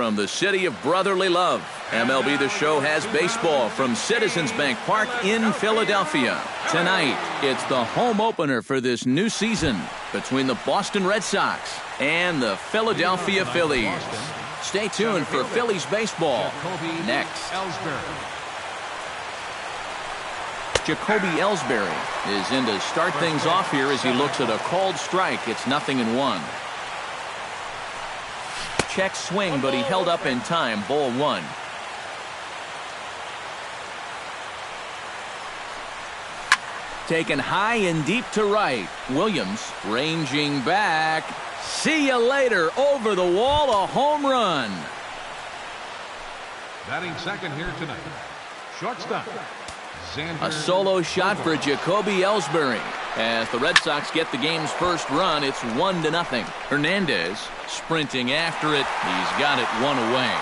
from the city of brotherly love. MLB The Show has baseball from Citizens Bank Park in Philadelphia. Tonight, it's the home opener for this new season between the Boston Red Sox and the Philadelphia Phillies. Stay tuned for Phillies baseball next. Jacoby Ellsbury is in to start things off here as he looks at a called strike. It's 0-1. Check swing, but he held up in time. Ball 1. Taken high and deep to right. Williams ranging back. See you later. Over the wall, a home run. Batting second here tonight, shortstop. A solo shot for Jacoby Ellsbury. As the Red Sox get the game's first run, it's 1-0. Hernandez sprinting after it. He's got it one away.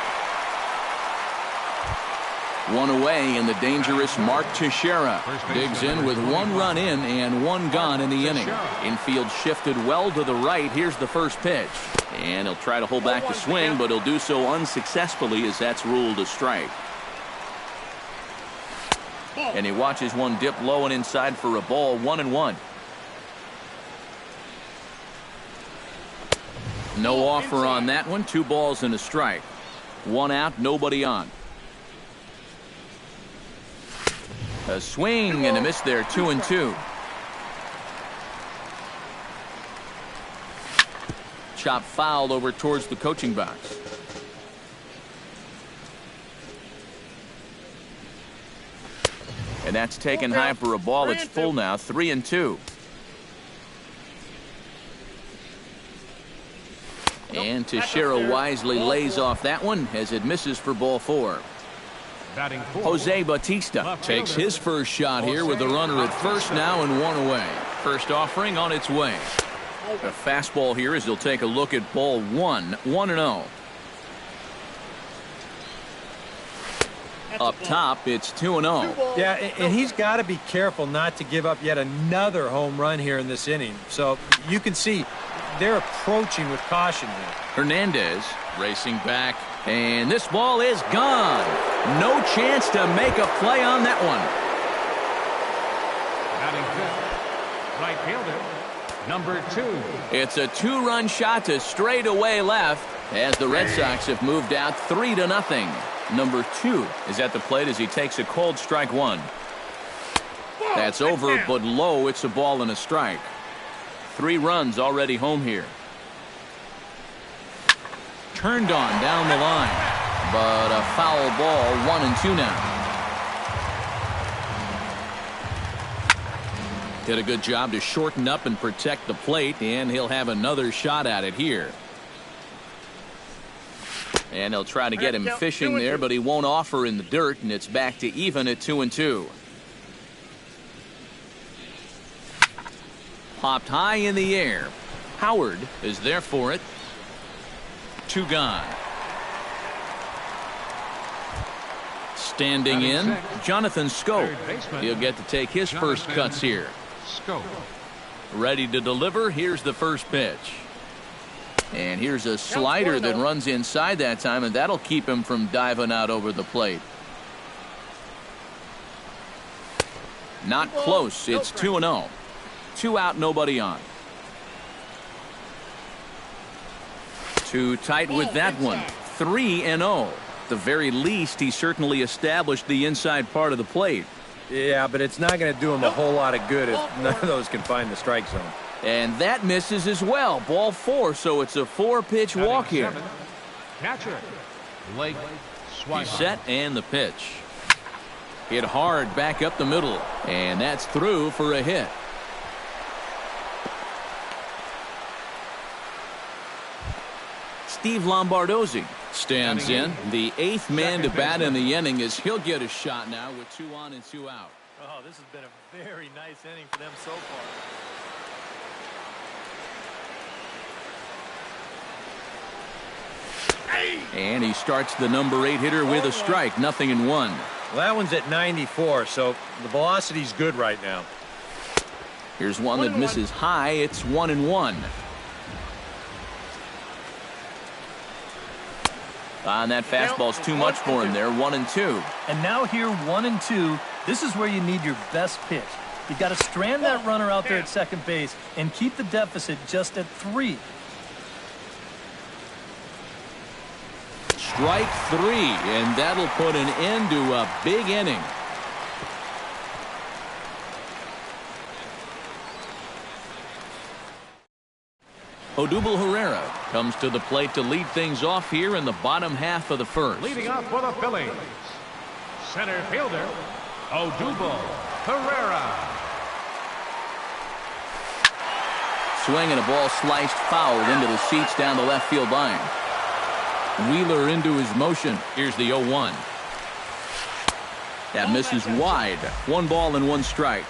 One away, and the dangerous Mark Teixeira digs in with 1 run in and 1 gone in the inning. Infield shifted well to the right. Here's the first pitch. And he'll try to hold back the swing, but he'll do so unsuccessfully as that's ruled a strike. And he watches one dip low and inside for a ball. 1-1. No offer on that one. 2 balls and a strike. 1 out, nobody on. A swing and a miss there. 2-2. Chop fouled over towards the coaching box. And that's taken high for a ball. It's full now. 3-2. And Teixeira wisely lays off that one as it misses for ball 4. Jose Bautista takes his first shot here with a runner at first now and 1 away. First offering on its way. A fastball here as he'll take a look at ball 1. 1-0. Up top, it's 2-0. Yeah, and he's got to be careful not to give up yet another home run here in this inning. So you can see they're approaching with caution here. Hernandez racing back, and this ball is gone. No chance to make a play on that one. Batting fifth, right fielder, number 2. It's a 2-run shot to straightaway left as the Red Sox have moved out 3-0. Number 2 is at the plate as he takes a cold strike 1. That's over, but low. It's a ball and a strike. 3 runs already home here. Turned on down the line, but a foul ball. 1-2 now. Did a good job to shorten up and protect the plate, and he'll have another shot at it here. And they'll try to get him fishing there, but he won't offer in the dirt, and it's back to even at 2-2. Popped high in the air. Howard is there for it. 2 gone. Standing in, Jonathan Schoop. He'll get to take his first cuts here. Ready to deliver. Here's the first pitch. And here's a slider that runs inside that time, and that'll keep him from diving out over the plate. Not close. It's 2-0. 2 out, nobody on. Too tight with that one. 3-0. At the very least, he certainly established the inside part of the plate. Yeah, but it's not going to do him a whole lot of good if none of those can find the strike zone. And that misses as well. Ball 4, so it's a 4-pitch walk here. Catcher, Blake He's set, and the pitch. Hit hard back up the middle, and that's through for a hit. Steve Lombardozzi stands in. The 8th man to bat in the inning as he'll get a shot now with 2 on and 2 out. Oh, this has been a very nice inning for them so far. And he starts the number 8 hitter with a strike. 0-1. Well, that one's at 94, so the velocity's good right now. Here's one that misses high. It's 1-1. And that fastball's too much for him there. 1-2. And now here, 1-2. This is where you need your best pitch. You've got to strand that runner out there at second base and keep the deficit just at 3. Strike 3, and that'll put an end to a big inning. Odubel Herrera comes to the plate to lead things off here in the bottom half of the first. Leading off for the Phillies, center fielder, Odubel Herrera. Swing and a ball sliced foul into the seats down the left field line. Wheeler into his motion. Here's the 0-1. That misses wide. 1 ball and 1 strike.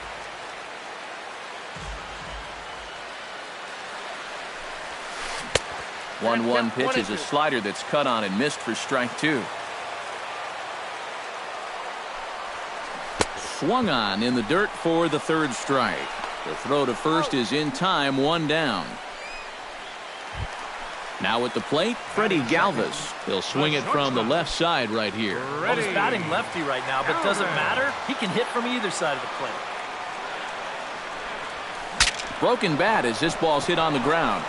One pitch is a slider that's cut on and missed for strike 2. Swung on in the dirt for the 3rd strike. The throw to first is in time, 1 down. Now at the plate, Freddie Galvis. He'll swing it from the left side right here. Well, he's batting lefty right now, but doesn't matter. He can hit from either side of the plate. Broken bat as this ball's hit on the ground.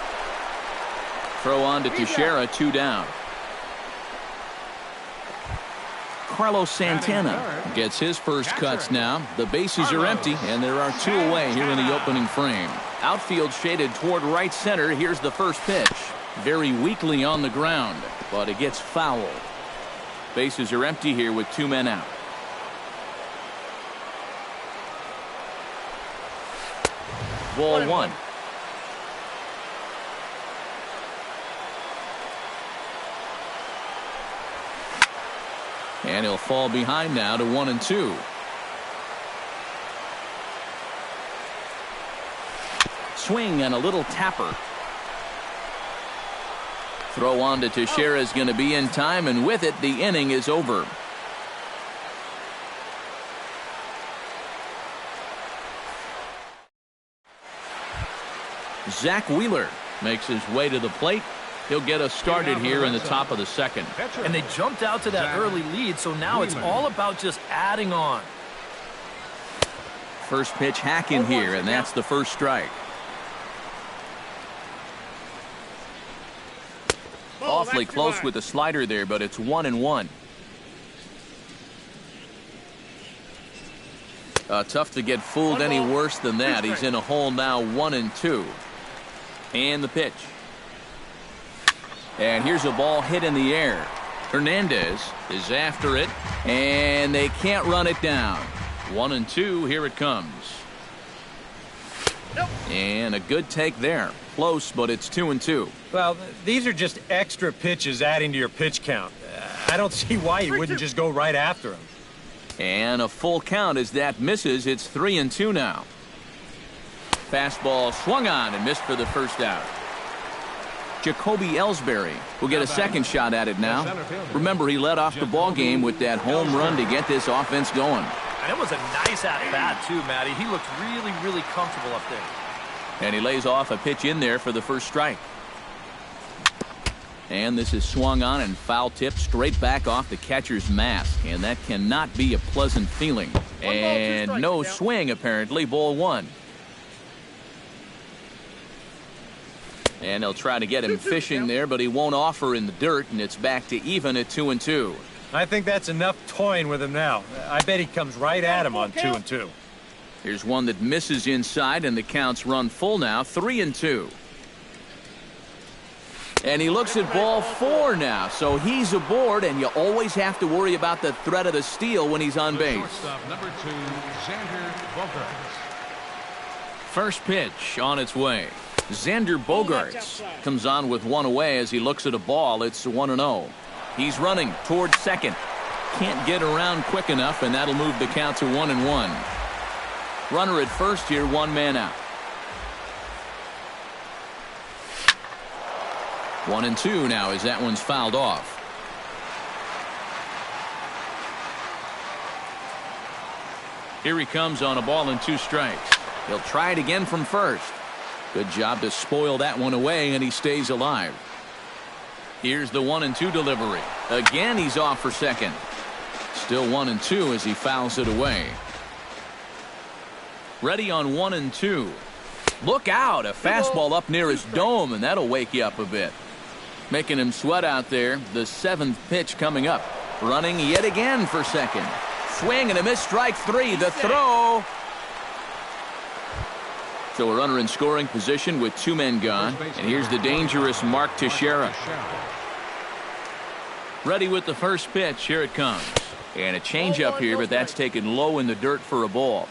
Throw on to Teixeira, 2 down. Carlos Santana gets his first cuts now. The bases are empty, and there are 2 away here in the opening frame. Outfield shaded toward right center. Here's the first pitch. Very weakly on the ground, but it gets fouled. Bases are empty here with 2 men out. Ball 1. And he'll fall behind now to 1-2. Swing and a little tapper. Throw on to Teixeira is going to be in time, and with it, the inning is over. Zach Wheeler makes his way to the plate. He'll get us started here in the top of the 2nd. And they jumped out to that early lead, so now it's all about just adding on. First pitch hack in here, and that's the first strike. Awfully close with the slider there, but it's 1-1. Tough to get fooled any worse than that. He's in a hole now, 1-2. And the pitch. And here's a ball hit in the air. Hernandez is after it, and they can't run it down. 1-2, here it comes. And a good take there. Close, but it's 2-2. Well, these are just extra pitches adding to your pitch count. I don't see why you wouldn't just go right after him. And a full count as that misses. It's 3-2 now. Fastball swung on and missed for the first out. Jacoby Ellsbury will get a second shot at it now. Remember, he led off the ball game with that home run to get this offense going. And it was a nice at-bat, too, Matty. He looked really, really comfortable up there. And he lays off a pitch in there for the first strike. And this is swung on and foul tipped straight back off the catcher's mask. And that cannot be a pleasant feeling. And no swing, apparently. Ball 1. And they'll try to get him fishing there, but he won't offer in the dirt, and it's back to even at 2-2. I think that's enough toying with him now. I bet he comes right at him on 2-2. Here's one that misses inside, and the count's run full now, 3-2. And he looks at ball 4 now, so he's aboard, and you always have to worry about the threat of the steal when he's on base. Number 2, Xander Bogaerts. First pitch on its way. Xander Bogaerts comes on with 1 away as he looks at a ball. It's 1-0. He's running towards second. Can't get around quick enough, and that'll move the count to 1-1. Runner at first here, 1 man out. 1-2 now as that one's fouled off. Here he comes on a ball and 2 strikes. He'll try it again from first. Good job to spoil that one away, and he stays alive. Here's the 1-2 delivery. Again, he's off for second. Still 1-2 as he fouls it away. Ready on 1-2. Look out, a fastball up near his dome, and that'll wake you up a bit. Making him sweat out there. The 7th pitch coming up. Running yet again for second. Swing and a miss, strike 3. The throw. So a runner in scoring position with 2 men gone. And here's the dangerous Mark Teixeira. Ready with the first pitch. Here it comes. And a changeup here, but that's taken low in the dirt for a ball.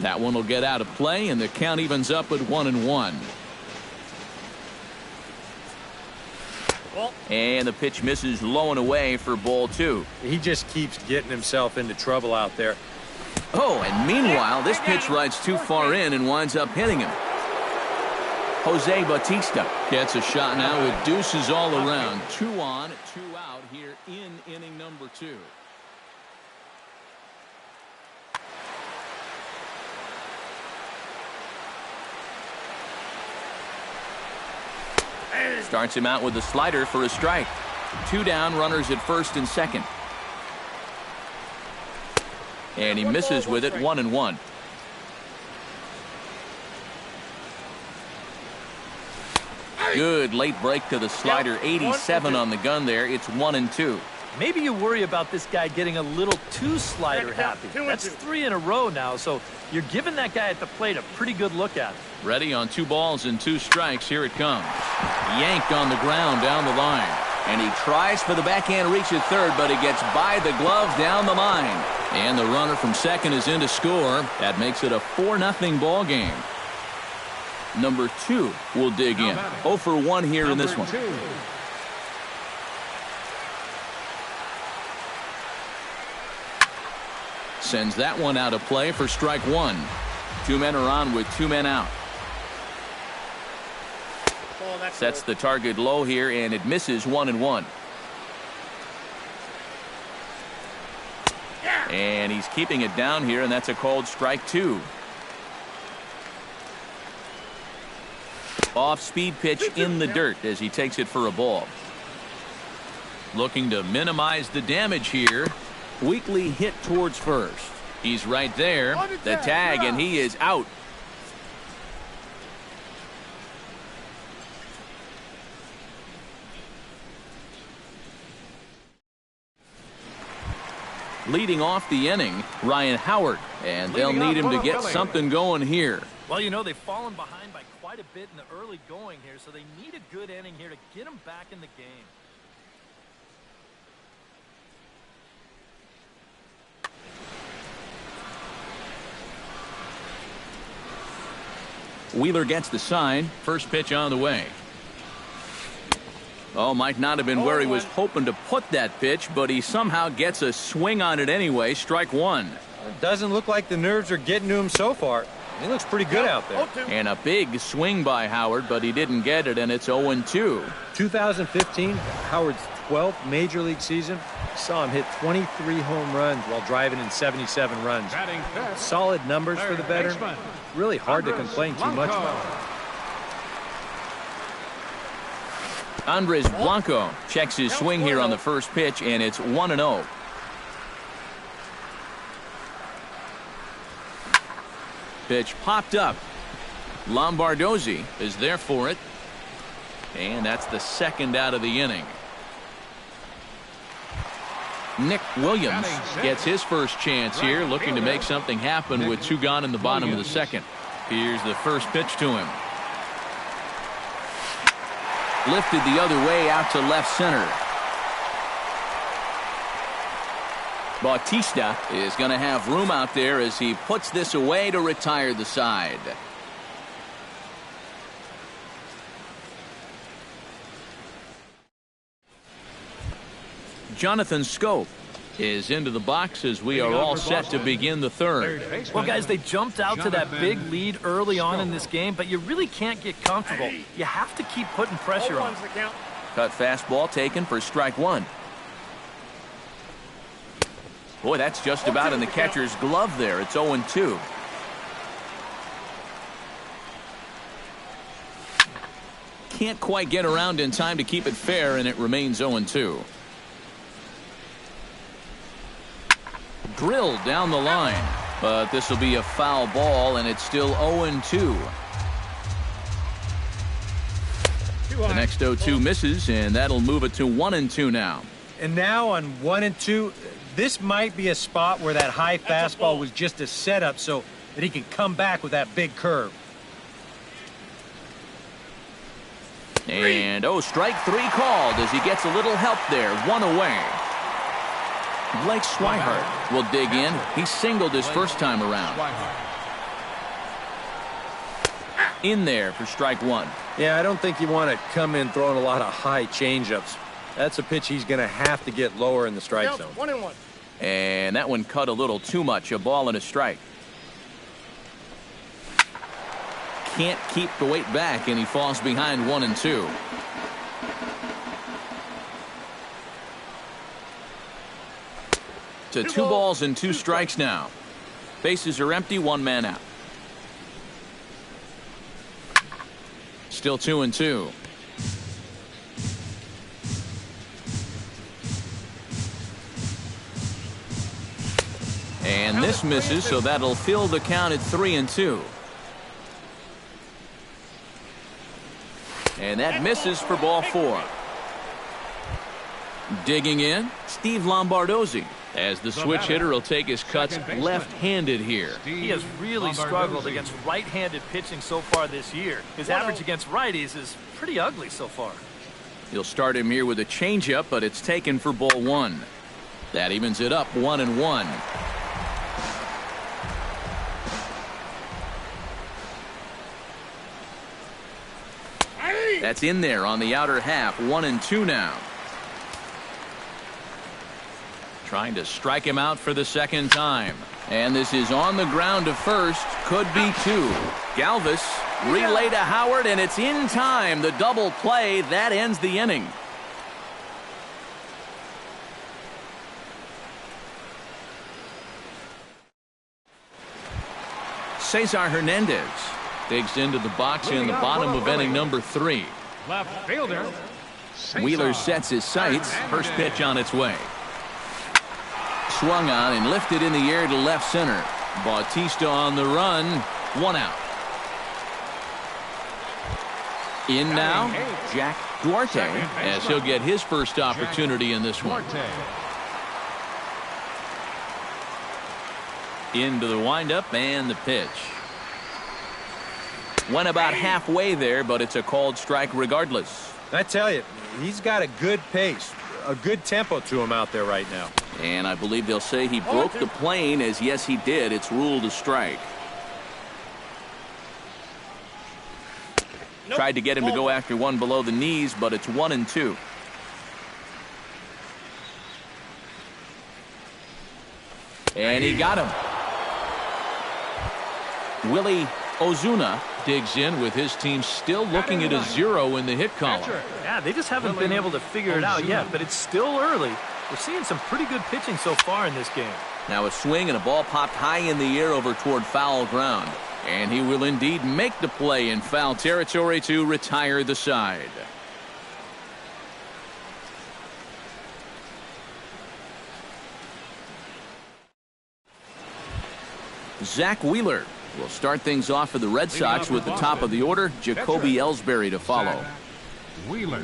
That one will get out of play, and the count evens up at 1-1. And the pitch misses low and away for ball 2. He just keeps getting himself into trouble out there. Oh, and meanwhile, this pitch rides too far in and winds up hitting him. Jose Bautista gets a shot now with deuces all around. 2 on, 2 out here in inning number 2. Starts him out with a slider for a strike. 2 down, runners at first and second. And he misses with it, 1-1. Good late break to the slider. 87 on the gun there. It's 1-2. Maybe you worry about this guy getting a little too slider happy. That's 3 in a row now, so you're giving that guy at the plate a pretty good look at it. Ready on 2 balls and 2 strikes. Here it comes. Yanked on the ground down the line. And he tries for the backhand reach at third, but he gets by the glove down the line. And the runner from second is in to score. That makes it a 4-0 ball game. Number 2 will dig in. 0 for 1 here in this one. Sends that one out of play for strike 1. 2 men are on with 2 men out. Sets the target low here, and it misses, 1-1. And he's keeping it down here, and that's a called strike 2. Off-speed pitch in the dirt as he takes it for a ball. Looking to minimize the damage here. Weakly hit towards first. He's right there. The tag, and he is out. Leading off the inning, Ryan Howard, and they'll need him to get something going here. Well, you know, they've fallen behind by quite a bit in the early going here, so they need a good inning here to get them back in the game. Wheeler gets the sign. First pitch on the way. Oh, might not have been where he was hoping to put that pitch, but he somehow gets a swing on it anyway. Strike 1. It doesn't look like the nerves are getting to him so far. He looks pretty good out there. And a big swing by Howard, but he didn't get it, and it's 0-2. 2015, Howard's 12th major league season, saw him hit 23 home runs while driving in 77 runs. Solid numbers for the veteran. Really hard to complain too much about. Andres Blanco checks his swing here on the first pitch, and it's 1-0. Pitch popped up. Lombardozzi is there for it. And that's the second out of the inning. Nick Williams gets his first chance here, looking to make something happen with 2 gone in the bottom of the second. Here's the first pitch to him. Lifted the other way out to left center. Bautista is going to have room out there as he puts this away to retire the side. Jonathan Scope is into the box as we are all set to begin the third. Well, guys, they jumped out to that big lead early on in this game, but you really can't get comfortable. You have to keep putting pressure on. Cut fastball taken for strike 1. Boy, that's just about in the catcher's glove there. It's can't quite get around in time to keep it fair, and it remains 0-2. Drilled down the line, but this will be a foul ball, and it's still 0-2. The next 0-2 misses, and that'll move it to 1-2 now. And now on 1-2, this might be a spot where that high fastball was just a setup so that he can come back with that big curve. And, strike 3 called as he gets a little help there. 1 away. Blake Swihart will dig in. He singled his first time around. In there for strike 1. Yeah, I don't think you want to come in throwing a lot of high changeups. That's a pitch he's going to have to get lower in the strike zone. 1-1. And that one cut a little too much. A ball and a strike. Can't keep the weight back, and he falls behind 1-2. To 2 balls and 2 strikes now. Bases are empty, 1 man out. Still 2-2. And this misses, so that'll fill the count at 3-2. And that misses for ball 4. Digging in, Steve Lombardozzi, as the switch hitter will take his cuts left-handed here. He has really struggled against right-handed pitching so far this year. His average against righties is pretty ugly so far. He'll start him here with a changeup, but it's taken for ball 1. That evens it up 1-1. That's in there on the outer half. 1-2 now. Trying to strike him out for the second time. And this is on the ground to first. Could be 2. Galvis relay to Howard, and it's in time. The double play. That ends the inning. Cesar Hernandez digs into the box in the bottom of inning number 3. Left fielder. Wheeler sets his sights. First pitch on its way. Swung on and lifted in the air to left center. Bautista on the run. 1 out. In now, Jack Duarte, as he'll get his first opportunity in this one. Into the windup and the pitch. Went about halfway there, but it's a called strike regardless. I tell you, he's got a good pace, a good tempo to him out there right now. And I believe they'll say he broke the plane, as yes he did. It's ruled a strike. Tried to get him to go after one below the knees, but it's 1-2. And he got him. Willie Ozuna digs in with his team still looking at a 0 in the hit column. Yeah, they just haven't been able to figure it out yet, but it's still early. We're seeing some pretty good pitching so far in this game. Now a swing and a ball popped high in the air over toward foul ground. And he will indeed make the play in foul territory to retire the side. Zach Wheeler will start things off for the Red Sox with the top of the order. Jacoby Ellsbury to follow. Wheeler.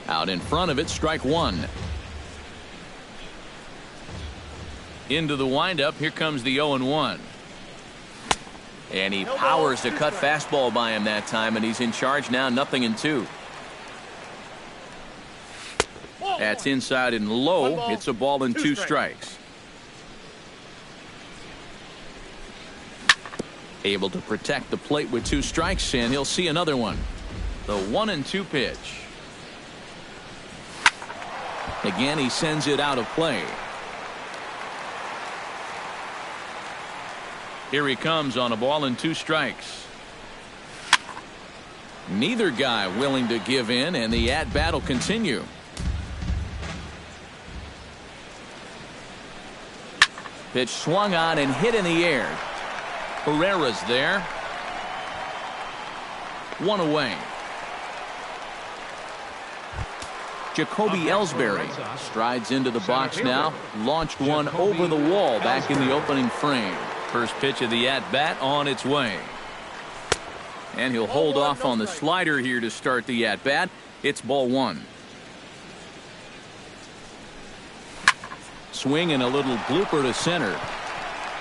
Out in front of it, strike 1. Into the windup, here comes the 0-1. And he powers the cut fastball by him that time, and he's in charge now, 0-2. That's inside and low. It's a ball and 2 strikes. Able to protect the plate with 2 strikes, and he'll see another one. The 1-2 pitch. Again, he sends it out of play. Here he comes on a ball and 2 strikes. Neither guy willing to give in, and the at-bat will continue. Pitch swung on and hit in the air. Herrera's there. one away. Jacoby Ellsbury strides into the box now. Launched one over the wall back in the opening frame. First pitch of the at-bat on its way. And he'll hold off on the slider here to start the at-bat. It's ball one. Swing and a little blooper to center.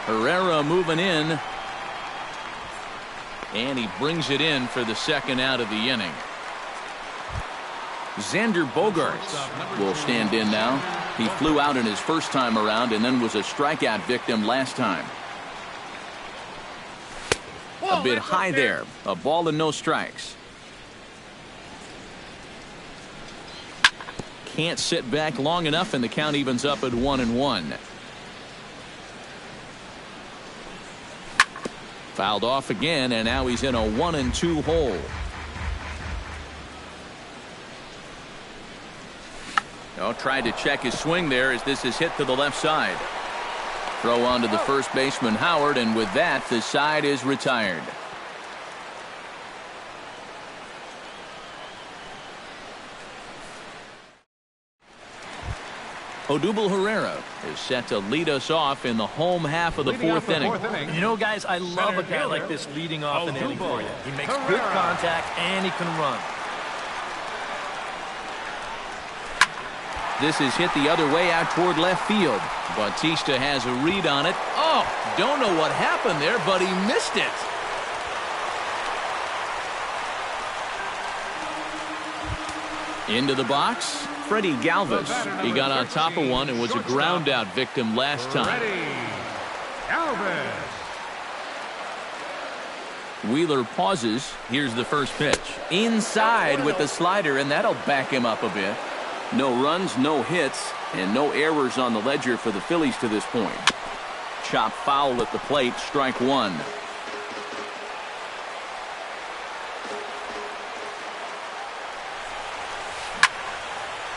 Herrera moving in. And he brings it in for the second out of the inning. Xander Bogaerts will stand in now. He flew out in his first time around and then was a strikeout victim last time. A bit high there. A ball and no strikes. Can't sit back long enough, and the count evens up at 1-1. Fouled off again, and now he's in a 1-2 hole. Oh, tried to check his swing there as this is hit to the left side. Throw on to the first baseman, Howard, and with that, the side is retired. Odubel Herrera is set to lead us off in the home half of the fourth inning. You know, guys, I love a guy like this leading off an inning for you. He makes good contact and he can run. This is hit the other way out toward left field. Bautista has a read on it. Oh, don't know what happened there, but he missed it. Into the box, Freddie Galvis. He got on top of one and was a ground out victim last time. Wheeler pauses. Here's the first pitch. Inside with the slider, and that'll back him up a bit. No runs, no hits, and no errors on the ledger for the Phillies to this point. Chop foul at the plate, strike one.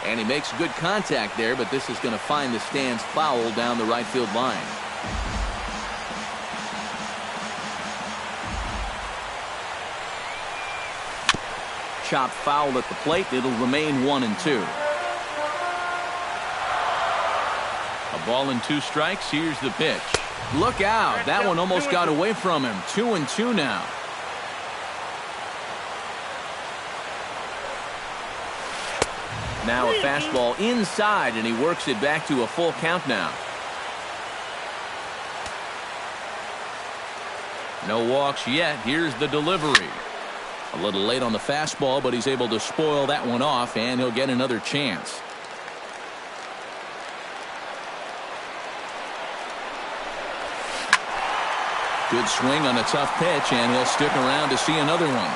And he makes good contact there, but this is going to find the stands foul down the right field line. Chop foul at the plate. It'll remain 1-2. A ball and two strikes. Here's the pitch. Look out. That one almost got away from him. 2-2 now. Now a fastball inside, and he works it back to a full count now. No walks yet. Here's the delivery. A little late on the fastball, but he's able to spoil that one off, and he'll get another chance. Good swing on a tough pitch, and he'll stick around to see another one.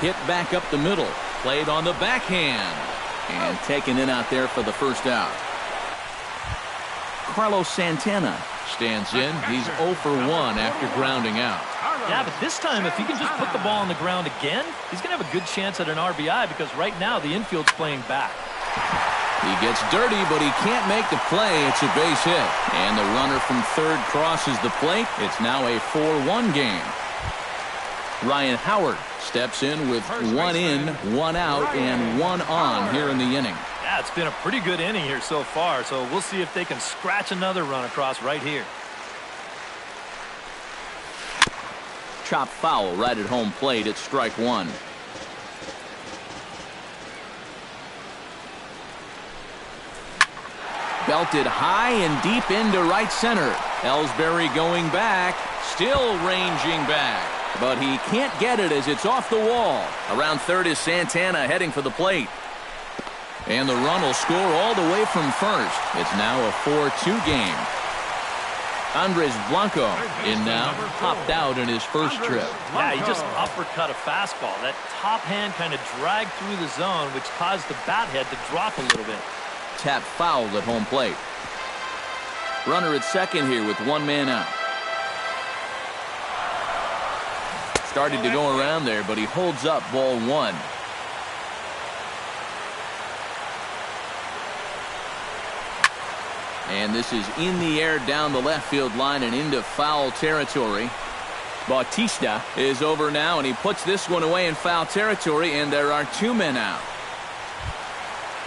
Hit back up the middle. Played on the backhand. And taken in out there for the first out. Carlos Santana stands in. He's 0 for 1 after grounding out. Yeah, but this time, if he can just put the ball on the ground again, he's going to have a good chance at an RBI because right now the infield's playing back. He gets dirty, but he can't make the play. It's a base hit. And the runner from third crosses the plate. It's now a 4-1 game. Ryan Howard steps in with 1 in, 1 out, and 1 on here in the inning. Yeah, it's been a pretty good inning here so far, so we'll see if they can scratch another run across right here. Chop foul right at home plate. It's strike one. Belted high and deep into right center. Ellsbury going back, still ranging back. But he can't get it as it's off the wall. Around third is Santana heading for the plate. And the run will score all the way from first. It's now a 4-2 game. Andres Blanco in now, popped out in his first trip. Yeah, he just uppercut a fastball. That top hand kind of dragged through the zone, which caused the bat head to drop a little bit. Tap fouled at home plate. Runner at second here with 1 man out. Started to go around there, but he holds up ball 1. And this is in the air down the left field line and into foul territory. Bautista is over now, and he puts this one away in foul territory, and there are 2 men out.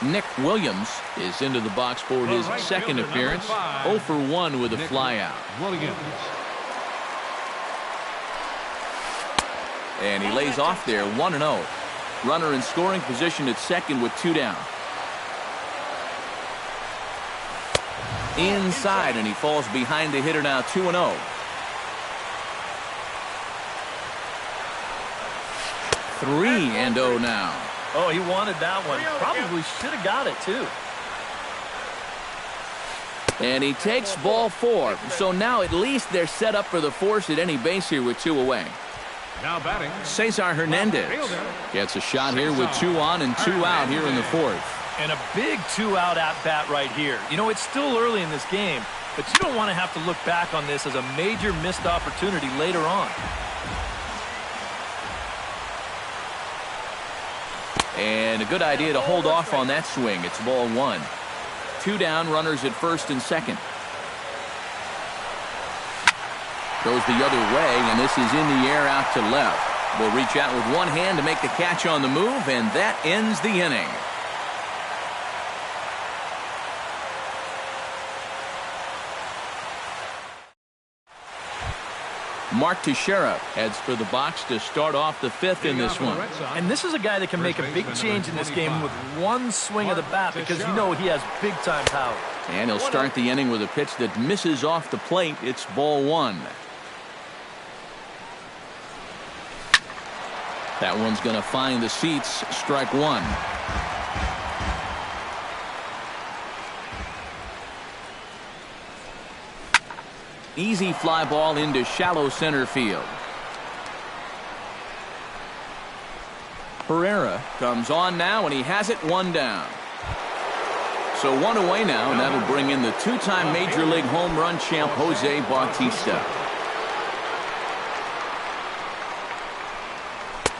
Nick Williams is into the box for his second appearance. 0 for 1 with a flyout. And he lays off there, 1-0. Runner in scoring position at second with 2 down. Inside, and he falls behind the hitter now, 2-0. 3-0 now. Oh, he wanted that one. Probably should have got it, too. And he takes ball 4. So now at least they're set up for the force at any base here with 2 away. Now batting, Cesar Hernandez gets a shot here with 2 on and 2 out here in the 4th. And a big 2-out at-bat right here. You know, it's still early in this game, but you don't want to have to look back on this as a major missed opportunity later on. And a good idea to hold off on that swing. It's ball 1. 2 down, runners at first and second. Goes the other way, and this is in the air out to left. Will reach out with one hand to make the catch on the move, and that ends the inning. Mark Teixeira heads for the box to start off the 5th in this one. And this is a guy that can make a big change in this game with one swing of the bat, because you know he has big-time power. And he'll start the inning with a pitch that misses off the plate. It's ball 1. That one's going to find the seats. Strike 1. Easy fly ball into shallow center field. Herrera comes on now, and he has it 1 down. So 1 away now, and that'll bring in the 2-time Major League home run champ Jose Bautista.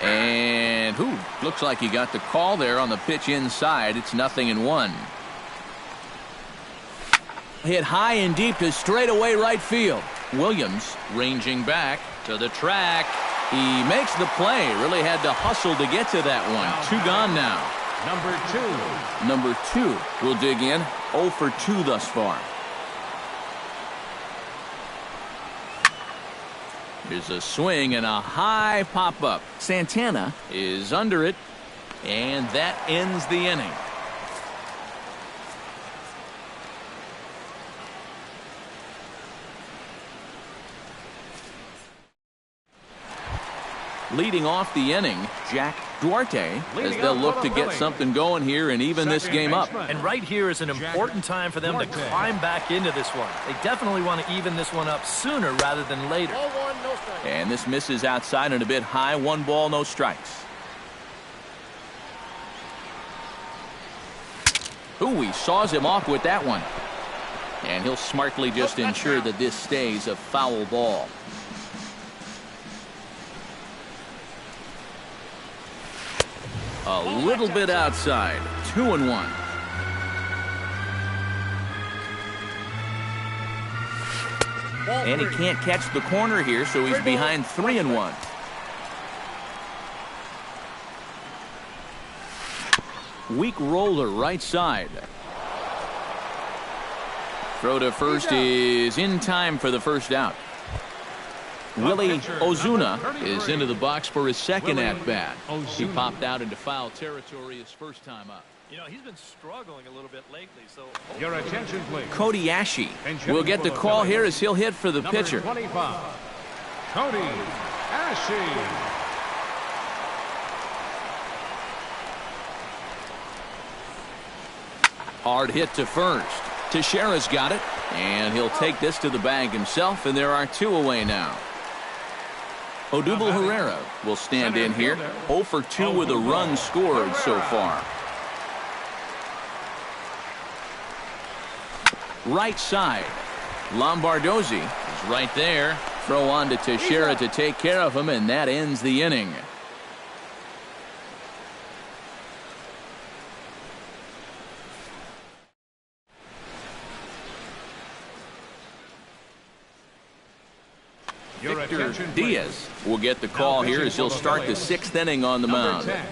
And looks like he got the call there on the pitch inside. It's 0-1. Hit high and deep to straightaway right field. Williams ranging back to the track. He makes the play. Really had to hustle to get to that one. 2 gone now. Number 2 will dig in. 0 for 2 thus far. Here's a swing and a high pop-up. Santana is under it, and that ends the inning. Leading off the inning, Jack Duarte, as they'll look to get something going here and even this game up. And right here is an important time for them to climb back into this one. They definitely want to even this one up sooner rather than later. And this misses outside and a bit high. 1 ball, no strikes. He saws him off with that one. And he'll smartly just ensure that this stays a foul ball. A little bit outside. 2-1. And he can't catch the corner here, so he's behind 3-1. Weak roller right side. Throw to first is in time for the first out. Willie Ozuna is into the box for his second at-bat. He popped out into foul territory his first time up. You know, he's been struggling a little bit lately, so... Your attention, please. Cody Ashe will get the call here as he'll hit for the pitcher. Number 25, Cody Ashe. Hard hit to first. Teixeira's got it, and he'll take this to the bag himself, and there are 2 away now. Odubel Herrera will stand in here. 0 for 2 with a run scored so far. Right side. Lombardozzi is right there. Throw on to Teixeira to take care of him, and that ends the inning. Victor Diaz will get the call here as he'll start the 6th inning on the mound. 10,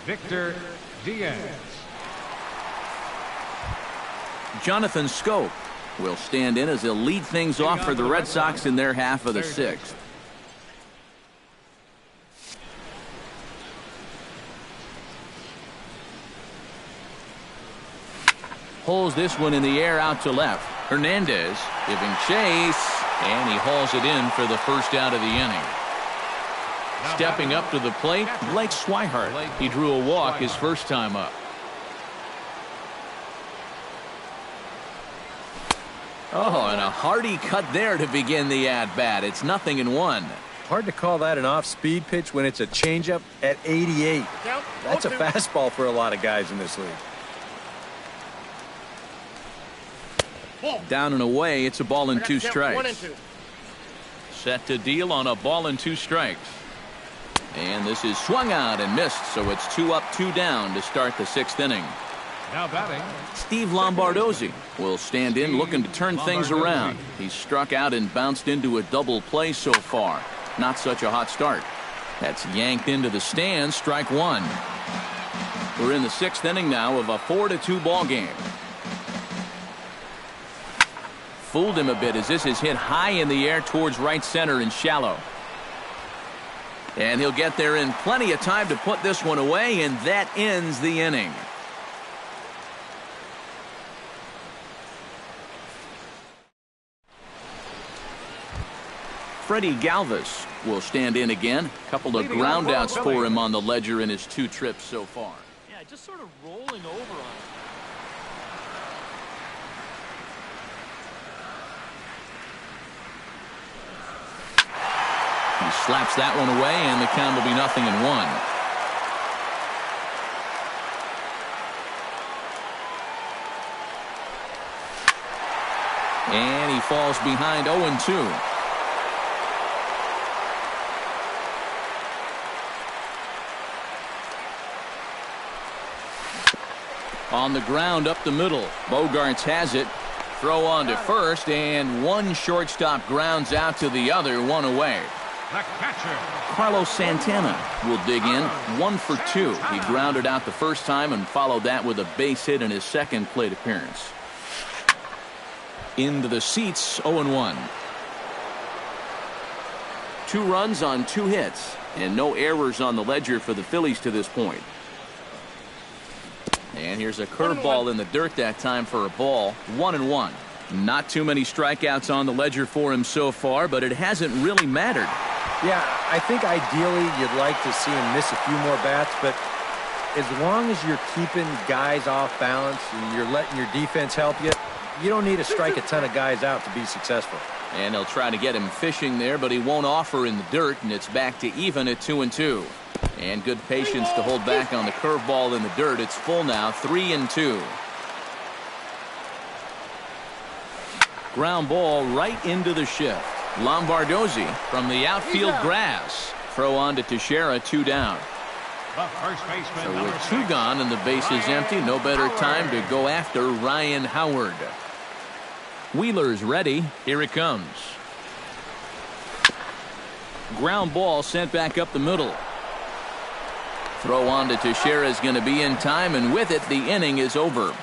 Victor Diaz. Jonathan Scope will stand in as he'll lead things off for the Red Sox in their half of the 6th. Pulls this one in the air out to left. Hernandez giving chase, and he hauls it in for the first out of the inning. Stepping up to the plate, Blake Swihart. He drew a walk his first time up. Oh, and a hearty cut there to begin the at-bat. It's 0-1. Hard to call that an off-speed pitch when it's a changeup at 88. That's a fastball for a lot of guys in this league. Down and away, it's a ball and 2 strikes. Set to deal on a ball and 2 strikes. And this is swung out and missed, so it's 2 up, 2 down to start the 6th inning. Now batting, Steve Lombardozzi will stand in looking to turn things around. He's struck out and bounced into a double play so far. Not such a hot start. That's yanked into the stands, strike 1. We're in the 6th inning now of a 4-2 ball game. Fooled him a bit as this is hit high in the air towards right center and shallow. And he'll get there in plenty of time to put this one away, and that ends the inning. Freddie Galvis will stand in again. A couple of groundouts for him on the ledger in his 2 trips so far. Yeah, just sort of rolling over on it. He slaps that one away, and the count will be 0-1. And he falls behind 0-2. On the ground up the middle. Bogarts has it. Throw on to first, and one shortstop grounds out to the other, 1 away. the catcher. Carlos Santana will dig in, 1 for 2. He grounded out the first time and followed that with a base hit in his second plate appearance. Into the seats, 0-1. 2 runs on 2 hits, and no errors on the ledger for the Phillies to this point. And here's a curveball in the dirt that time for a ball. 1-1. Not too many strikeouts on the ledger for him so far, but it hasn't really mattered. Yeah, I think ideally you'd like to see him miss a few more bats, but as long as you're keeping guys off balance and you're letting your defense help you, you don't need to strike a ton of guys out to be successful. And they'll try to get him fishing there, but he won't offer in the dirt, and it's back to even at 2-2. And good patience to hold back on the curveball in the dirt. It's full now, 3-2. Ground ball right into the shift. Lombardozzi from the outfield grass. Throw on to Teixeira, 2 down. The first baseman, So with 2 gone and the base is empty, no better time to go after Ryan Howard. Wheeler's ready. Here it comes. Ground ball sent back up the middle. Throw on to Teixeira is going to be in time, and with it, the inning is over.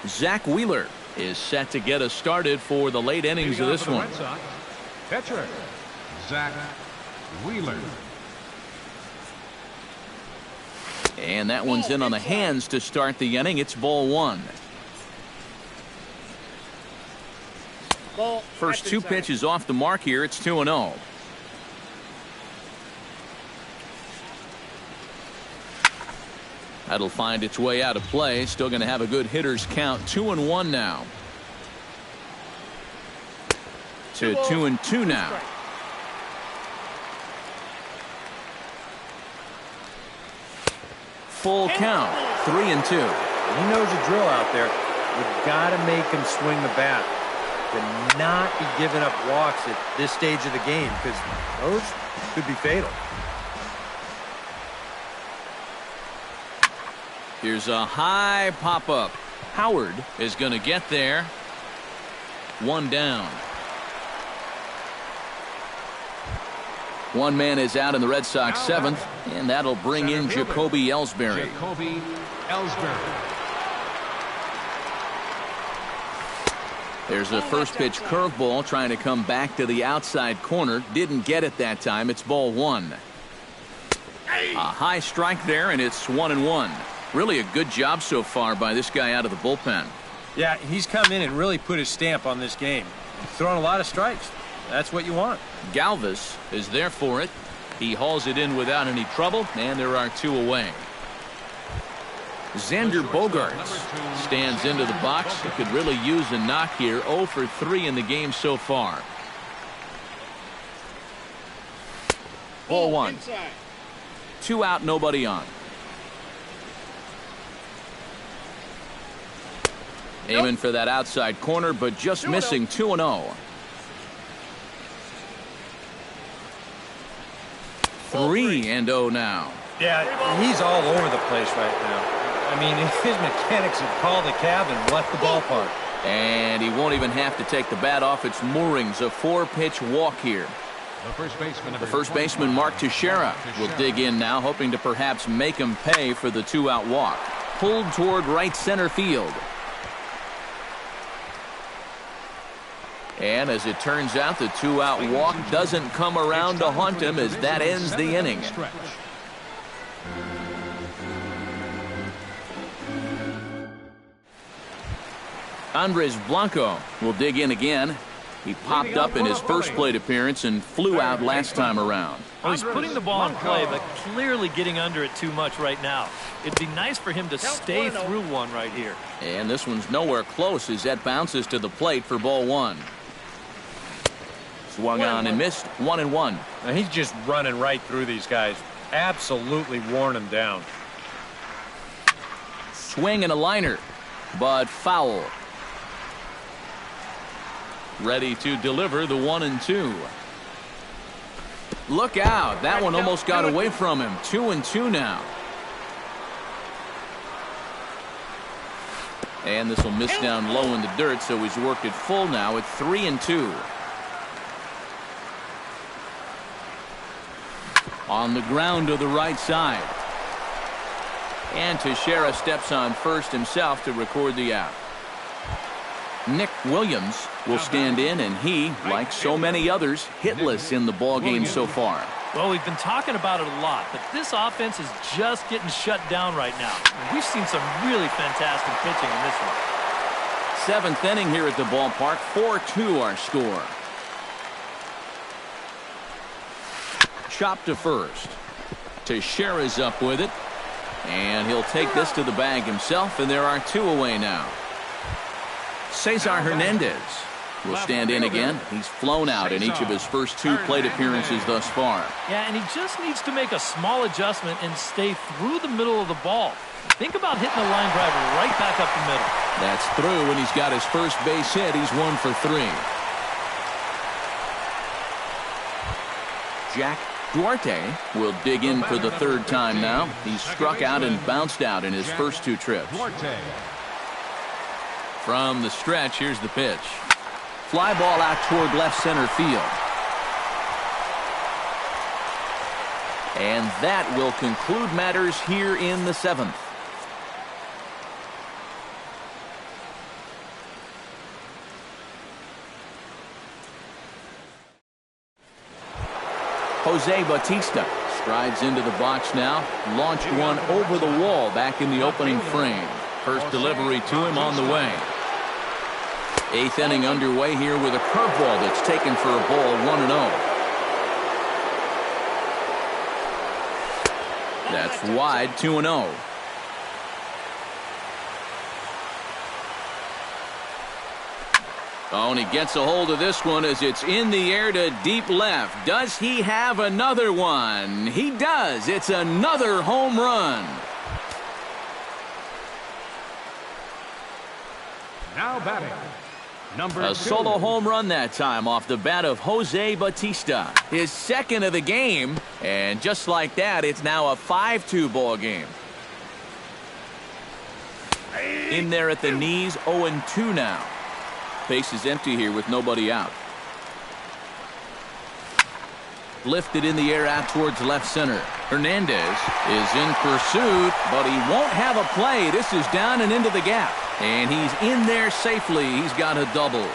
Zach Wheeler is set to get us started for the late innings of this one. Pitcher, Zach Wheeler. And that one's in on the hands to start the inning. It's ball 1. First 2 pitches off the mark here. It's 2-0. That'll find its way out of play. Still going to have a good hitter's count. 2-1 now. To 2-2 now. Full count. 3-2. He knows the drill out there. You've got to make him swing the bat. To not be giving up walks at this stage of the game, because those could be fatal. Here's a high pop-up. Howard is going to get there. One down. One man is out in the Red Sox seventh, and that'll bring in Jacoby Ellsbury. Jacoby Ellsbury. There's a first pitch curveball trying to come back to the outside corner. Didn't get it that time. It's ball one. A high strike there, and it's 1-1. Really a good job so far by this guy out of the bullpen. Yeah, he's come in and really put his stamp on this game. He's throwing a lot of strikes. That's what you want. Galvis is there for it. He hauls it in without any trouble, and there are two away. Xander Bogaerts stands into the box. He could really use a knock here. 0 for 3 in the game so far. Ball one. 2 out, nobody on. Aiming for that outside corner, but just missing. 2-0. 3-0 now. Yeah, he's all over the place right now. I mean, if his mechanics had called a cab and left the ballpark. And he won't even have to take the bat off its moorings. A 4-pitch walk here. The first baseman, Mark Teixeira, will dig in now, hoping to perhaps make him pay for the 2-out walk. Pulled toward right center field. And as it turns out, the 2-out walk doesn't come around to haunt him as that ends the inning. Andres Blanco will dig in again. He popped up in his first plate appearance and flew out last time around. Well, he's putting the ball in play, but clearly getting under it too much right now. It'd be nice for him to stay through one right here. And this one's nowhere close as that bounces to the plate for ball one. Swung on and missed. 1-1. Now he's just running right through these guys. Absolutely worn them down. Swing and a liner, but foul. Ready to deliver the 1-2. Look out. That one almost got away from him. 2-2 now. And this will miss down low in the dirt, so he's worked it full now at 3-2. On the ground to the right side. And Teixeira steps on first himself to record the out. Nick Williams will stand in, and he, like so many others, hitless in the ballgame so far. Well, we've been talking about it a lot, but this offense is just getting shut down right now. We've seen some really fantastic pitching in this one. Seventh inning here at the ballpark. 4-2 our score. Chop to first. Teixeira's up with it, and he'll take this to the bag himself, and there are two away now. Cesar Hernandez will stand in again. He's flown out in each of his first 2 plate appearances thus far. Yeah, and he just needs to make a small adjustment and stay through the middle of the ball. Think about hitting a line driver right back up the middle. That's through, and he's got his first base hit. He's 1 for 3. Jack Duarte will dig in for the 3rd time now. He's struck out and bounced out in his first 2 trips. From the stretch, here's the pitch. Fly ball out toward left center field. And that will conclude matters here in the 7th. Jose Bautista strides into the box now. Launched one over the wall back in the opening frame. First delivery to him on the way. 8th inning underway here with a curveball that's taken for a ball. 1-0. That's wide. 2-0. Oh, and he gets a hold of this one as it's in the air to deep left. Does he have another one? He does. It's another home run. Now batting, number 2. A solo home run that time off the bat of Jose Bautista. His 2nd of the game. And just like that, it's now a 5-2 ball game. In there at the knees, 0-2 now. Base is empty here with nobody out. Lifted in the air out towards left center. Hernandez is in pursuit, but he won't have a play. This is down and into the gap. And he's in there safely. He's got a double.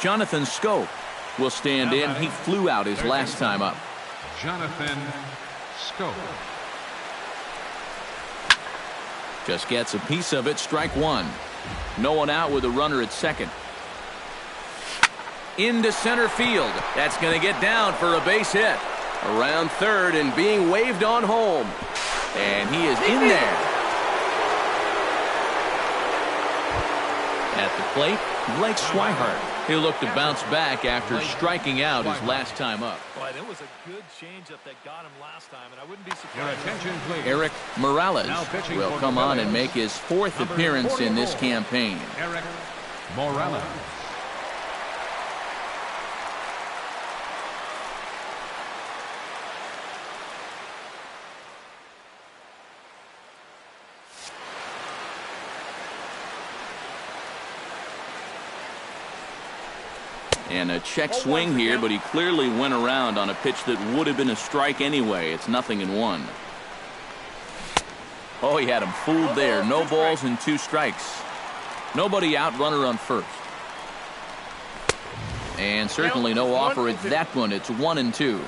Jonathan Scope will stand in. He flew out his last time up. Jonathan Scope. Just gets a piece of it. Strike one. No one out with a runner at second. Into center field. That's going to get down for a base hit. Around third and being waved on home. And he is in there. At the plate, Blake Swihart. He'll look to bounce back after striking out his last time up. Boy, that was a good changeup that got him last time, and I wouldn't be surprised. Your attention, please. Eric Morales will come on and make his fourth appearance in this campaign. Eric Morales. And a check swing here, but he clearly went around on a pitch that would have been a strike anyway. It's 0-1. Oh, he had him fooled there. No balls and 2 strikes. Nobody out, runner on first. And certainly no offer at that one. It's 1-2.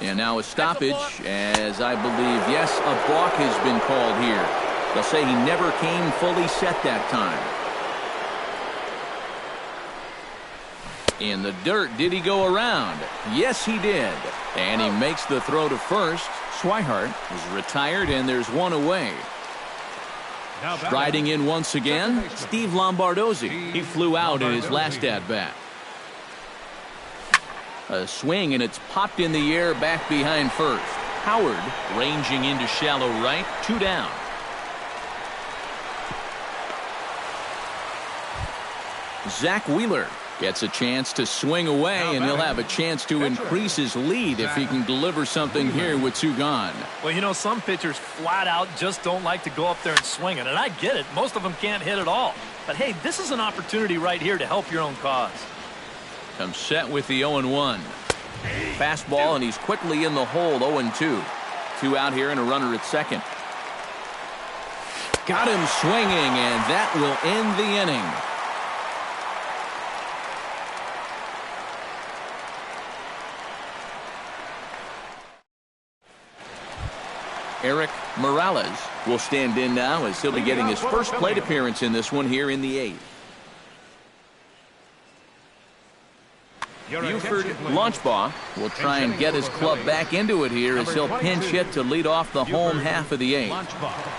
And now a stoppage, as I believe, yes, a balk has been called here. They'll say he never came fully set that time. In the dirt, did he go around? Yes, he did. And he makes the throw to first. Swihart is retired, and there's one away. Striding in once again, Steve Lombardozzi. He flew out in his last at-bat. A swing, and it's popped in the air back behind first. Howard ranging into shallow right, 2 down. Zach Wheeler gets a chance to swing away, and he'll have a chance to increase his lead if he can deliver something here with 2 gone. Well, you know, some pitchers flat out just don't like to go up there and swing it, and I get it. Most of them can't hit at all. But, hey, this is an opportunity right here to help your own cause. Comes set with the 0-1. Fastball, and he's quickly in the hole, 0-2. 2 out here and a runner at second. Got him swinging, and that will end the inning. Eric Morales will stand in now as he'll be getting his first plate appearance in this one here in the 8th. Buford Launchbaugh will try and get his club back into it here as he'll pinch hit to lead off the home half of the 8th.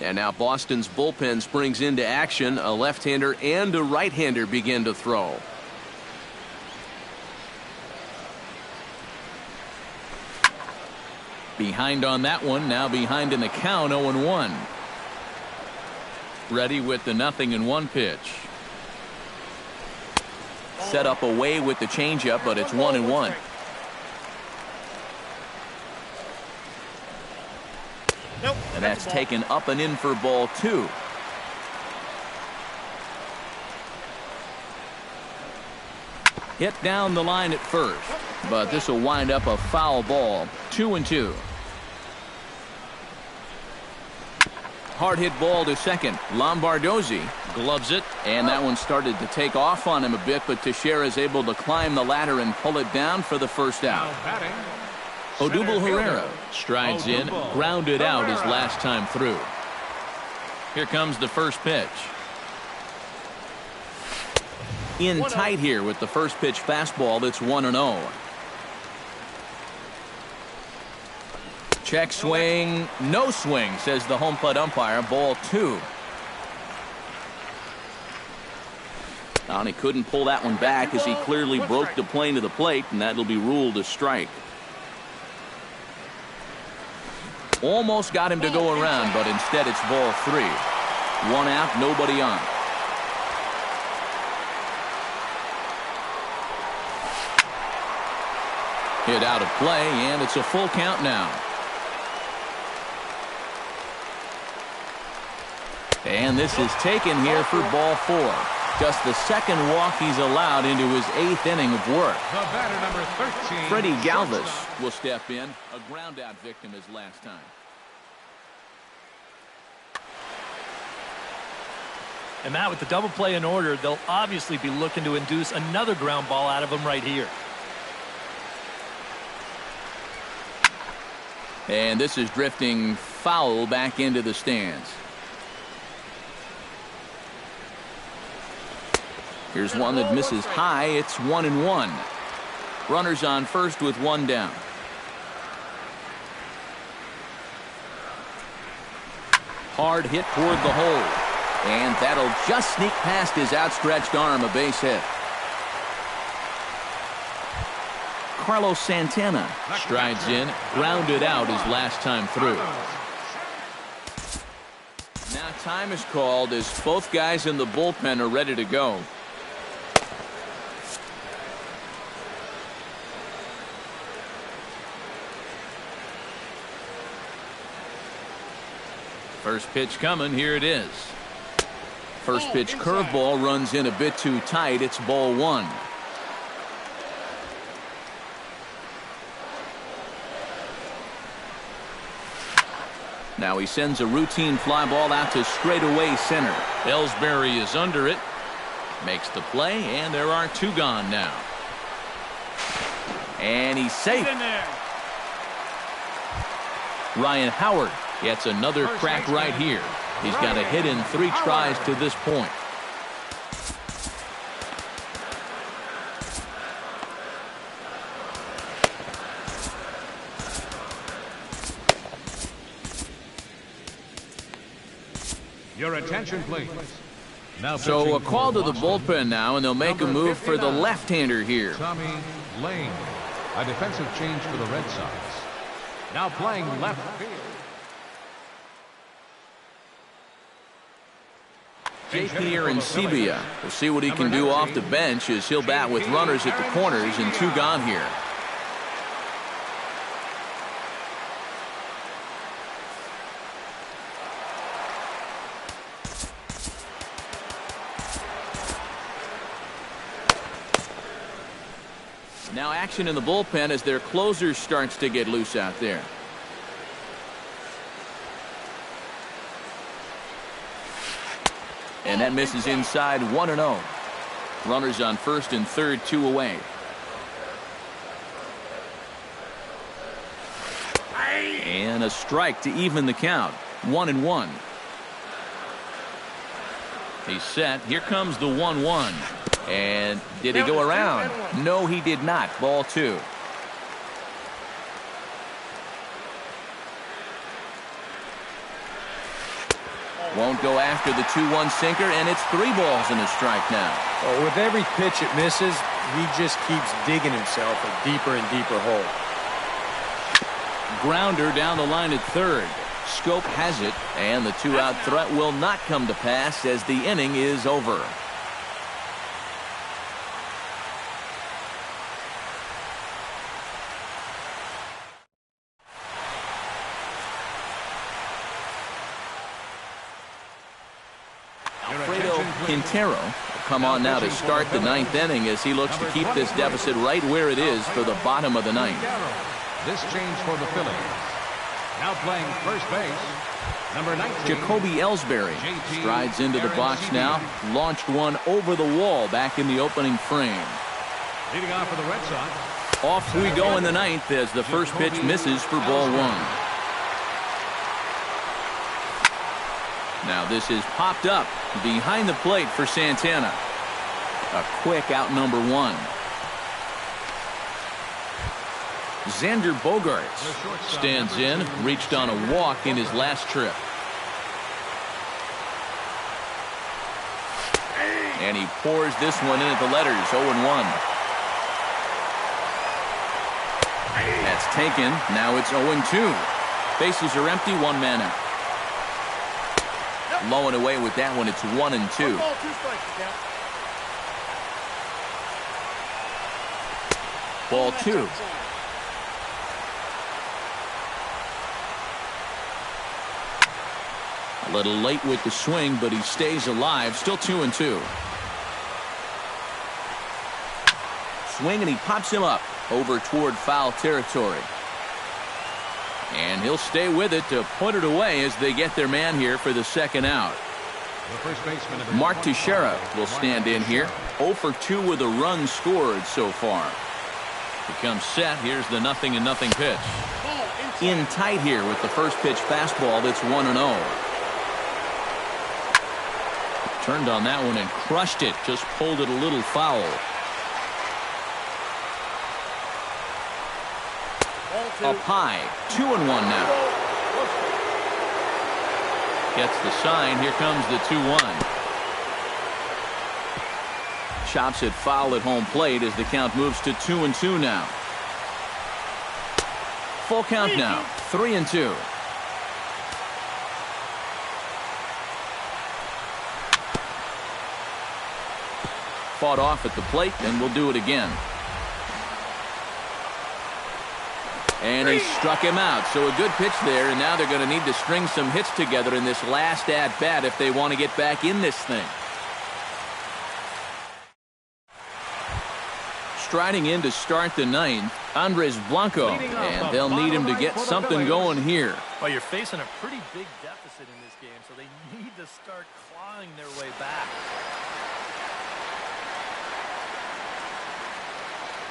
And now Boston's bullpen springs into action. A left-hander and a right-hander begin to throw. Behind on that one. Now behind in the count, 0-1. Ready with the 0-1 pitch. Set up away with the changeup, but it's 1-1. And that's taken up and in for ball 2. Hit down the line at first, but this will wind up a foul ball. 2-2. Hard hit ball to second. Lombardozzi gloves it, and that one started to take off on him a bit, but Teixeira is able to climb the ladder and pull it down for the first out. Odubel Herrera strides in, grounded out his last time through. Here comes the first pitch. In tight here with the first pitch fastball that's 1-0. Check swing, no swing, says the home plate umpire. Ball 2. And he couldn't pull that one back as he clearly broke the plane to the plate, and that'll be ruled a strike. Almost got him to go around, but instead it's ball 3. 1 out, nobody on. Hit out of play, and it's a full count now. And this is taken here for ball 4. Just the second walk he's allowed into his 8th inning of work. The batter, number 13. Freddie Galvis will step in. A ground-out victim his last time. And Matt, with the double play in order, they'll obviously be looking to induce another ground ball out of him right here. And this is drifting foul back into the stands. Here's one that misses high. It's 1-1. Runners on first with 1 down. Hard hit toward the hole. And that'll just sneak past his outstretched arm, a base hit. Carlos Santana strides in, grounded out his last time through. Now time is called as both guys in the bullpen are ready to go. First pitch coming. Here it is. First pitch curveball runs in a bit too tight. It's ball 1. Now he sends a routine fly ball out to straightaway center. Ellsbury is under it. Makes the play, and there are 2 gone now. And he's safe. Ryan Howard gets another crack right here. He's got a hit in 3 tries to this point. Your attention, please. Now so a call to the bullpen now, and they'll make a move for the left-hander here. Tommy Lane, a defensive change for the Red Sox. Now playing left field. J.P. Arancibia will see what he can do off the bench as he'll bat with runners at the corners and 2 gone here. Now action in the bullpen as their closer starts to get loose out there. And that misses inside. 1-0. Runners on first and third, 2 away. And a strike to even the count. 1-1. He's set. Here comes the 1-1. And did he go around? No, he did not. Ball 2. Won't go after the 2-1 sinker, and it's 3 balls and a strike now. Oh, with every pitch it misses, he just keeps digging himself a deeper and deeper hole. Grounder down the line at third. Scope has it, and the 2-out threat will not come to pass as the inning is over. Quintero will come on now to start the 9th inning as he looks to keep this deficit right where it is for the bottom of the 9th. This change for the Phillies. Now playing first base, number 19. Jacoby Ellsbury strides into the box now. Launched one over the wall back in the opening frame. Leading off for the Red Sox. Off we go in the 9th as the first pitch misses for ball 1. Now this is popped up behind the plate for Santana. A quick out number one. Xander Bogaerts stands in, reached on a walk in his last trip. And he pours this one in at the letters, 0-1. That's taken. Now it's 0-2. Bases are empty, one man out. Low and away with that one, it's 1-2. Ball two. A little late with the swing, but he stays alive. Still 2-2. Swing, and he pops him up over toward foul territory. And he'll stay with it to put it away as they get their man here for the second out. Mark Teixeira will stand in here. 0 for 2 with a run scored so far. Becomes set. Here's the 0-0 pitch. In tight here with the first pitch fastball that's 1-0. Turned on that one and crushed it. Just pulled it a little foul. Up high. 2-1 now. Gets the sign. Here comes the 2-1. Chops it foul at home plate as the count moves to 2-2 now. Full count now. 3-2. Fought off at the plate, and we'll do it again. And he struck him out. So a good pitch there, and now they're going to need to string some hits together in this last at-bat if they want to get back in this thing. Striding in to start the ninth, Andres Blanco, and they'll need him to get something going here. Well, you're facing a pretty big deficit in this game, so they need to start clawing their way back.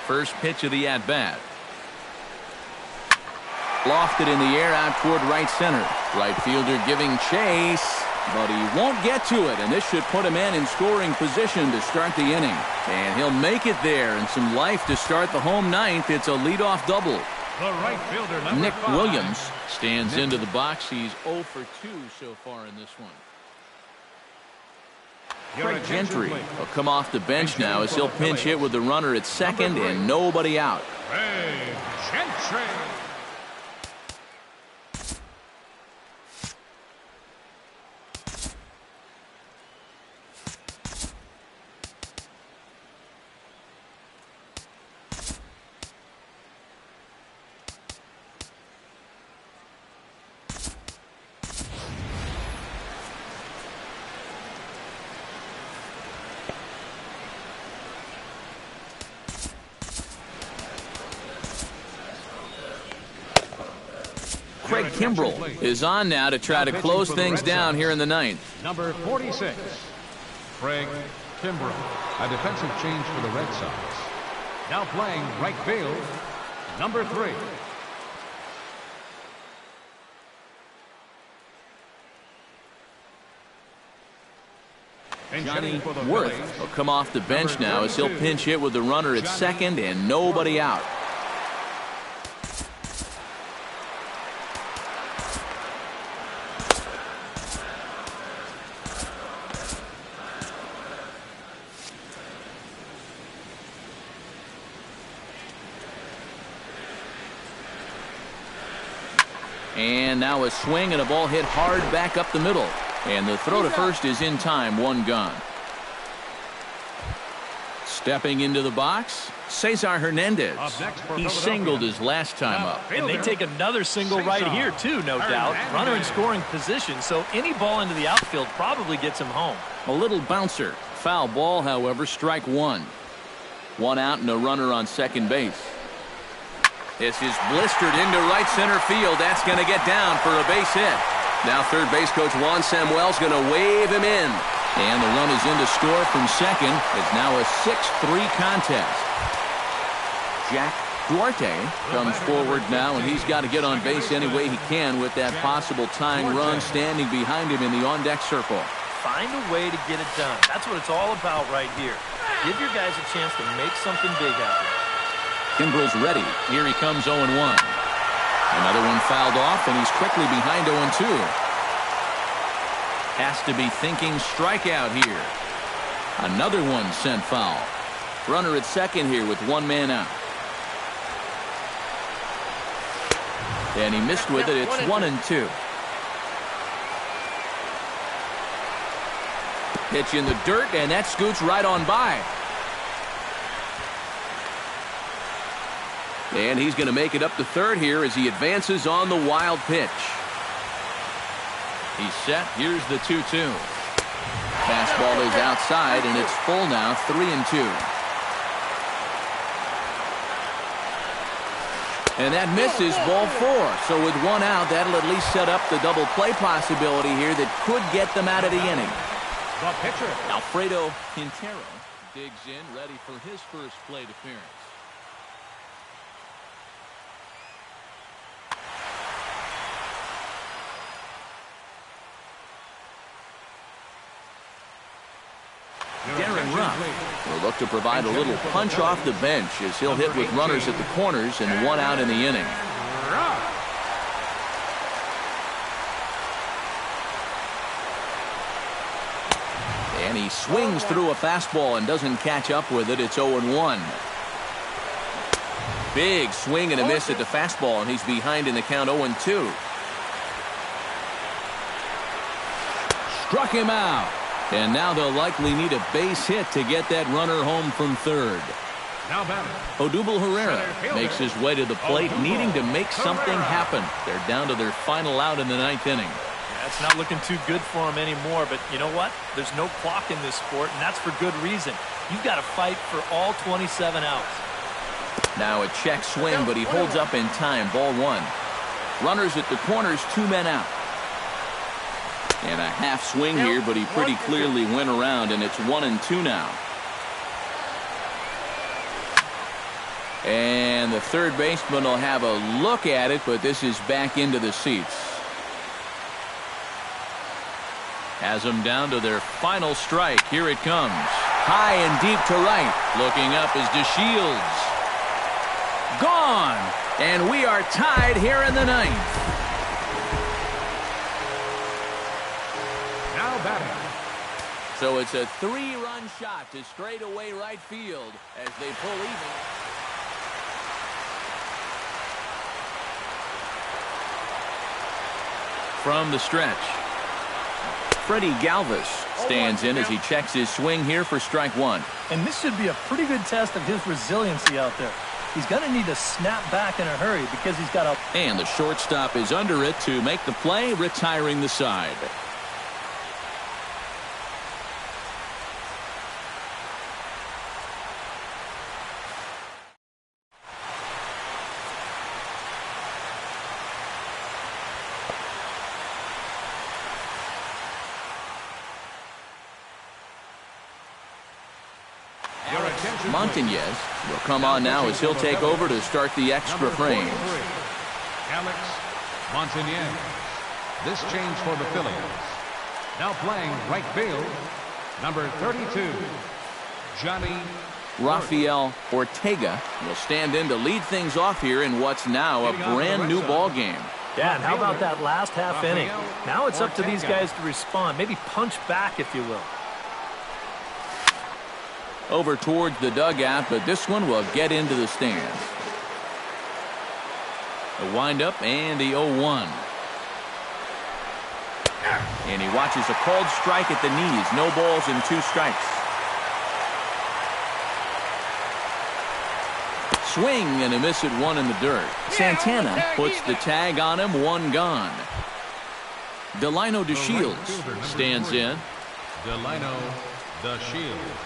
First pitch of the at-bat. Lofted in the air out toward right center. Right fielder giving chase, but he won't get to it, and this should put a man in scoring position to start the inning. And he'll make it there, and some life to start the home ninth. It's a leadoff double. The right fielder, Nick 5. Williams stands into the box. He's 0 for 2 so far in this one. Craig Gentry will come off the bench now as he'll pinch hit with the runner at second and nobody out. Craig Gentry. Craig Kimbrell is on now to try to close things down here in the ninth. Number 46, Craig Kimbrell, a defensive change for the Red Sox. Now playing right field, number 3. Johnny Worth will come off the bench now as he'll pinch hit with the runner at second and nobody out. And now a swing and a ball hit hard back up the middle. And the throw to first is in time, one gone. Stepping into the box, Cesar Hernandez. He singled his last time up. And they take another single right here, too, no doubt. Runner in scoring position, so any ball into the outfield probably gets him home. A little bouncer. Foul ball, however, strike one. One out and a runner on second base. This is blistered into right center field. That's going to get down for a base hit. Now third base coach Juan Samuel's going to wave him in. And the run is in to score from second. It's now a 6-3 contest. Jack Duarte comes forward now, and he's got to get on base any way he can with that possible tying run standing behind him in the on-deck circle. Find a way to get it done. That's what it's all about right here. Give your guys a chance to make something big happen. Kimbrell's ready. Here he comes 0-1. Another one fouled off, and he's quickly behind 0-2. Has to be thinking strikeout here. Another one sent foul. Runner at second here with one man out. And he missed with it. It's 1-2. Pitch in the dirt, and that scoots right on by. And he's going to make it up to third here as he advances on the wild pitch. He's set. Here's the 2-2. Fastball is outside, and it's full now, 3-2. And that misses, ball 4. So with one out, that'll at least set up the double play possibility here that could get them out of the inning. The pitcher, Alfredo Quintero, digs in, ready for his first plate appearance. Darren Ruff will look to provide a little punch off the bench as he'll hit with runners at the corners and one out in the inning. And he swings through a fastball and doesn't catch up with it. It's 0-1. Big swing and a miss at the fastball, and he's behind in the count 0-2. Struck him out. And now they'll likely need a base hit to get that runner home from third. now batting. Odubel Herrera makes his way to the plate, needing to make something happen. They're down to their final out in the 9th inning. That's not looking too good for him anymore, but you know what? There's no clock in this sport, and that's for good reason. You've got to fight for all 27 outs. Now a check swing, but he holds up in time. Ball 1. Runners at the corners, 2 men out. And a half swing here, but he pretty clearly went around, and it's 1-2 now. And the third baseman will have a look at it, but this is back into the seats. Has them down to their final strike. Here it comes. High and deep to right. Looking up is DeShields. Gone. And we are tied here in the 9th. Now batting. So it's a 3-run shot to straightaway right field as they pull even. From the stretch, Freddie Galvis stands in as he checks his swing here for strike 1. And this should be a pretty good test of his resiliency out there. He's going to need to snap back in a hurry because he's got a... And the shortstop is under it to make the play, retiring the side. Montañez will come on now as he'll take over to start the extra frames. Alex Montañez. This change for the Phillies. Now playing right field, number 32, Johnny Rafael Ortega will stand in to lead things off here in what's now a brand new ball game. Yeah, and how about that last half inning? Now it's up to these guys to respond, maybe punch back if you will. Over towards the dugout, but this one will get into the stands. A windup and the 0-1. And he watches a called strike at the knees. No balls and 2 strikes. Swing and a miss at 1 in the dirt. Santana puts the tag on him. 1 gone. Delino DeShields stands in. Delino DeShields.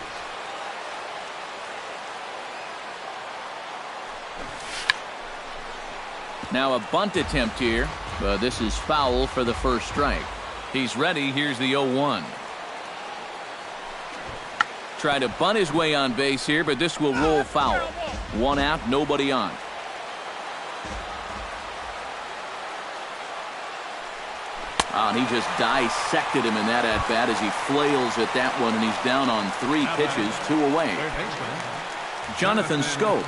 Now a bunt attempt here, but this is foul for the first strike. He's ready. Here's the 0-1. Try to bunt his way on base here, but this will roll foul. 1 out, nobody on. And he just dissected him in that at-bat as he flails at that one, and he's down on 3 pitches, 2 away. Jonathan Scope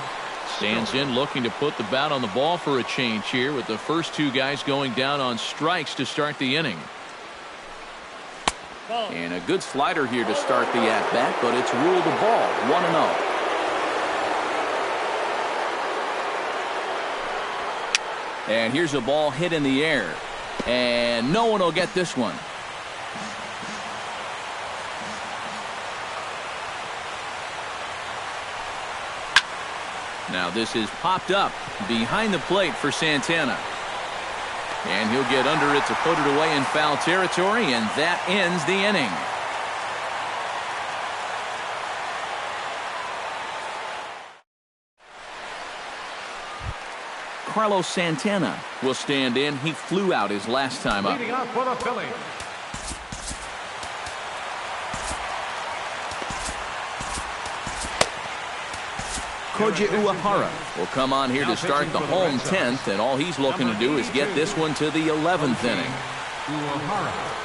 stands in looking to put the bat on the ball for a change here with the first 2 guys going down on strikes to start the inning. And a good slider here to start the at-bat, but it's ruled a ball, 1-0. And here's a ball hit in the air. And no one will get this one. Now this is popped up behind the plate for Santana. And he'll get under it to put it away in foul territory, and that ends the inning. Carlos Santana will stand in. He flew out his last time up. Leading off for the Phillies. Koji Uehara will come on here to start the home 10th, and all he's looking to do is get this one to the 11th inning. Uehara.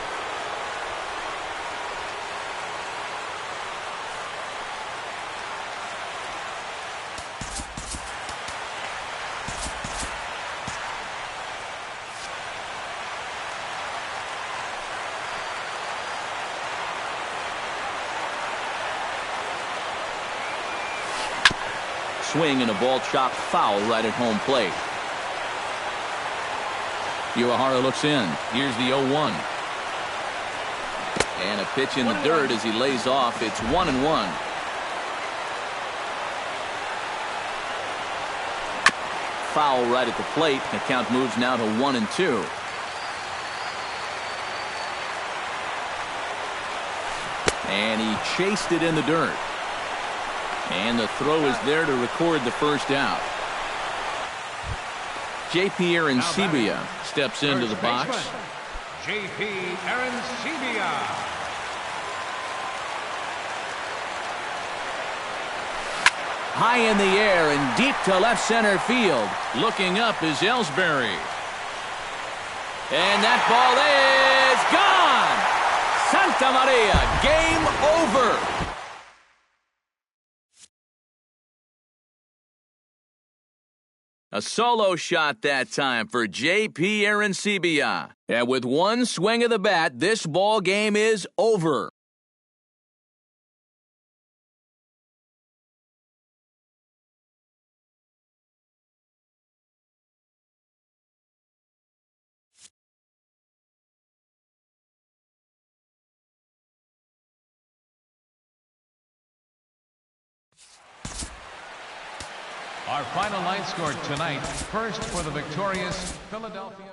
Swing and a ball chopped foul right at home plate. Uehara looks in. Here's the 0-1. And a pitch in the dirt as he lays off. It's 1-1. Foul right at the plate. The count moves now to 1-2. And he chased it in the dirt. And the throw is there to record the first out. J.P. Arancibia steps into the box. J.P. Arancibia. High in the air and deep to left center field. Looking up is Ellsbury. And that ball is gone. Santa Maria, game over. A solo shot that time for J.P. Arancibia. And with one swing of the bat, this ball game is over. Our final line score tonight, first for the victorious Philadelphia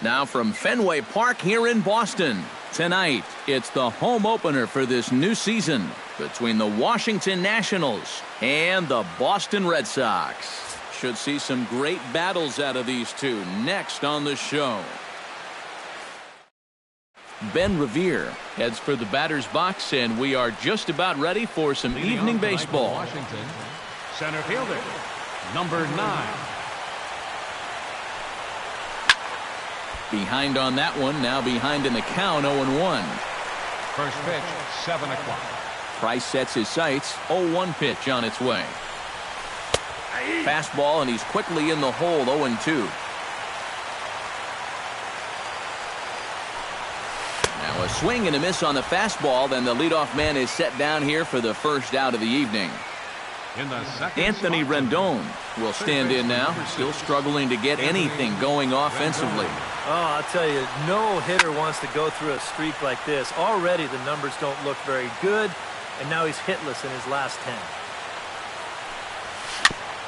Now from Fenway Park here in Boston. Tonight, it's the home opener for this new season between the Washington Nationals and the Boston Red Sox. Should see some great battles out of these two next on the show. Ben Revere heads for the batter's box, and we are just about ready for some evening baseball. Washington, center fielder, number 9. Behind on that one, now behind in the count, 0-1. First pitch, 7 o'clock. Price sets his sights, 0-1 pitch on its way. Fastball, and he's quickly in the hole, 0-2. Now a swing and a miss on the fastball, then the leadoff man is set down here for the first out of the evening. In the second Anthony spot, Rendon will stand in now, still struggling to get anything going offensively. Oh, I'll tell you, no hitter wants to go through a streak like this. Already the numbers don't look very good, and now he's hitless in his last 10.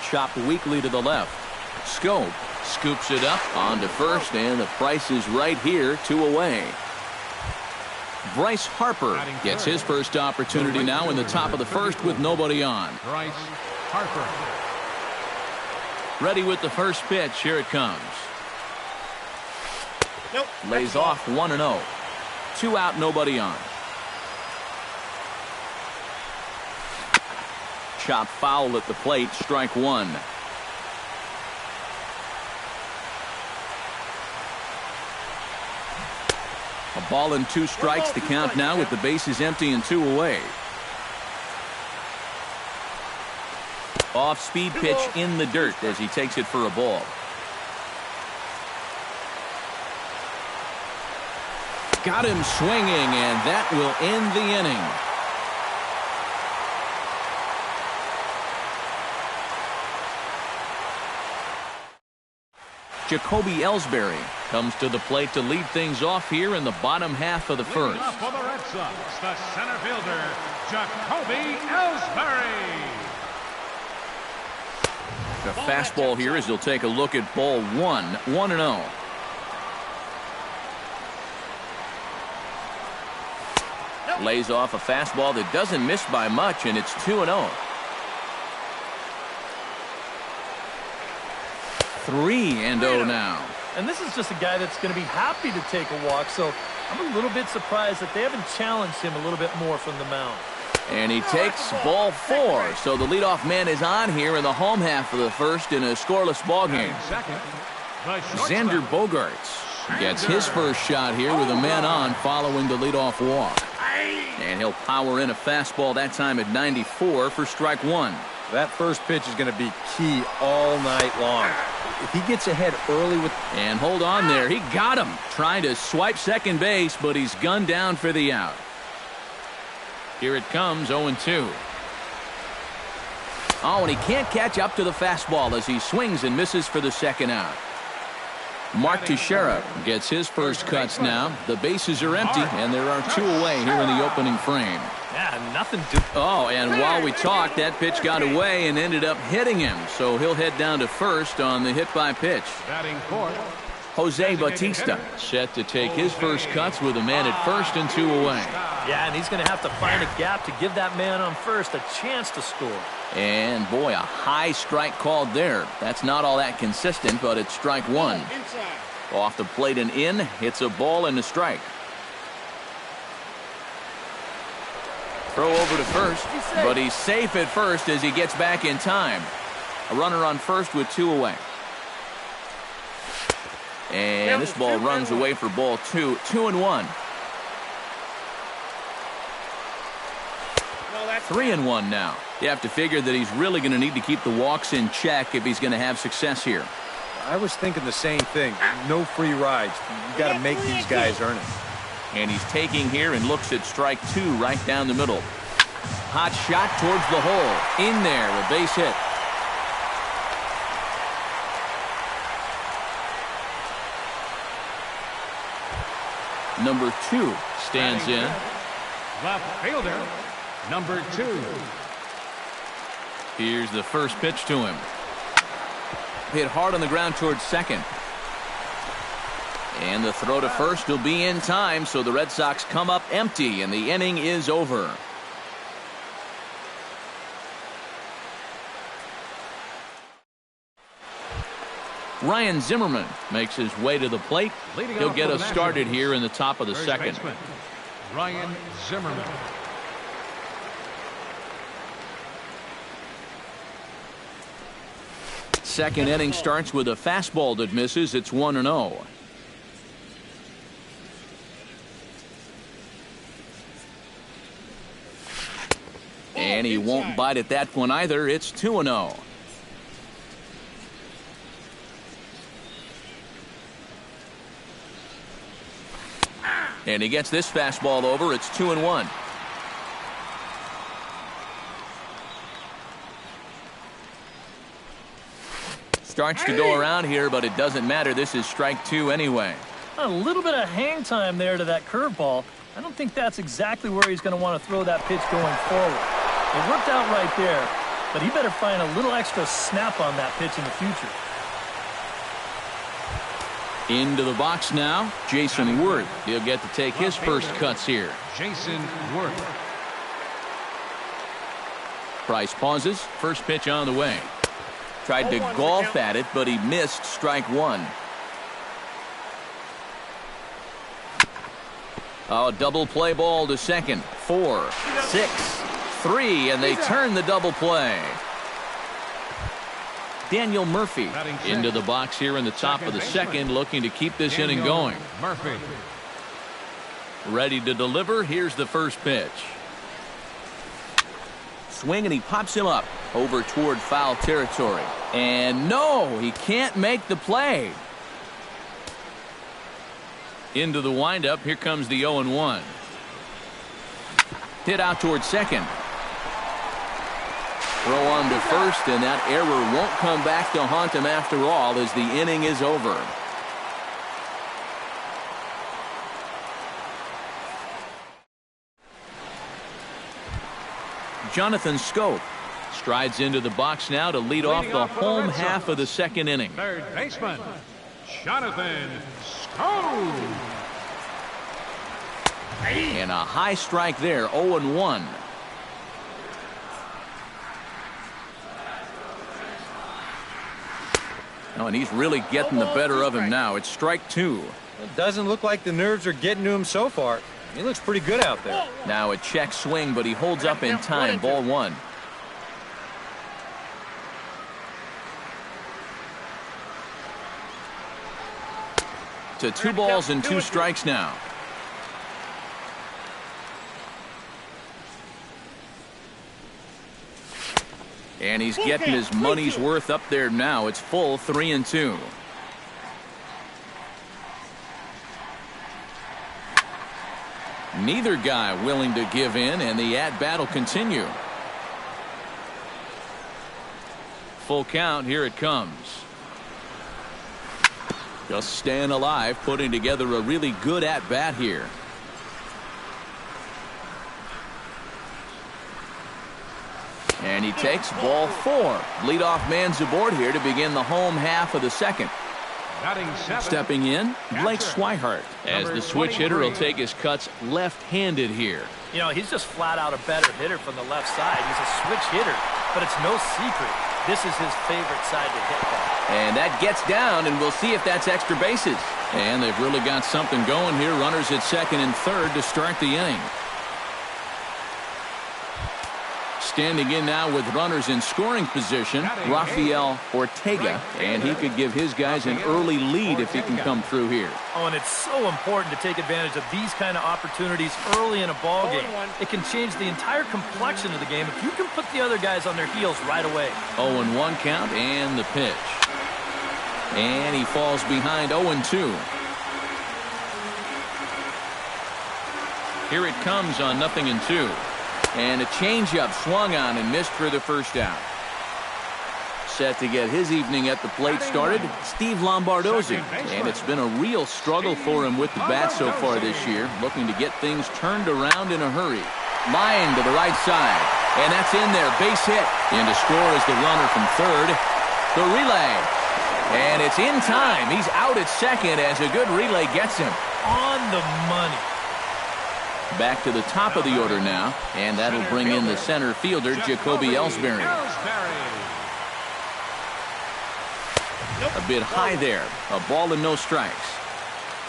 Chopped weakly to the left. Scope scoops it up onto first, and the price is right here, 2 away. Bryce Harper gets his first opportunity now in the top of the first with nobody on. Bryce Harper. Ready with the first pitch. Here it comes. Nope. Lays off 1-0. 2 out, nobody on. Chop foul at the plate, strike 1. A ball and 2 strikes to count now with the bases empty and 2 away. Off-speed pitch in the dirt as he takes it for a ball. Got him swinging, and that will end the inning. Jacoby Ellsbury comes to the plate to lead things off here in the bottom half of the first. Leading off for the Red Sox, the center fielder, Jacoby Ellsbury. The fastball here as he'll take a look at ball 1, 1-0. Lays off a fastball that doesn't miss by much, and it's 2-0. 3-0 now. And this is just a guy that's going to be happy to take a walk, so I'm a little bit surprised that they haven't challenged him a little bit more from the mound. And he takes ball 4, so the leadoff man is on here in the home half of the first in a scoreless ball game. Second, Xander Bogaerts gets his first shot here with a man on following the leadoff walk. And he'll power in a fastball that time at 94 for strike 1. That first pitch is going to be key all night long. If he gets ahead early with... And hold on there. He got him. Trying to swipe second base, but he's gunned down for the out. Here it comes, 0-2. Oh, and he can't catch up to the fastball as he swings and misses for the second out. Mark Teixeira gets his first cuts now. The bases are empty, and there are 2 away here in the opening frame. Yeah, nothing to... Oh, and while we talked, that pitch got away and ended up hitting him. So he'll head down to first on the hit by pitch. batting fourth, Jose Bautista set to take his first cuts with a man at first and 2 away. Yeah, and he's going to have to find a gap to give that man on first a chance to score. And boy, a high strike called there. That's not all that consistent, but it's strike 1. Off the plate and in, hits a ball and a strike. Throw over to first, but he's safe at first as he gets back in time. A runner on first with 2 away. And this ball runs away for ball 2, 2-1. 3-1 now. You have to figure that he's really going to need to keep the walks in check if he's going to have success here. I was thinking the same thing. No free rides. You got to make these guys earn it. And he's taking here and looks at strike 2 right down the middle. Hot shot towards the hole. In there, a base hit. Number 2 stands in. left fielder, number 2. Here's the first pitch to him. Hit hard on the ground towards second. And the throw to first will be in time, so the Red Sox come up empty, and the inning is over. Ryan Zimmerman makes his way to the plate. He'll get us started here in the top of the second. Ryan Zimmerman. Second inning starts with a fastball that misses. It's 1-0. And he won't bite at that one either. It's 2-0. And he gets this fastball over. It's 2-1. Starts to go around here, but it doesn't matter. This is strike 2 anyway. A little bit of hang time there to that curveball. I don't think that's exactly where he's going to want to throw that pitch going forward. It worked out right there, but he better find a little extra snap on that pitch in the future. Into the box now, Jason Worth. He'll get to take his first cuts here. Jason Worth. Price pauses. First pitch on the way. Tried to golf at it, but he missed strike 1. Oh, double play ball to second. 4, 6, 3, and they turn the double play. Daniel Murphy into the box here in the top of the second, looking to keep this inning going. Murphy. Ready to deliver. Here's the first pitch. Swing, and he pops him up over toward foul territory. And no, he can't make the play. Into the windup. Here comes the 0-1. Hit out toward second. Throw on to first, and that error won't come back to haunt him after all, as the inning is over. Jonathan Scope strides into the box now to lead off the home half of the second inning. Third baseman, Jonathan Scope. And a high strike there, 0-1. Oh, and he's really getting the better of him now. It's strike 2. It doesn't look like the nerves are getting to him so far. He looks pretty good out there. Now a check swing, but he holds up in time. Ball 1. To 2 balls and 2 strikes now. And he's getting his money's worth up there now. It's full 3-2. Neither guy willing to give in, and the at-bat will continue. Full count. Here it comes. Just staying alive, putting together a really good at-bat here. And he takes ball 4. Leadoff man's aboard here to begin the home half of the second. Stepping in, Blake Swihart. As the switch hitter, he'll take his cuts left-handed here. You know, he's just flat out a better hitter from the left side. He's a switch hitter, but it's no secret. This is his favorite side to hit from. And that gets down, and we'll see if that's extra bases. And they've really got something going here. Runners at second and third to start the inning. Standing in now with runners in scoring position, Rafael Ortega, and he could give his guys an early lead if he can come through here. Oh, and it's so important to take advantage of these kind of opportunities early in a ball game. It can change the entire complexion of the game if you can put the other guys on their heels right away. 0-1 count, and the pitch. And he falls behind 0-2. Here it comes on 0-2. And a changeup swung on and missed for the first out. Set to get his evening at the plate started, Steve Lombardozzi. And it's been a real struggle for him with the bat so far this year, looking to get things turned around in a hurry. Line to the right side, and that's in there, base hit. In to score is the runner from third. The relay. And it's in time. He's out at second as a good relay gets him. On the money. Back to the top of the order now, and that'll bring in the center fielder, Jacoby Ellsbury. A bit high there. A ball and no strikes.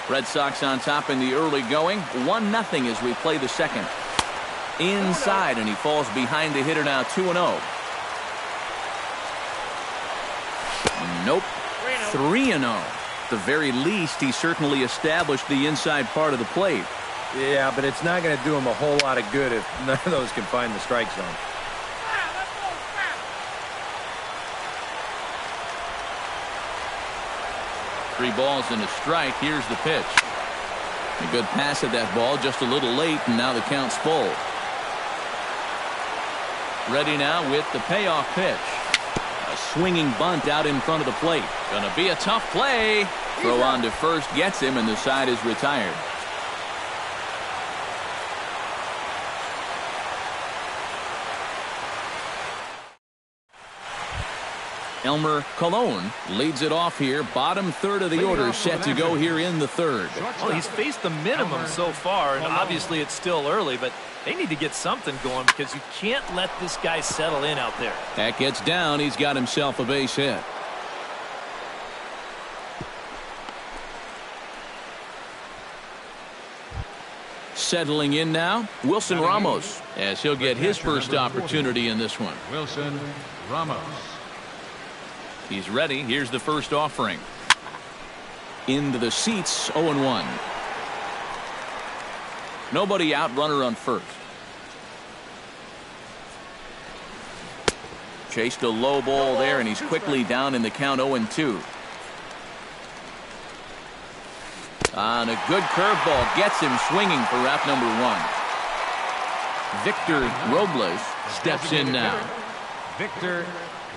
Red Sox on top in the early going. 1-0 as we play the second. Inside, and he falls behind the hitter now, 2-0. Nope. 3-0. At the very least, he certainly established the inside part of the plate. Yeah, but it's not going to do him a whole lot of good if none of those can find the strike zone. Three balls and a strike. Here's the pitch. A good pass at that ball, just a little late, and now the count's full. Ready now with the payoff pitch. A swinging bunt out in front of the plate. Gonna be a tough play. Throw on to first gets him, and the side is retired. Elmer Colon leads it off here. Bottom third of the order set to go here in the third. Well, he's faced the minimum so far, and obviously it's still early, but they need to get something going because you can't let this guy settle in out there. That gets down. He's got himself a base hit. Settling in now, Wilson Ramos, as he'll get his first opportunity in this one. Wilson Ramos. He's ready. Here's the first offering. Into the seats, 0-1. Nobody out, runner on first. Chased a low ball there, and he's quickly down in the count, 0-2. On a good curveball, gets him swinging for wrap number 1. Victor Robles steps in now. Victor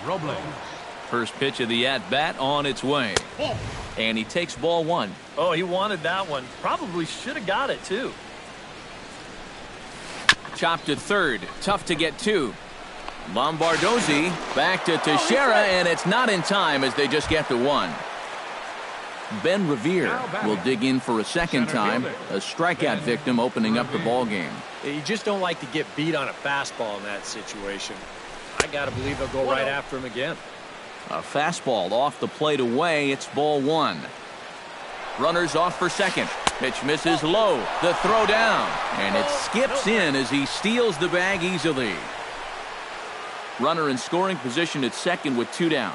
Robles. First pitch of the at-bat on its way. And he takes ball 1. Oh, he wanted that one. Probably should have got it, too. Chopped to third. Tough to get to. Lombardozzi back to Teixeira, and it's not in time as they just get to 1. Ben Revere will dig in for a second time. A strikeout victim opening up the ball game. You just don't like to get beat on a fastball in that situation. I got to believe they'll go right after him again. A fastball off the plate away. It's ball 1. Runners off for second. Pitch misses low. The throw down. And it skips in as he steals the bag easily. Runner in scoring position at second with 2 down.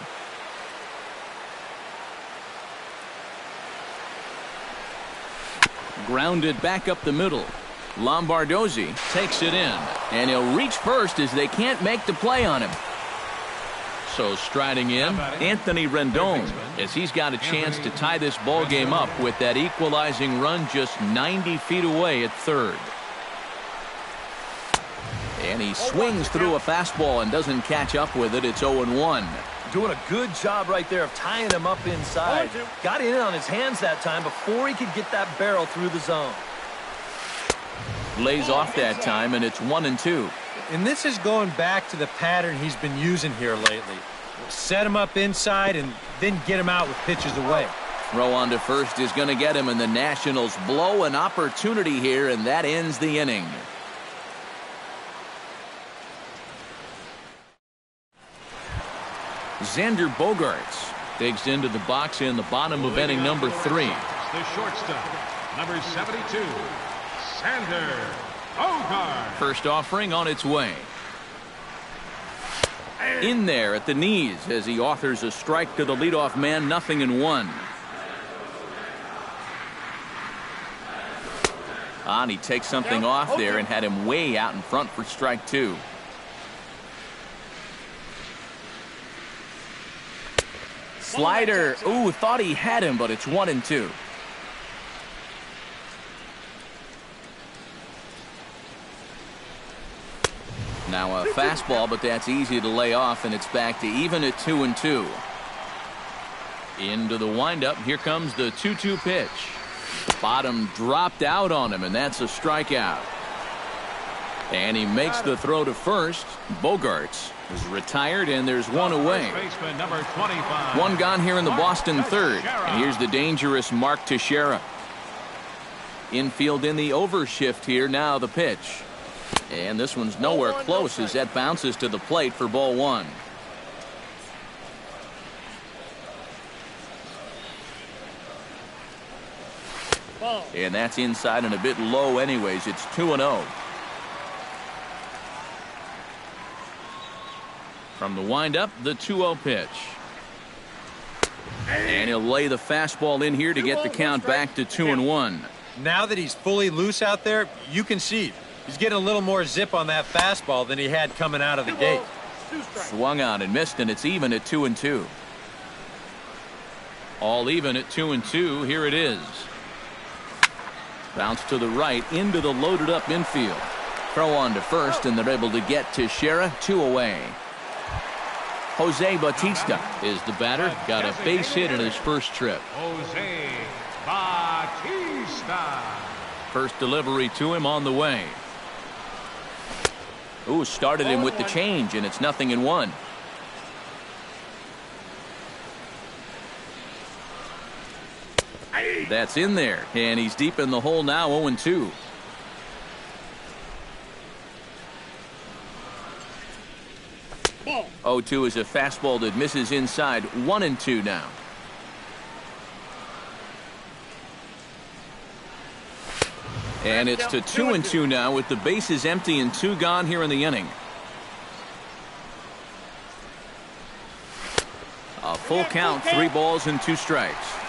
Grounded back up the middle. Lombardozzi takes it in. And he'll reach first as they can't make the play on him. So striding in, Anthony Rendon, as he's got a chance to tie this ball game up with that equalizing run just 90 feet away at third. And he swings through a fastball and doesn't catch up with it. It's 0-1. Doing a good job right there of tying him up inside. Got in on his hands that time before he could get that barrel through the zone. Lays off that time, and it's 1-2. And this is going back to the pattern he's been using here lately. Set him up inside and then get him out with pitches away. Throw on to first is going to get him, and the Nationals blow an opportunity here, and that ends the inning. Xander Bogaerts digs into the box in the bottom of inning number 3. The shortstop, number 72, Xander Bogaerts. First offering on its way. In there at the knees as he authors a strike to the leadoff man, 0-1. And he takes something off there and had him way out in front for strike 2. Slider. Ooh, thought he had him, but it's 1-2. Now a fastball, but that's easy to lay off, and it's back to even at 2-2. Into the windup. Here comes the 2-2 pitch. Bottom dropped out on him, and that's a strikeout. And he makes the throw to first. Bogarts is retired, and there's one away. One gone here in the Boston third. And here's the dangerous Mark Teixeira. Infield in the overshift here. Now the pitch. And this one's nowhere close as that bounces to the plate for ball one. And that's inside and a bit low anyways. It's 2-0. From the windup, the 2-0 pitch. And he'll lay the fastball in here to get the count back to 2-1. Now that he's fully loose out there, you can see he's getting a little more zip on that fastball than he had coming out of the gate. Swung on and missed, and it's even at 2-2. All even at 2-2. Here it is. Bounce to the right into the loaded up infield. Throw on to first, and they're able to get Teixeira 2 away. Jose Bautista is the batter. Got a base hit in his first trip. Jose Bautista. First delivery to him on the way. Ooh, started him with the change, and it's 0-1. That's in there, and he's deep in the hole now. 0-2. Ball. 0-2 is a fastball that misses inside. 1-2 now. And it's to 2-2 now with the bases empty and 2 gone here in the inning. A full count, 3 balls and 2 strikes.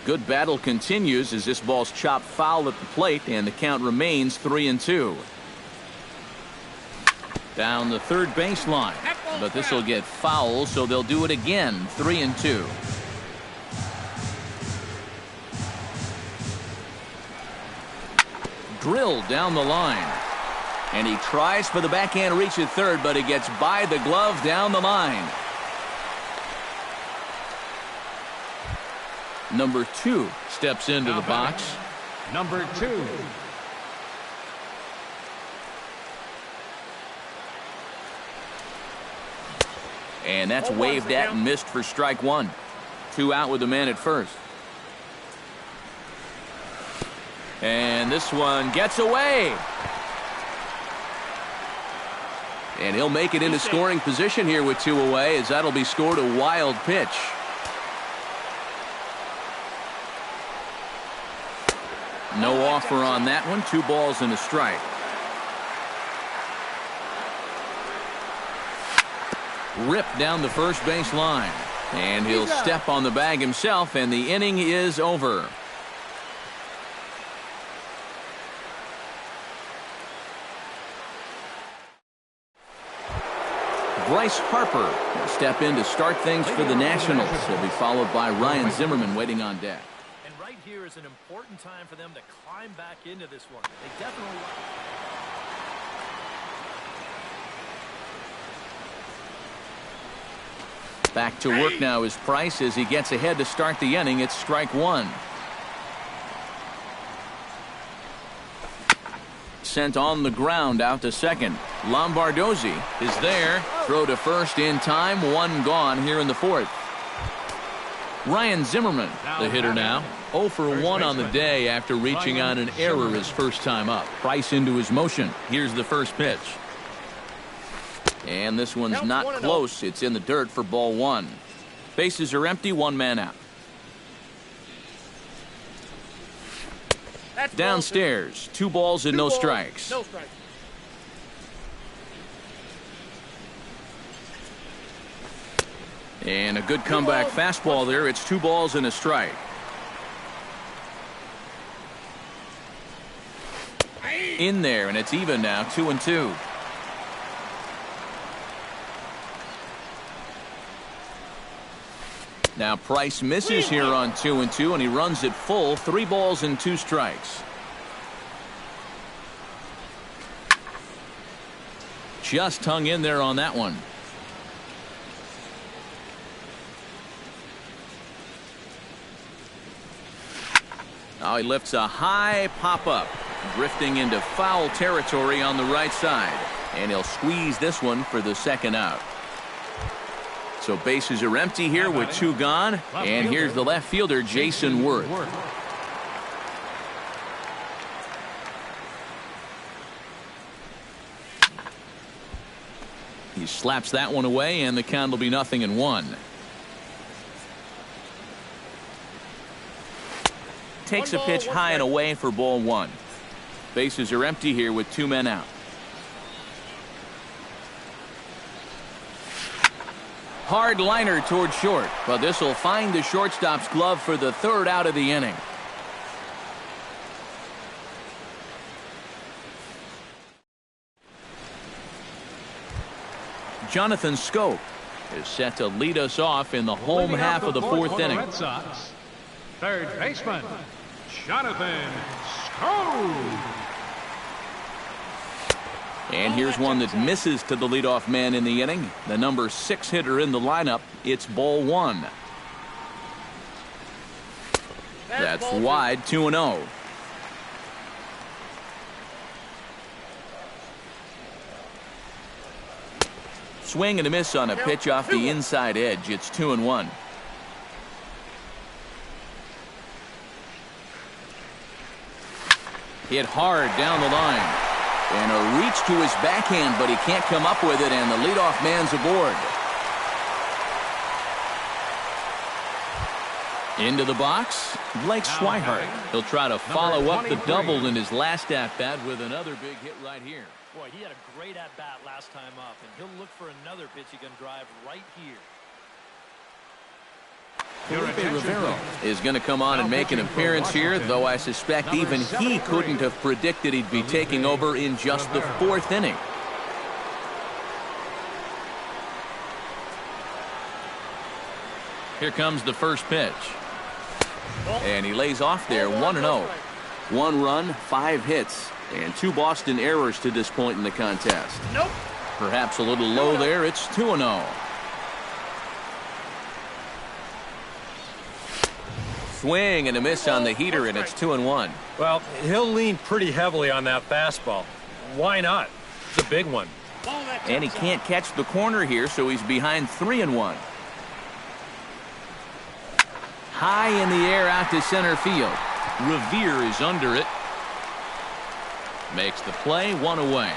Good battle continues as this ball's chopped foul at the plate, and the count remains 3-2. Down the third baseline, but this will get foul, so they'll do it again. 3-2. Drilled down the line, and he tries for the backhand reach at third, but it gets by the glove down the line. Number 2 steps into the box. Number 2. And that's waved at and missed for strike 1. 2 out with the man at first. And this one gets away. And he'll make it into scoring position here with 2 away, as that'll be scored a wild pitch. No offer on that one. 2 balls and a strike. Ripped down the first base line. And he'll step on the bag himself, and the inning is over. Bryce Harper will step in to start things for the Nationals. He'll be followed by Ryan Zimmerman waiting on deck. And right here is an important time for them to climb back into this one. They definitely Back to work now is Price as he gets ahead to start the inning. It's strike 1. Sent on the ground out to second. Lombardozzi is there. Throw to first in time. 1 gone here in the 4th. Ryan Zimmerman, the hitter now. 0 for 1 on the day after reaching on an error his first time up. Price into his motion. Here's the first pitch. And this one's not close. It's in the dirt for ball 1. Bases are empty. 1 man out. Downstairs, 2 balls and no strikes. And a good comeback fastball there. It's 2 balls and a strike. In there, and it's even now. 2-2. Now Price misses here on 2-2, and he runs it full. 3 balls and 2 strikes. Just hung in there on that one. He lifts a high pop-up, drifting into foul territory on the right side. And he'll squeeze this one for the second out. So bases are empty here with 2 gone. And here's the left fielder, Jason Worth. He slaps that one away, and the count will be 0-1. Takes a pitch high and away for ball 1. Bases are empty here with 2 men out. Hard liner toward short, but this will find the shortstop's glove for the 3rd out of the inning. Jonathan Scope is set to lead us off in the home half of the 4th inning. Red Sox, third baseman, Jonathan Scope. And here's one that misses to the leadoff man in the inning. The number 6 hitter in the lineup. It's ball 1. That's wide, 2-0. Swing and a miss on a pitch off the inside edge. It's 2-1. Hit hard down the line. And a reach to his backhand, but he can't come up with it, and the leadoff man's aboard. Into the box, Blake Swihart. He'll try to follow up the double in his last at-bat with another big hit right here. Boy, he had a great at-bat last time up, and he'll look for another pitch he can drive right here. Felipe Rivero is going to come on and make an appearance here, though I suspect even he couldn't have predicted he'd be taking over in just the 4th inning. Here comes the first pitch. And he lays off there, 1-0. 1 run, 5 hits, and 2 Boston errors to this point in the contest. Nope. Perhaps a little low there. It's 2-0. Swing and a miss on the heater, and it's 2-1. Well, he'll lean pretty heavily on that fastball. Why not? It's a big one. And he can't catch the corner here, so he's behind 3-1. High in the air out to center field. Revere is under it. Makes the play, 1 away.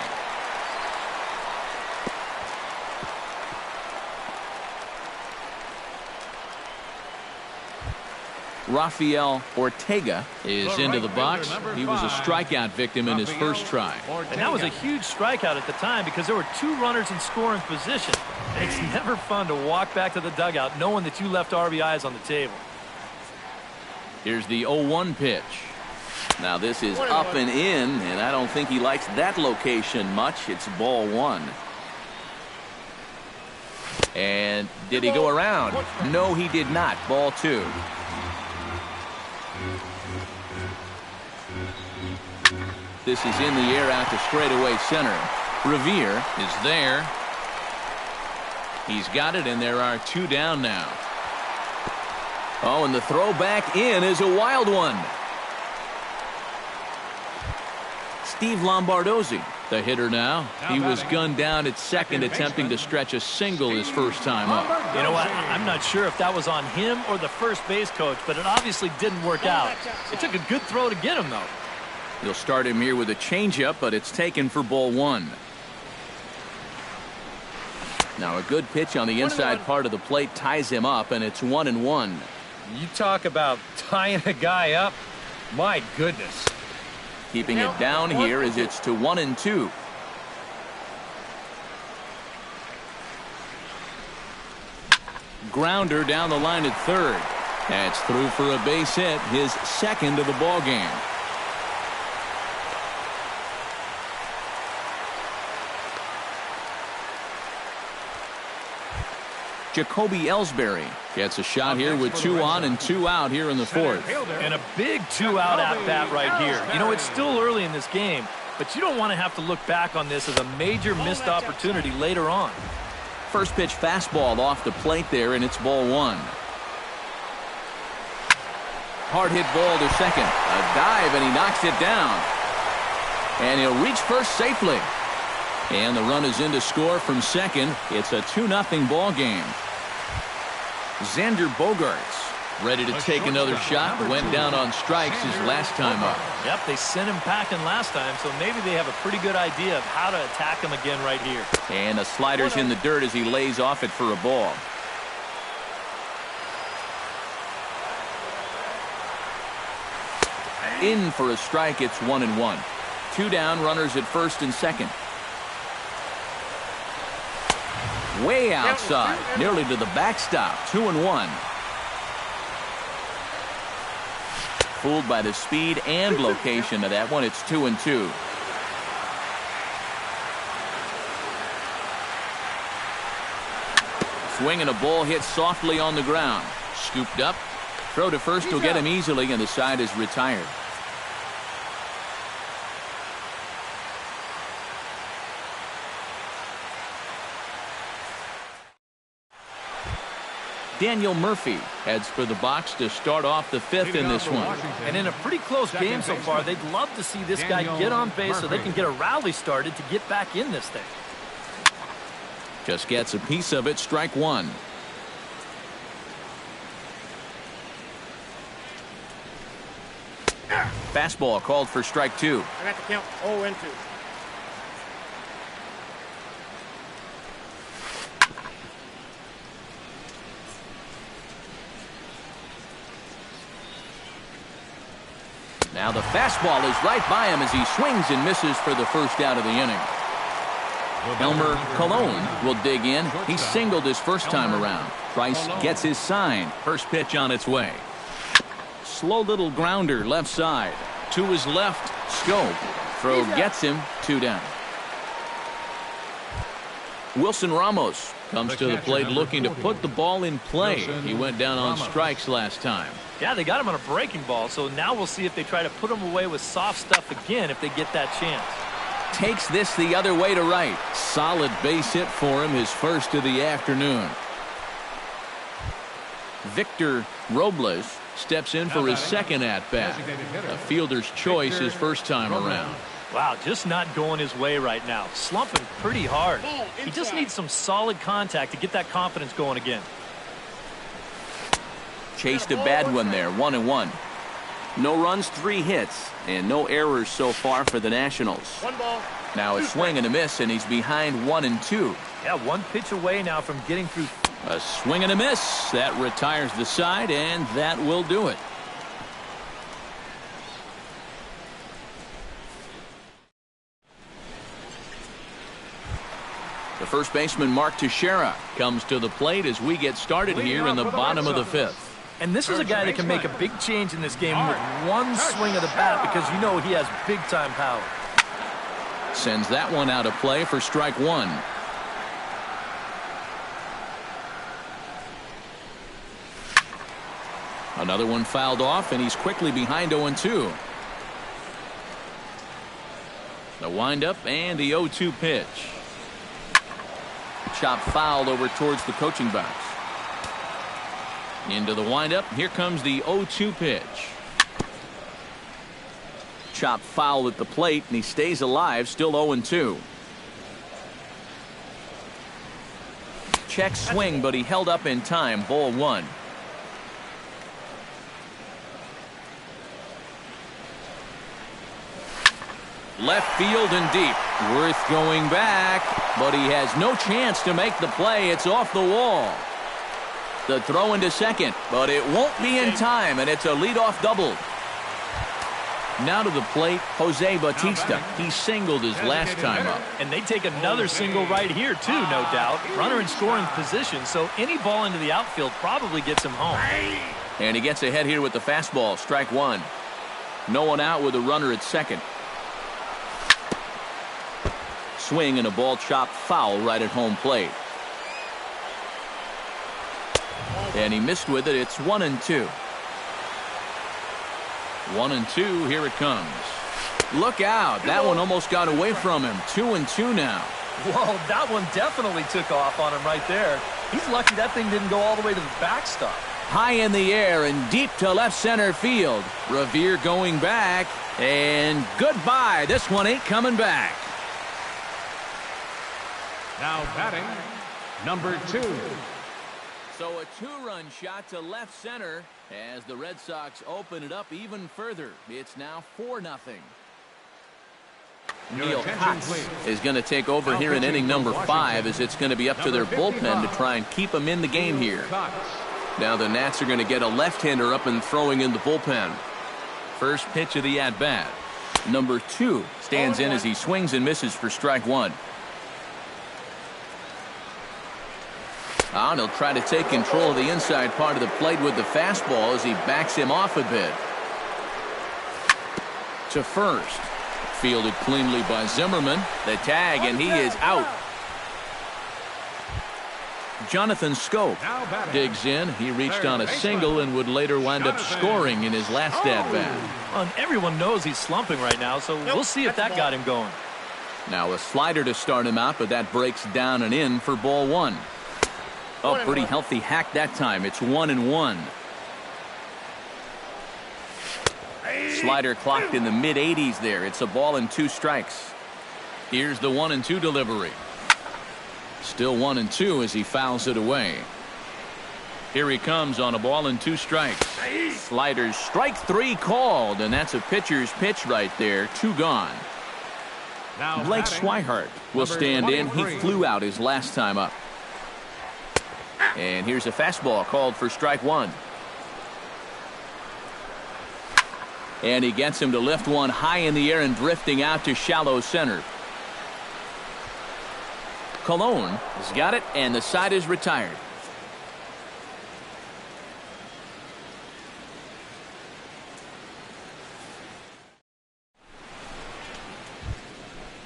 Rafael Ortega is into the box. He was a strikeout victim in his first try. And that was a huge strikeout at the time because there were 2 runners in scoring position. And it's never fun to walk back to the dugout knowing that you left RBIs on the table. Here's the 0-1 pitch. Now this is up and in, and I don't think he likes that location much. It's ball 1. And did he go around? No, he did not. Ball 2. This is in the air out to straightaway center. Revere is there. He's got it, and there are 2 down now. Oh, and the throw back in is a wild one. Steve Lombardozzi, the hitter now. He was gunned down at second, attempting to stretch a single his first time up. You know what? I'm not sure if that was on him or the first base coach, but it obviously didn't work out. It took a good throw to get him, though. You'll start him here with a changeup, but it's taken for ball 1. Now a good pitch on the inside part of the plate ties him up, and it's 1-1. You talk about tying a guy up. My goodness. Keeping it down here as it's to 1-2. Grounder down the line at third. That's through for a base hit, his second of the ball game. Jacoby Ellsbury gets a shot here with 2 on and 2 out here in the 4th. And a big 2-out at-bat right here. You know, it's still early in this game, but you don't want to have to look back on this as a major missed opportunity later on. First pitch fastball off the plate there, and it's ball 1. Hard hit ball to second. A dive, and he knocks it down. And he'll reach first safely. And the run is in to score from second. It's a 2-0 ball game. Xander Bogaerts ready to take another shot. Went down on strikes his last time up. Yep, they sent him packing last time, so maybe they have a pretty good idea of how to attack him again right here. And the slider's in the dirt as he lays off it for a ball. In for a strike. It's 1-1. 2 down, runners at first and second. Way outside, nearly to the backstop. 2-1. Fooled by the speed and location of that one. It's 2-2. Swing and a ball hit softly on the ground. Scooped up. Throw to first will get him easily, and the side is retired. Daniel Murphy heads for the box to start off the fifth in this one. And in a pretty close game so far, they'd love to see this guy get on base so they can get a rally started to get back in this thing. Just gets a piece of it. Strike one. Fastball called for strike two. I got to count 0-2. Now the fastball is right by him as he swings and misses for the first out of the inning. Elmer Colon will dig in. He singled his first time around. Price gets his sign. First pitch on its way. Slow little grounder left side. To his left, Scope. Throw gets him. 2 down. Wilson Ramos comes to the plate looking to put the ball in play. He went down on strikes last time. Yeah, they got him on a breaking ball, so now we'll see if they try to put him away with soft stuff again if they get that chance. Takes this the other way to right. Solid base hit for him, his first of the afternoon. Victor Robles steps in for his second at-bat. A fielder's choice his first time around. Wow, just not going his way right now. Slumping pretty hard. He just needs some solid contact to get that confidence going again. Chased a bad one there. 1-1. No runs, 3 hits, and no errors so far for the Nationals. 1 ball. Now a swing and a miss, and he's behind 1-2. Yeah, 1 pitch away now from getting through. A swing and a miss. That retires the side, and that will do it. The first baseman, Mark Teixeira, comes to the plate as we get started here in the bottom of the fifth. And this is a guy that can make a big change in this game with 1 swing of the bat because you know he has big-time power. Sends that one out of play for strike one. Another one fouled off, and he's quickly behind 0-2. The windup and the 0-2 pitch. Chop fouled over towards the coaching box. Into the windup. Here comes the 0-2 pitch. Chop foul at the plate, and he stays alive, still 0-2. Check swing, but he held up in time. Ball 1. Left field and deep. Worth going back, but he has no chance to make the play. It's off the wall. The throw into second, but it won't be in time, and it's a leadoff double. Now to the plate, Jose Bautista. He singled his last time up. And they take another single right here, too, no doubt. Runner in scoring position, so any ball into the outfield probably gets him home. And he gets ahead here with the fastball. Strike one. No one out with a runner at second. Swing and a ball chopped foul right at home plate. And he missed with it. It's 1-2. 1-2. Here it comes. Look out. That one almost got away from him. 2-2 now. Whoa, that one definitely took off on him right there. He's lucky that thing didn't go all the way to the backstop. High in the air and deep to left center field. Revere going back, and goodbye. This one ain't coming back. Now batting, number 2. So a two-run shot to left center as the Red Sox open it up even further. It's now 4-0. Neil Cox is going to take over here in inning number 5, as it's going to be up to their bullpen to try and keep them in the game here. Now the Nats are going to get a left-hander up and throwing in the bullpen. First pitch of the at-bat. Number 2 stands in as he swings and misses for strike 1. And he'll try to take control of the inside part of the plate with the fastball as he backs him off a bit. To first. Fielded cleanly by Zimmerman. The tag, and he is out. Jonathan Scope digs in. He reached on a single and would later wind up scoring in his last at-bat. Well, and everyone knows he's slumping right now, so we'll see if that got him going. Now a slider to start him out, but that breaks down and in for ball 1. Oh, pretty healthy hack that time. It's 1-1. Slider clocked in the mid-80s there. It's a ball and 2 strikes. Here's the 1-2 delivery. Still 1-2 as he fouls it away. Here he comes on a ball and 2 strikes. Sliders strike 3 called, and that's a pitcher's pitch right there. 2 gone. Blake Swihart will stand in. He flew out his last time up. And here's a fastball called for strike 1. And he gets him to lift one high in the air and drifting out to shallow center. Colon has got it, and the side is retired.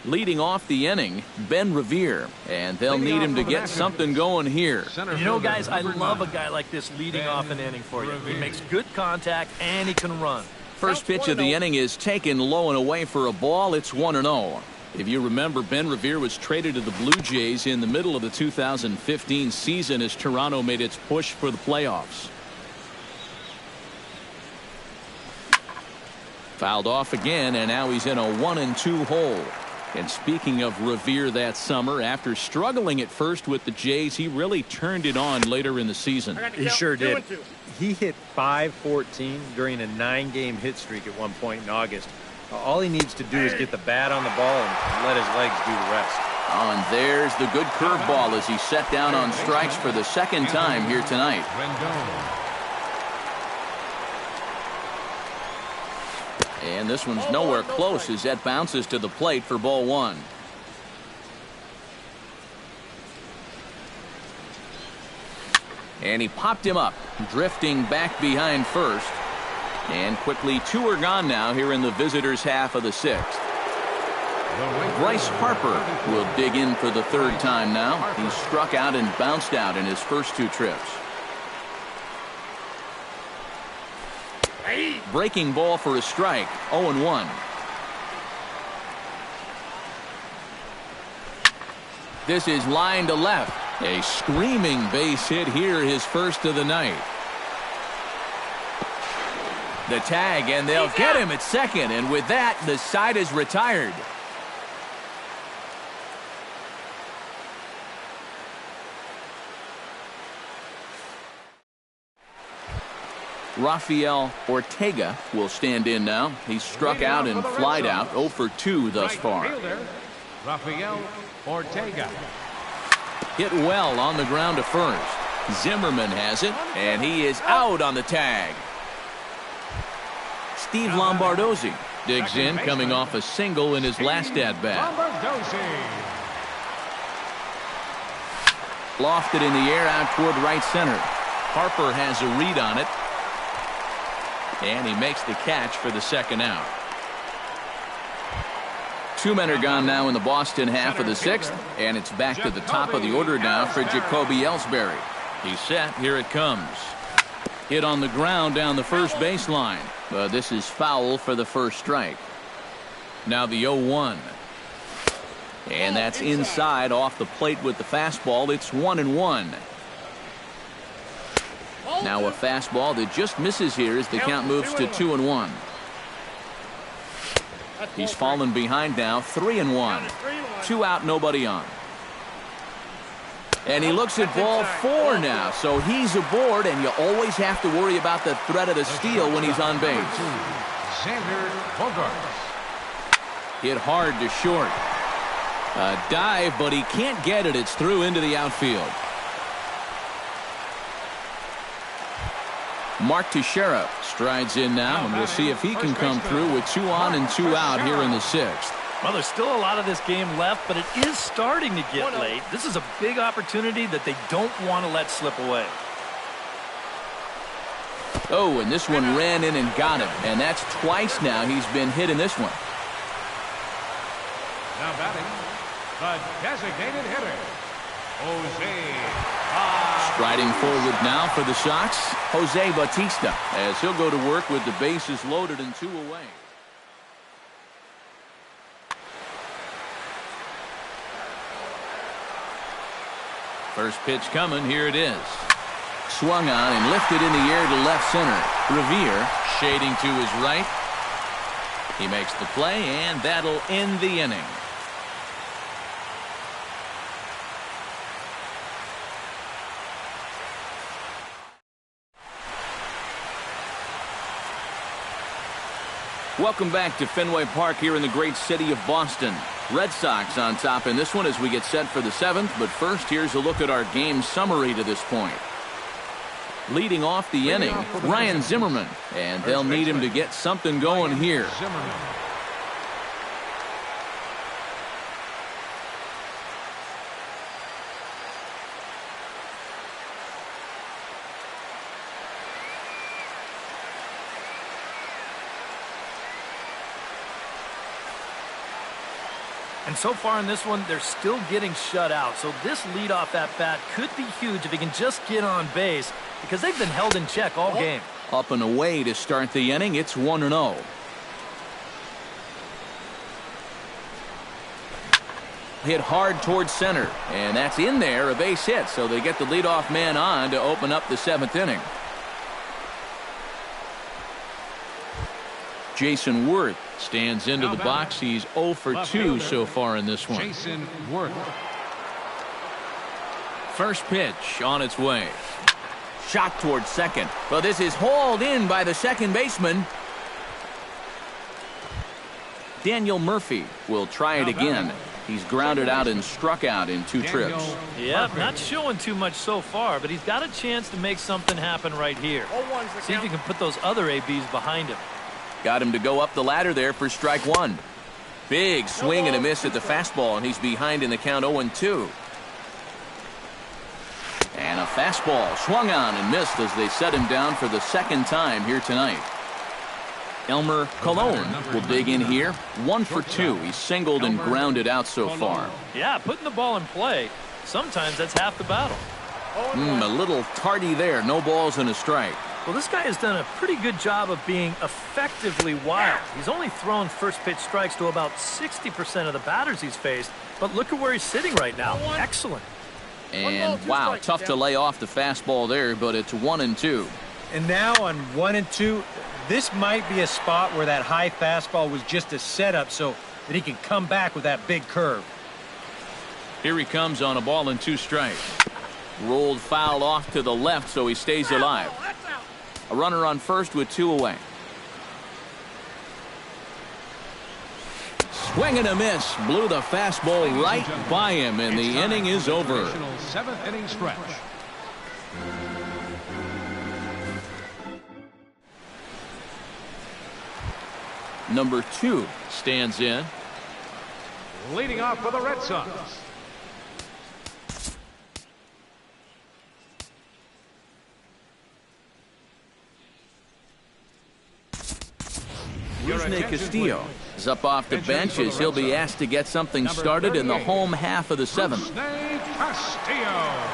Leading off the inning, Ben Revere, and they'll need him to get something going here. You know, guys, I love a guy like this leading off an inning for you. He makes good contact, and he can run. First pitch of the inning is taken low and away for a ball. It's 1-0. If you remember, Ben Revere was traded to the Blue Jays in the middle of the 2015 season as Toronto made its push for the playoffs. Fouled off again, and now he's in a 1-2 hole. And speaking of Revere that summer, after struggling at first with the Jays, he really turned it on later in the season. He sure did. He hit .514 during a 9-game hit streak at one point in August. All he needs to do is get the bat on the ball and let his legs do the rest. Oh, and there's the good curveball as he set down on strikes for the second time here tonight. And this one's nowhere close as that bounces to the plate for ball 1. And he popped him up, drifting back behind first. And quickly 2 are gone now here in the visitors' half of the 6th. Bryce Harper will dig in for the 3rd time now. He struck out and bounced out in his first 2 trips. Breaking ball for a strike, 0-1. This is line to left. A screaming base hit here, his first of the night. The tag, and they'll get him at second, and with that, the side is retired. Rafael Ortega will stand in now. He's struck out and flied out, 0 for 2 thus far. Rafael Ortega. Hit well on the ground to first. Zimmerman has it, and he is out on the tag. Steve Lombardozzi digs in, coming off a single in his last at-bat. Lofted in the air out toward right center. Harper has a read on it. And he makes the catch for the second out. 2 men are gone now in the Boston half of the 6th, and it's back to the top of the order now for Jacoby Ellsbury. He's set. Here it comes. Hit on the ground down the first baseline. But this is foul for the first strike. Now the 0-1. And that's inside off the plate with the fastball. It's 1-1. Now a fastball that just misses here as the count moves to 2-1. He's fallen behind now, 3-1. 2 out, nobody on. And he looks at ball 4 now, so he's aboard, and you always have to worry about the threat of the steal when he's on base. Hit hard to short. A dive, but he can't get it. It's through into the outfield. Mark Teixeira strides in now, and we'll see if he can come through with 2 on and 2 out here in the 6th. Well, there's still a lot of this game left, but it is starting to get late. This is a big opportunity that they don't want to let slip away. Oh, and this one ran in and got him, and that's twice now he's been hit in this one. Now batting, the designated hitter, Jose. Striding forward now for the Sox, Jose Bautista, as he'll go to work with the bases loaded and 2 away. First pitch coming, here it is. Swung on and lifted in the air to left center. Revere shading to his right. He makes the play, and that'll end the inning. Welcome back to Fenway Park here in the great city of Boston. Red Sox on top in this one as we get set for the 7th. But first, here's a look at our game summary to this point. Leading off the inning, Ryan Zimmerman. And they'll need him to get something going here. And so far in this one, they're still getting shut out. So this leadoff at bat could be huge if he can just get on base, because they've been held in check all game. Up and away to start the inning. It's 1-0. Hit hard towards center, and that's in there, a base hit. So they get the leadoff man on to open up the 7th inning. Jason Worth stands into the box. He's 0 for 2 so far in this one. Jason Worth. First pitch on its way. Shot towards second. Well, this is hauled in by the second baseman. Daniel Murphy will try it again. He's grounded out and struck out in 2 trips. Yep, not showing too much so far, but he's got a chance to make something happen right here. See if he can put those other ABs behind him. Got him to go up the ladder there for strike 1. Big swing and a miss at the fastball, and he's behind in the count 0-2. And a fastball swung on and missed as they set him down for the 2nd time here tonight. Elmer Colon will dig in here. 1 for 2. He's singled and grounded out so far. Yeah, putting the ball in play, sometimes that's half the battle. A little tardy there. No balls and a strike. Well, this guy has done a pretty good job of being effectively wild. He's only thrown first pitch strikes to about 60% of the batters he's faced, but look at where he's sitting right now. Excellent. And wow, tough to lay off the fastball there, but it's 1-2. And now on 1-2, this might be a spot where that high fastball was just a setup so that he can come back with that big curve. Here he comes on a ball and 2 strikes. Rolled foul off to the left, so he stays alive. A runner on first with 2 away. Swing and a miss. Blew the fastball right by him, and the inning is over. 7th inning stretch. Number 2 stands in. Leading off for the Red Sox, Rusney Castillo is up off the bench as he'll be asked to get something started in the home half of the 7th. Rusney Castillo.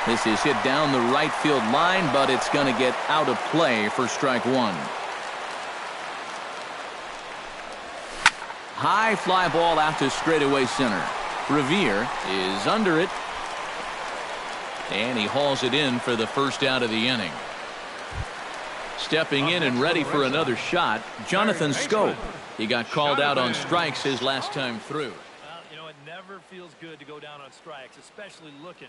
This is hit down the right field line, but it's going to get out of play for strike 1. High fly ball out to straightaway center. Revere is under it. And he hauls it in for the first out of the inning. Stepping in and ready for another shot, Jonathan Scope. He got called out on strikes his last time through. Well, you know, it never feels good to go down on strikes, especially looking.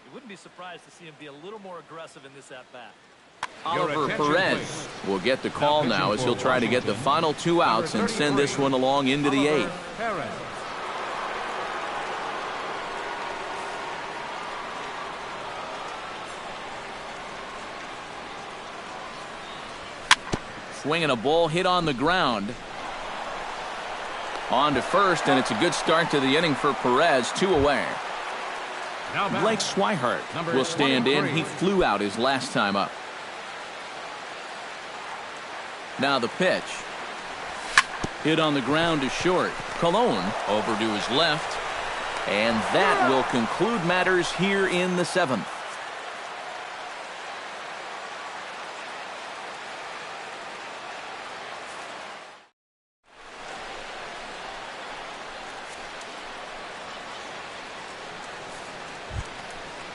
You wouldn't be surprised to see him be a little more aggressive in this at-bat. Oliver Perez will get the call now as he'll try to get the final 2 outs and send this one along into the 8th. Swinging a ball hit on the ground. On to first, and it's a good start to the inning for Perez. 2 away. Blake Swihart will stand in. He flew out his last time up. Now the pitch. Hit on the ground to short. Colon over to his left. And that will conclude matters here in the 7th.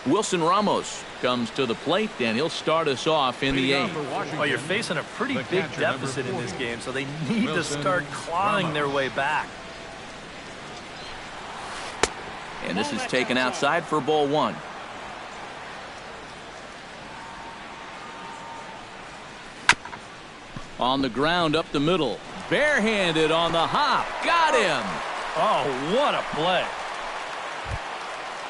Wilson Ramos comes to the plate, and he'll start us off in the 8th. Well, you're facing a pretty big deficit in this game, so they need to start clawing their way back. And this is taken outside for ball 1. On the ground up the middle. Barehanded on the hop. Got him. Oh, what a play.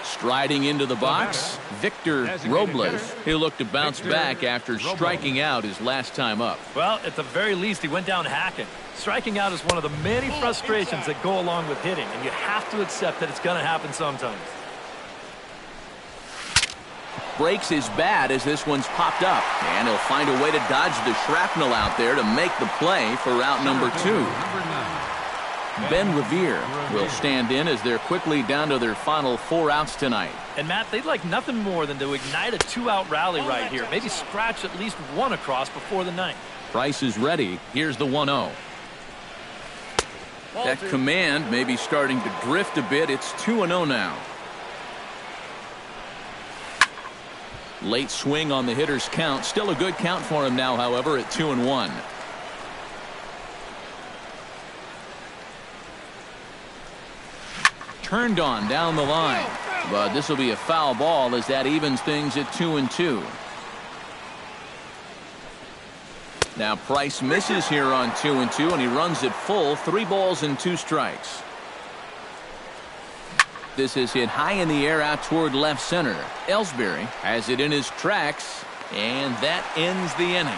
Striding into the box, Victor Robles. He'll look to bounce back after striking out his last time up. Well, at the very least, he went down hacking. Striking out is one of the many frustrations that go along with hitting, and you have to accept that it's going to happen sometimes. Breaks his bat as this one's popped up, and he'll find a way to dodge the shrapnel out there to make the play for route number 2. Ben Revere will stand in as they're quickly down to their final 4 outs tonight. And, Matt, they'd like nothing more than to ignite a 2-out rally right here. Maybe scratch at least 1 across before the 9th. Price is ready. Here's the 1-0. That command may be starting to drift a bit. It's 2-0 now. Late swing on the hitter's count. Still a good count for him now, however, at 2-1. Turned on down the line, but this will be a foul ball as that evens things at 2-2. Now Price misses here on 2-2, and he runs it full. 3 balls and 2 strikes. This is hit high in the air out toward left center. Ellsbury has it in his tracks, and that ends the inning.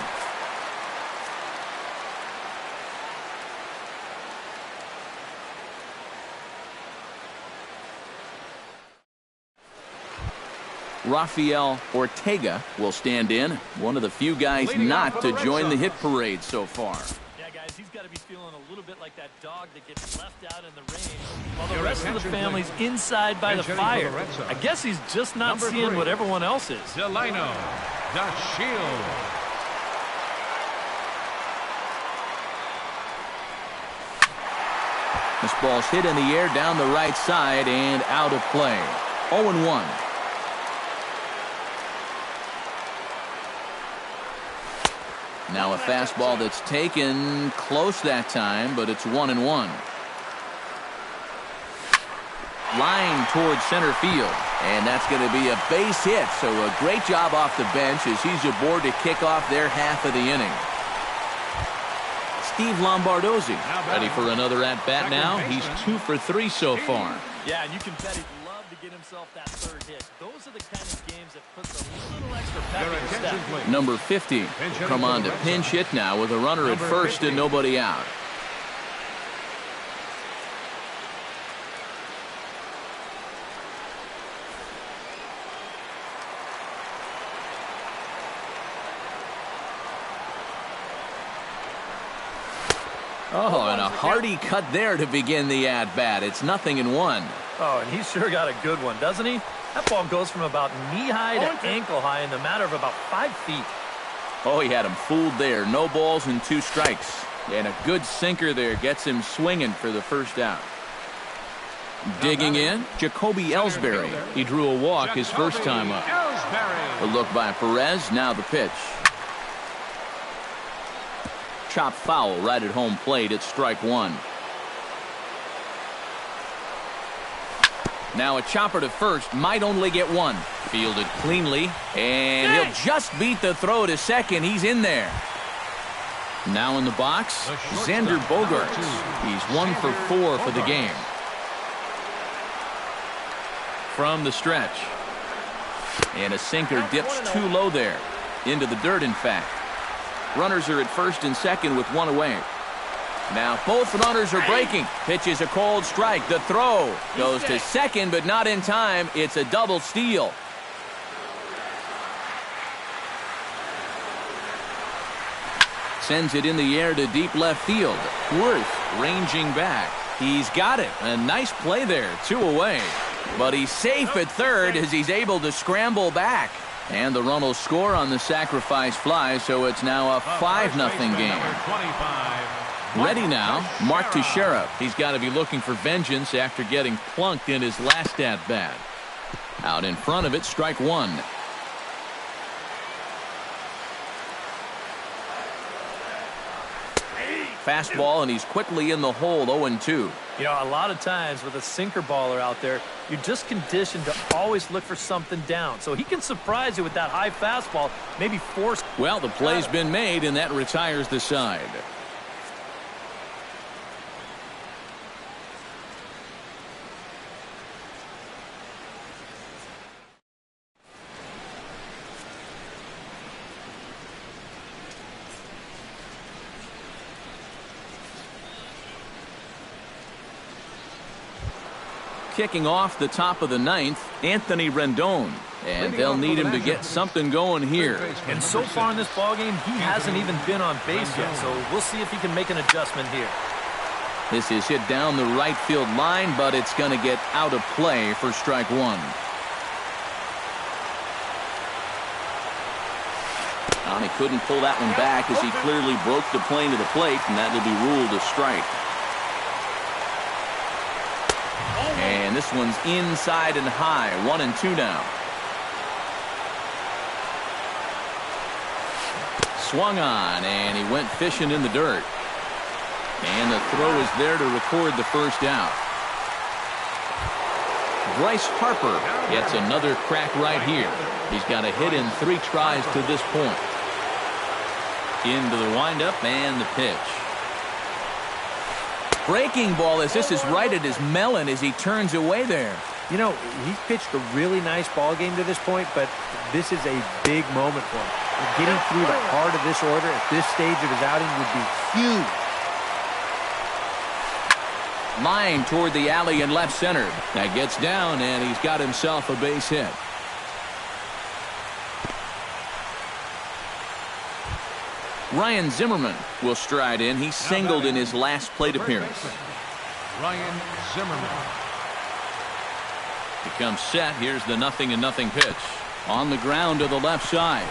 Rafael Ortega will stand in, one of the few guys not to join the hit parade so far. Yeah, guys, he's got to be feeling a little bit like that dog that gets left out in the rain while the rest of the family's inside by the fire. I guess he's just not seeing what everyone else is. Delino, the Shield. This ball's hit in the air down the right side and out of play. 0-1. Now a fastball that's taken close that time, but it's 1-1. Line towards center field, and that's going to be a base hit. So a great job off the bench as he's aboard to kick off their half of the inning. Steve Lombardozzi ready for another at-bat now. He's 2 for 3 so far. Yeah, and you can bet he'd love to get himself that 3rd hit. Those are the kind of games that puts a little extra pep in his step. Number 50 come on to pinch hit now with a runner at first and nobody out. Oh, and a hearty cut there to begin the at-bat. It's 0-1. Oh, and he's sure got a good one, doesn't he? That ball goes from about knee-high to ankle-high in the matter of about 5 feet. Oh, he had him fooled there. No balls and 2 strikes. And a good sinker there gets him swinging for the first out. Digging in, Jacoby Ellsbury. He drew a walk his first time up. A look by Perez, now the pitch. Chop foul right at home plate at strike one. Now a chopper to first, might only get one. Fielded cleanly, and he'll just beat the throw to second. He's in there. Now in the box, Xander Bogaerts. He's 1 for 4 for the game. From the stretch. And a sinker dips too low there. Into the dirt, in fact. Runners are at first and second with one away. Now both runners are breaking. Pitch is a cold strike. The throw goes to second, but not in time. It's a double steal. Sends it in the air to deep left field. Worth ranging back. He's got it. A nice play there. 2 away. But he's safe at third as he's able to scramble back. And the run will score on the sacrifice fly, so it's now a 5-0 game. Ready now, Mark Teixeira. He's got to be looking for vengeance after getting plunked in his last at-bat. Out in front of it, strike one. Fastball, and he's quickly in the hole, 0-2. You know, a lot of times with a sinker baller out there, you're just conditioned to always look for something down. So he can surprise you with that high fastball, maybe force. Well, the play's been made, and that retires the side. Kicking off the top of the ninth, Anthony Rendon. And they'll need him to get something going here. And so far in this ballgame, he hasn't even been on base yet, so we'll see if he can make an adjustment here. This is hit down the right field line, but it's going to get out of play for strike one. He couldn't pull that one back as he clearly broke the plane to the plate, and that will be ruled a strike. And this one's inside and high, 1-2 now. Swung on, and he went fishing in the dirt. And the throw is there to record the first out. Bryce Harper gets another crack right here. He's got a hit in 3 tries to this point. Into the windup and the pitch. Breaking ball as this is right at his melon as he turns away there. You know, he's pitched a really nice ball game to this point, but this is a big moment for him. Getting through the heart of this order at this stage of his outing would be huge. Line toward the alley in left center. That gets down, and he's got himself a base hit. Ryan Zimmerman will stride in. He singled in his last plate appearance. Ryan Zimmerman. He comes set. Here's the 0-0 pitch. On the ground to the left side.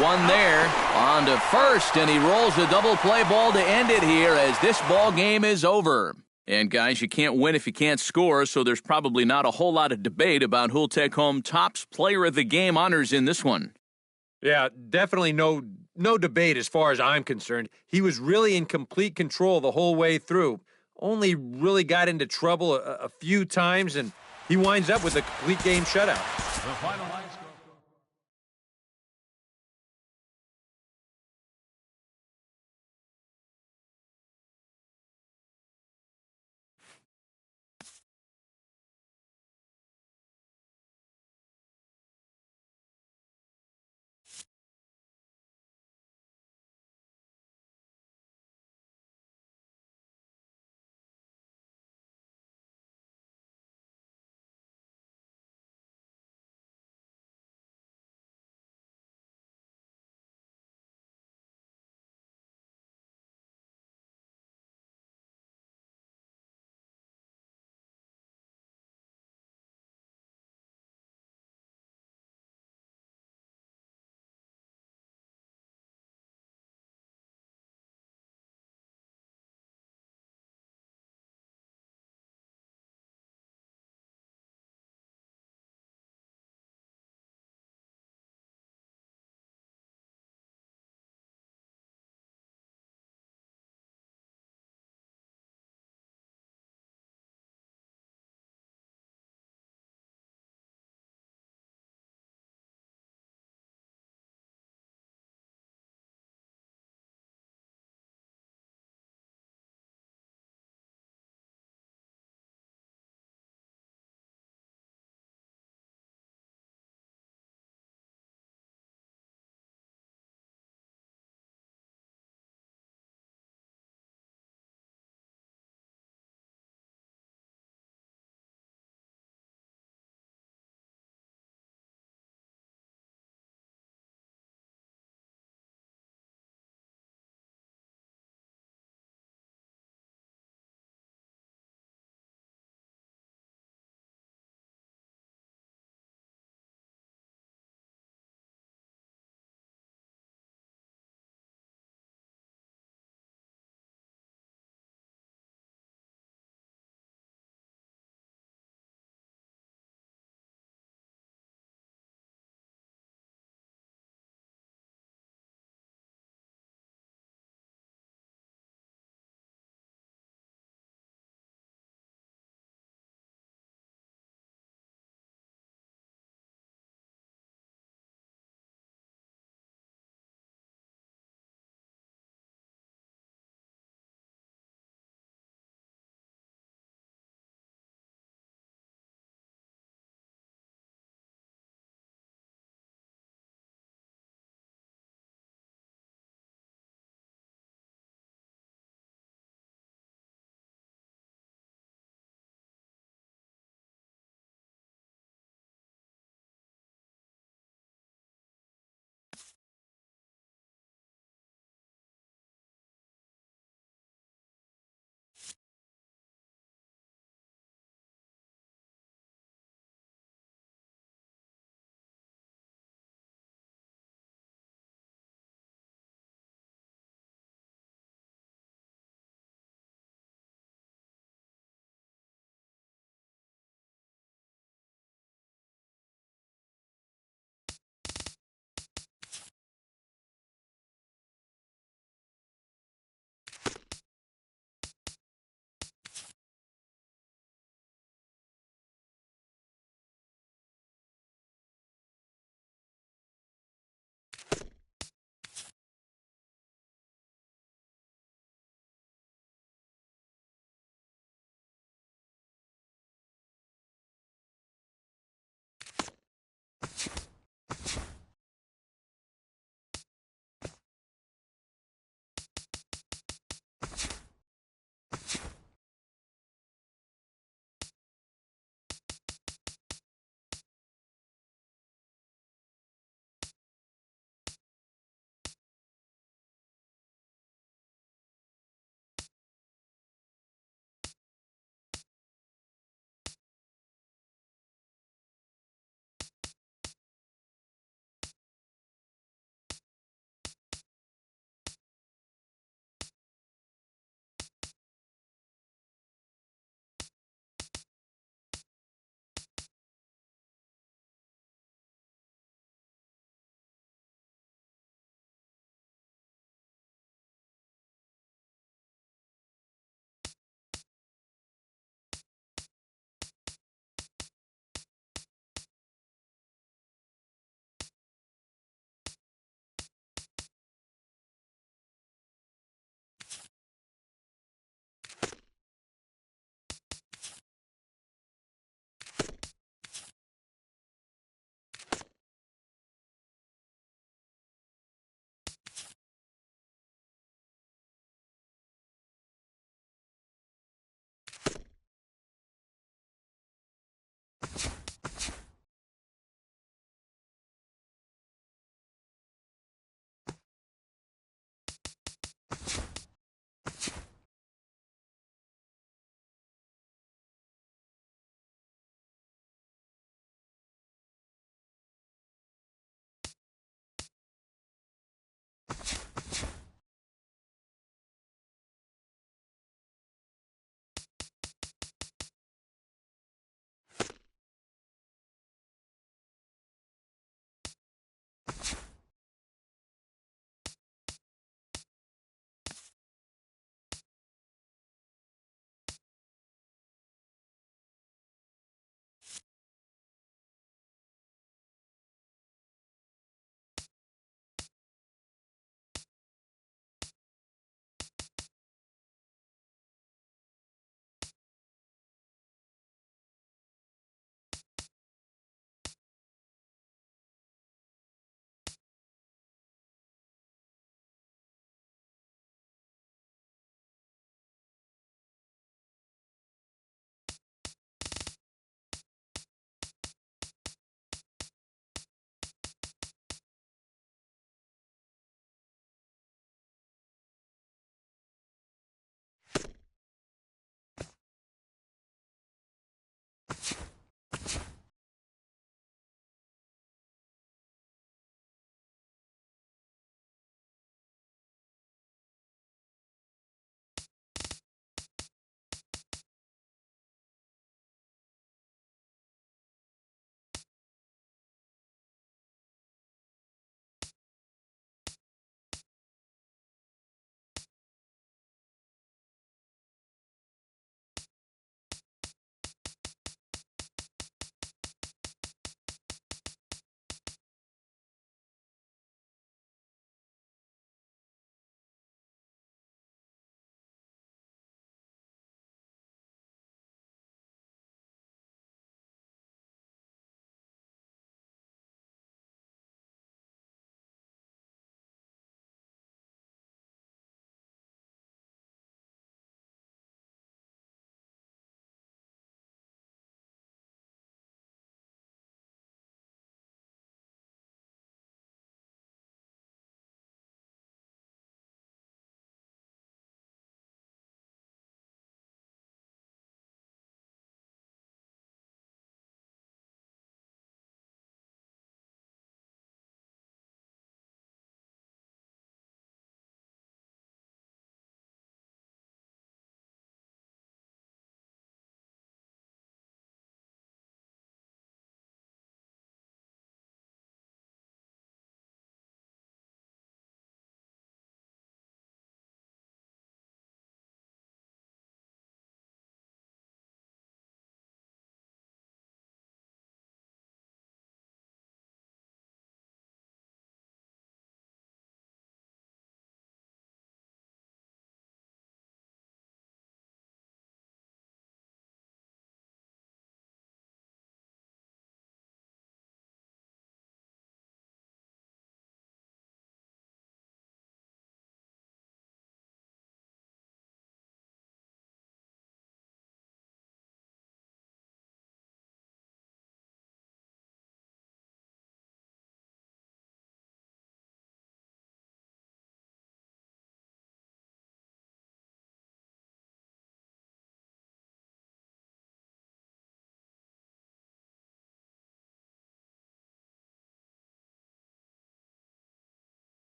One there. On to first, and he rolls a double play ball to end it here as this ball game is over. And guys, you can't win if you can't score, so there's probably not a whole lot of debate about who'll take home Topps Player of the Game honors in this one. Yeah, definitely no debate as far as I'm concerned. He was really in complete control the whole way through. Only really got into trouble a few times, and he winds up with a complete game shutout. The final line score.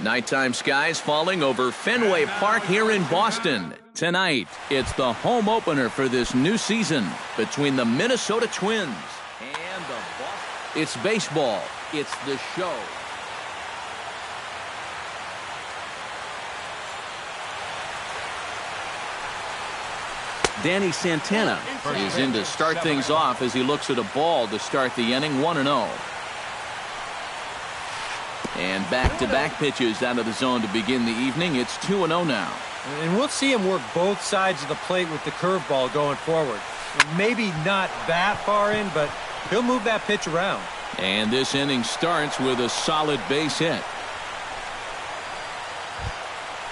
Nighttime skies falling over Fenway Park here in Boston. Tonight, it's the home opener for this new season between the Minnesota Twins and the Boston. It's baseball. It's the show. Danny Santana is in to start things off as he looks at a ball to start the inning 1-0. And back-to-back pitches out of the zone to begin the evening. It's 2-0 now. And we'll see him work both sides of the plate with the curveball going forward. Maybe not that far in, but he'll move that pitch around. And this inning starts with a solid base hit.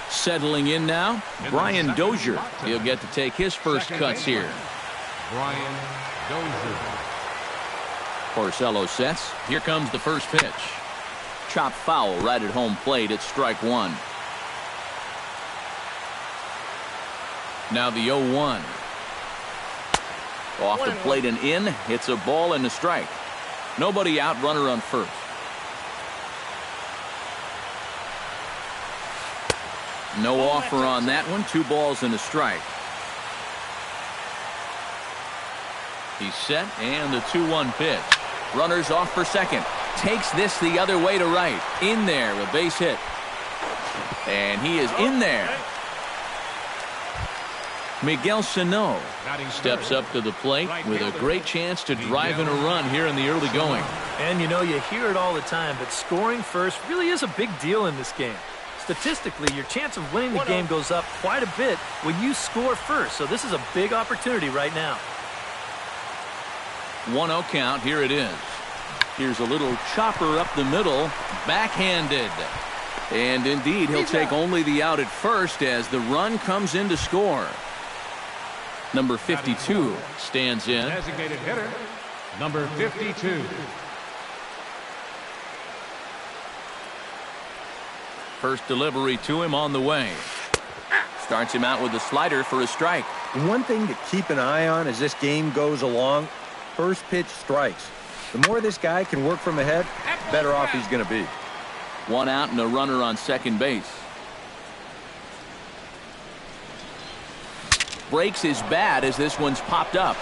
Settling in now, Brian Dozier. He'll get to take his first cuts here. Brian Dozier. Porcello sets. Here comes the first pitch. Chopped foul right at home plate. It's strike one. Now the 0-1. Off the plate and in. It's a ball and a strike. Nobody out, runner on first. No offer on that one. 2 balls and a strike. He's set and the 2-1 pitch. Runners off for second. Takes this the other way to right. In there, a base hit. And he is in there. Miguel Sano steps up to the plate with a great chance to drive in a run here in the early going. And you know, you hear it all the time, but scoring first really is a big deal in this game. Statistically, your chance of winning the game goes up quite a bit when you score first. So this is a big opportunity right now. 1-0 count. Here it is. Here's a little chopper up the middle. Backhanded. And indeed, he'll take only the out at first as the run comes in to score. Number 52 stands in. Designated hitter, number 52. First delivery to him on the way. Starts him out with a slider for a strike. One thing to keep an eye on as this game goes along, first pitch strikes. The more this guy can work from ahead, the better off he's going to be. 1 out and a runner on second base. Breaks his bat as this one's popped up.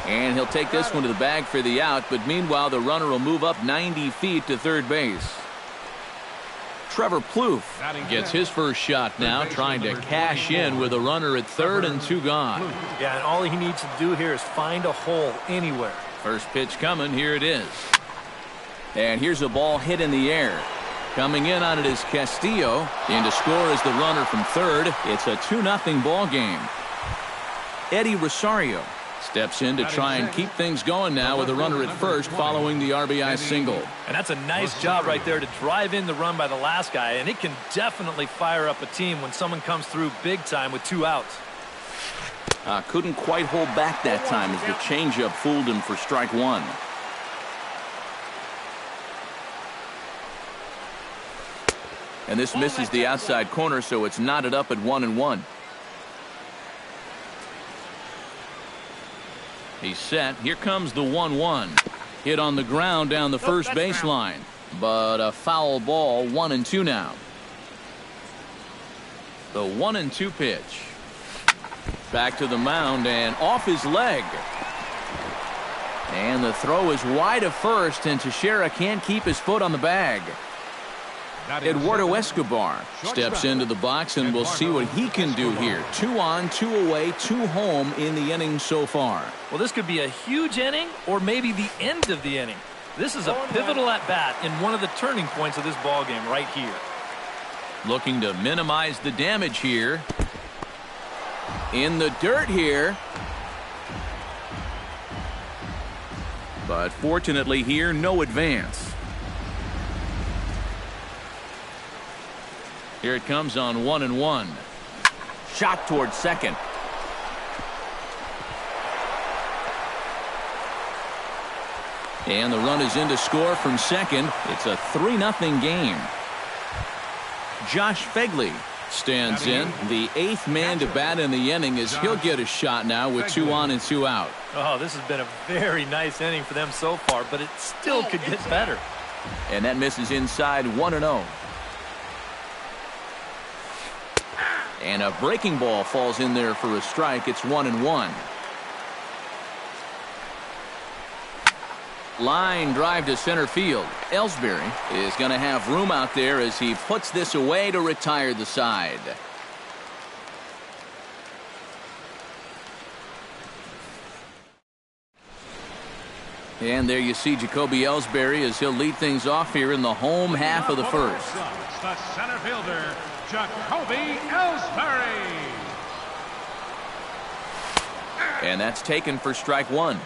And he'll take this one to the bag for the out, but meanwhile the runner will move up 90 feet to third base. Trevor Plouffe gets his first shot now, trying to cash in with a runner at third and 2 gone. Yeah, and all he needs to do here is find a hole anywhere. First pitch coming. Here it is. And here's a ball hit in the air. Coming in on it is Castillo. In to score is the runner from third. It's a 2-0 ball game. Eddie Rosario steps in to try and keep things going now with a runner at first following the RBI single. And that's a nice job right there to drive in the run by the last guy, and it can definitely fire up a team when someone comes through big time with 2 outs. Couldn't quite hold back that time as the changeup fooled him for strike one. And this misses the outside corner, so it's knotted up at 1-1. He's set. Here comes the 1-1. Hit on the ground down the first baseline. But a foul ball, 1-2 now. The 1-2 pitch. Back to the mound and off his leg. And the throw is wide of first, and Teixeira can't keep his foot on the bag. Eduardo Escobar steps into the box, and we'll see what he can do here. 2 on, 2 away, 2 home in the inning so far. Well, this could be a huge inning or maybe the end of the inning. This is a pivotal at-bat in one of the turning points of this ball game right here. Looking to minimize the damage here. In the dirt here. But fortunately here, no advance. Here it comes on 1-1. Shot towards second. And the run is in to score from second. It's a 3-0 game. Josh Fegley stands in, the 8th man to bat in the inning, as he'll get a shot now with 2 on and 2 out. Oh, this has been a very nice inning for them so far, but it still could get better. And that misses inside 1-0. And a breaking ball falls in there for a strike. It's 1-1. Line drive to center field. Ellsbury is going to have room out there as he puts this away to retire the side. And there you see Jacoby Ellsbury as he'll lead things off here in the home half of the first. The center fielder, Jacoby Ellsbury. And that's taken for strike one.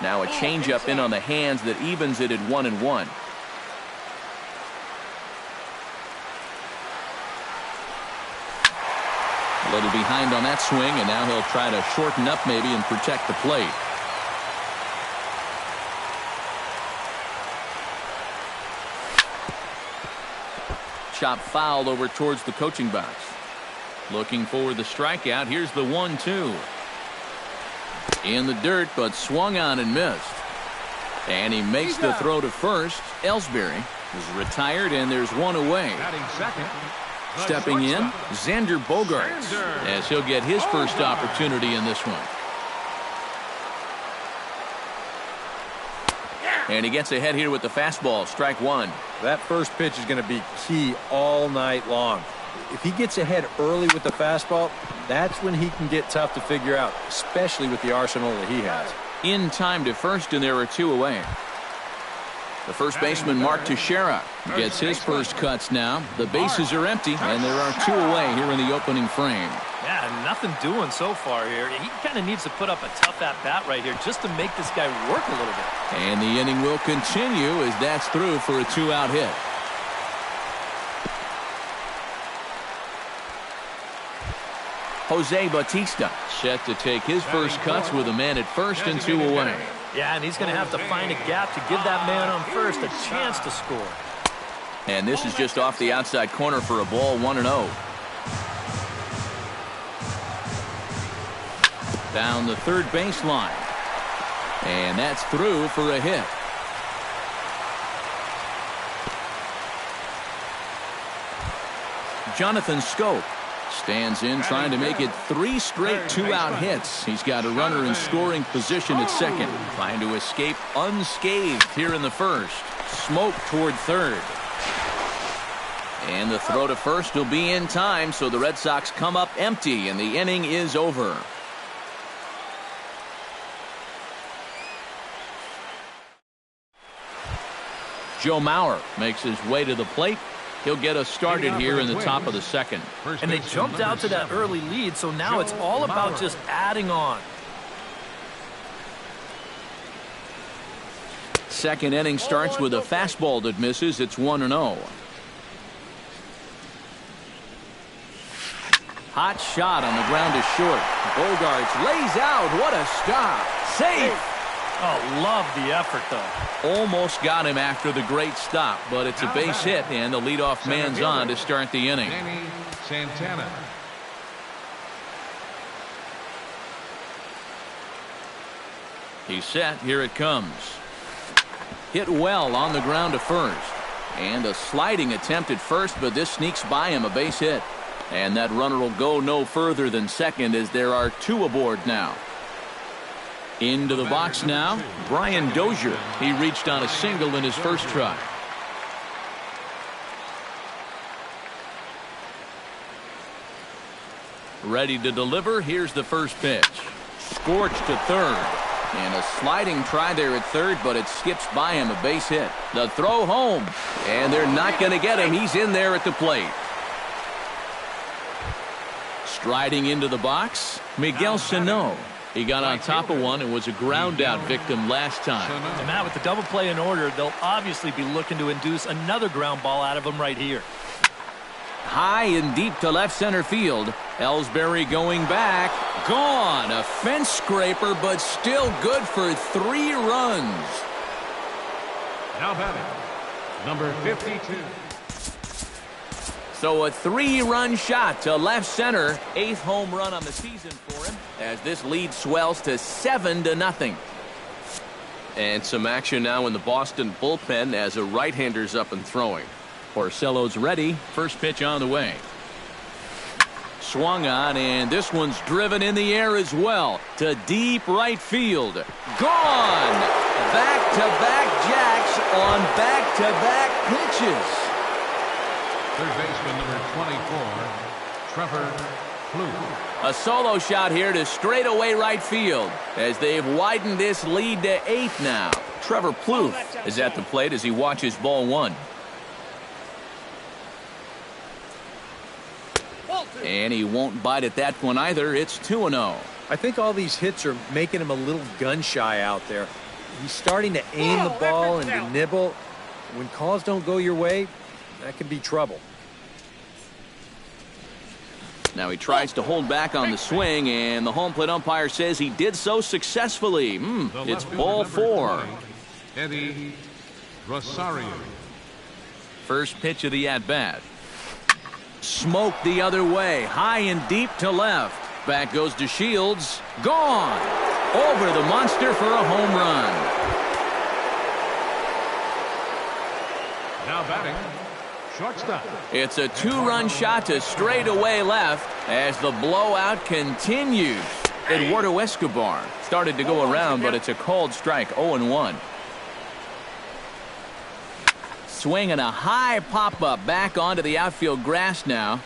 Now a changeup in on the hands that evens it at 1-1. A little behind on that swing, and now he'll try to shorten up maybe and protect the plate. Chop fouled over towards the coaching box. Looking for the strikeout. Here's the 1-2. In the dirt, but swung on and missed. And he makes the throw to first. Ellsbury is retired, and there's one away. Stepping in, Xander Bogaerts, as he'll get his first opportunity in this one. And he gets ahead here with the fastball, strike one. That first pitch is going to be key all night long. If he gets ahead early with the fastball, that's when he can get tough to figure out, especially with the arsenal that he has. In time to first, and there are two away. The first baseman, Mark Teixeira, gets his first cuts now. The bases are empty, and there are two away here in the opening frame. Yeah, nothing doing so far here. He kind of needs to put up a tough at-bat right here just to make this guy work a little bit. And the inning will continue as that's through for a two-out hit. Jose Bautista set to take his first cuts with a man at first and two away. Yeah, and he's going to have to find a gap to give that man on first a chance to score. And this is just off the outside corner for a ball, 1-0. Down the third baseline. And that's through for a hit. Jonathan Scope stands in, trying to make it three straight two-out hits. He's got a runner in scoring position at second, trying to escape unscathed here in the first. Smoke toward third. And the throw to first will be in time, so the Red Sox come up empty, and the inning is over. Joe Mauer makes his way to the plate. He'll get us started here in the top of the second. And they jumped out to that early lead, so now it's all about just adding on. Second inning starts with a fastball that misses. It's 1-0. Hot shot on the ground is short. Bogaerts lays out. What a stop. Safe. Oh, love the effort, though. Almost got him after the great stop, but it's a base hit, and the leadoff man's on to start the inning. Santana. He's set. Here it comes. Hit well on the ground to first. And a sliding attempt at first, but this sneaks by him, a base hit. And that runner will go no further than second as there are two aboard now. Into the box now, Brian Dozier. He reached on a single in his first try. Ready to deliver. Here's the first pitch. Scorched to third. And a sliding try there at third, but it skips by him, a base hit. The throw home. And they're not going to get him. He's in there at the plate. Striding into the box, Miguel Sano. He got on top of one and was a ground out victim last time. And Matt, with the double play in order, they'll obviously be looking to induce another ground ball out of him right here. High and deep to left center field. Ellsbury going back. Gone. A fence scraper, but still good for 3 runs. Now batting, number 52. So a 3-run shot to left center. 8th home run on the season for him as this lead swells to 7-0. And some action now in the Boston bullpen as a right-hander's up and throwing. Porcello's ready. First pitch on the way. Swung on, and this one's driven in the air as well to deep right field. Gone! Back-to-back jacks on back-to-back pitches. Third baseman number 24, Trevor Plouffe. A solo shot here to straightaway right field as they've widened this lead to 8 now. Trevor Plouffe is at the plate as he watches ball 1. And he won't bite at that one either. It's 2-0. I think all these hits are making him a little gun-shy out there. He's starting to aim the ball and to nibble. When calls don't go your way, that can be trouble. Now he tries to hold back on the swing, and the home plate umpire says he did so successfully. It's ball 4. Eddie Rosario. First pitch of the at-bat. Smoked the other way, high and deep to left. Back goes to Shields. Gone! Over the monster for a home run. Now batting, shortstop. It's a 2-run shot to straightaway left as the blowout continues. Eduardo Escobar started to go around, but it's a called strike, 0-1. Swinging a high pop-up back onto the outfield grass now.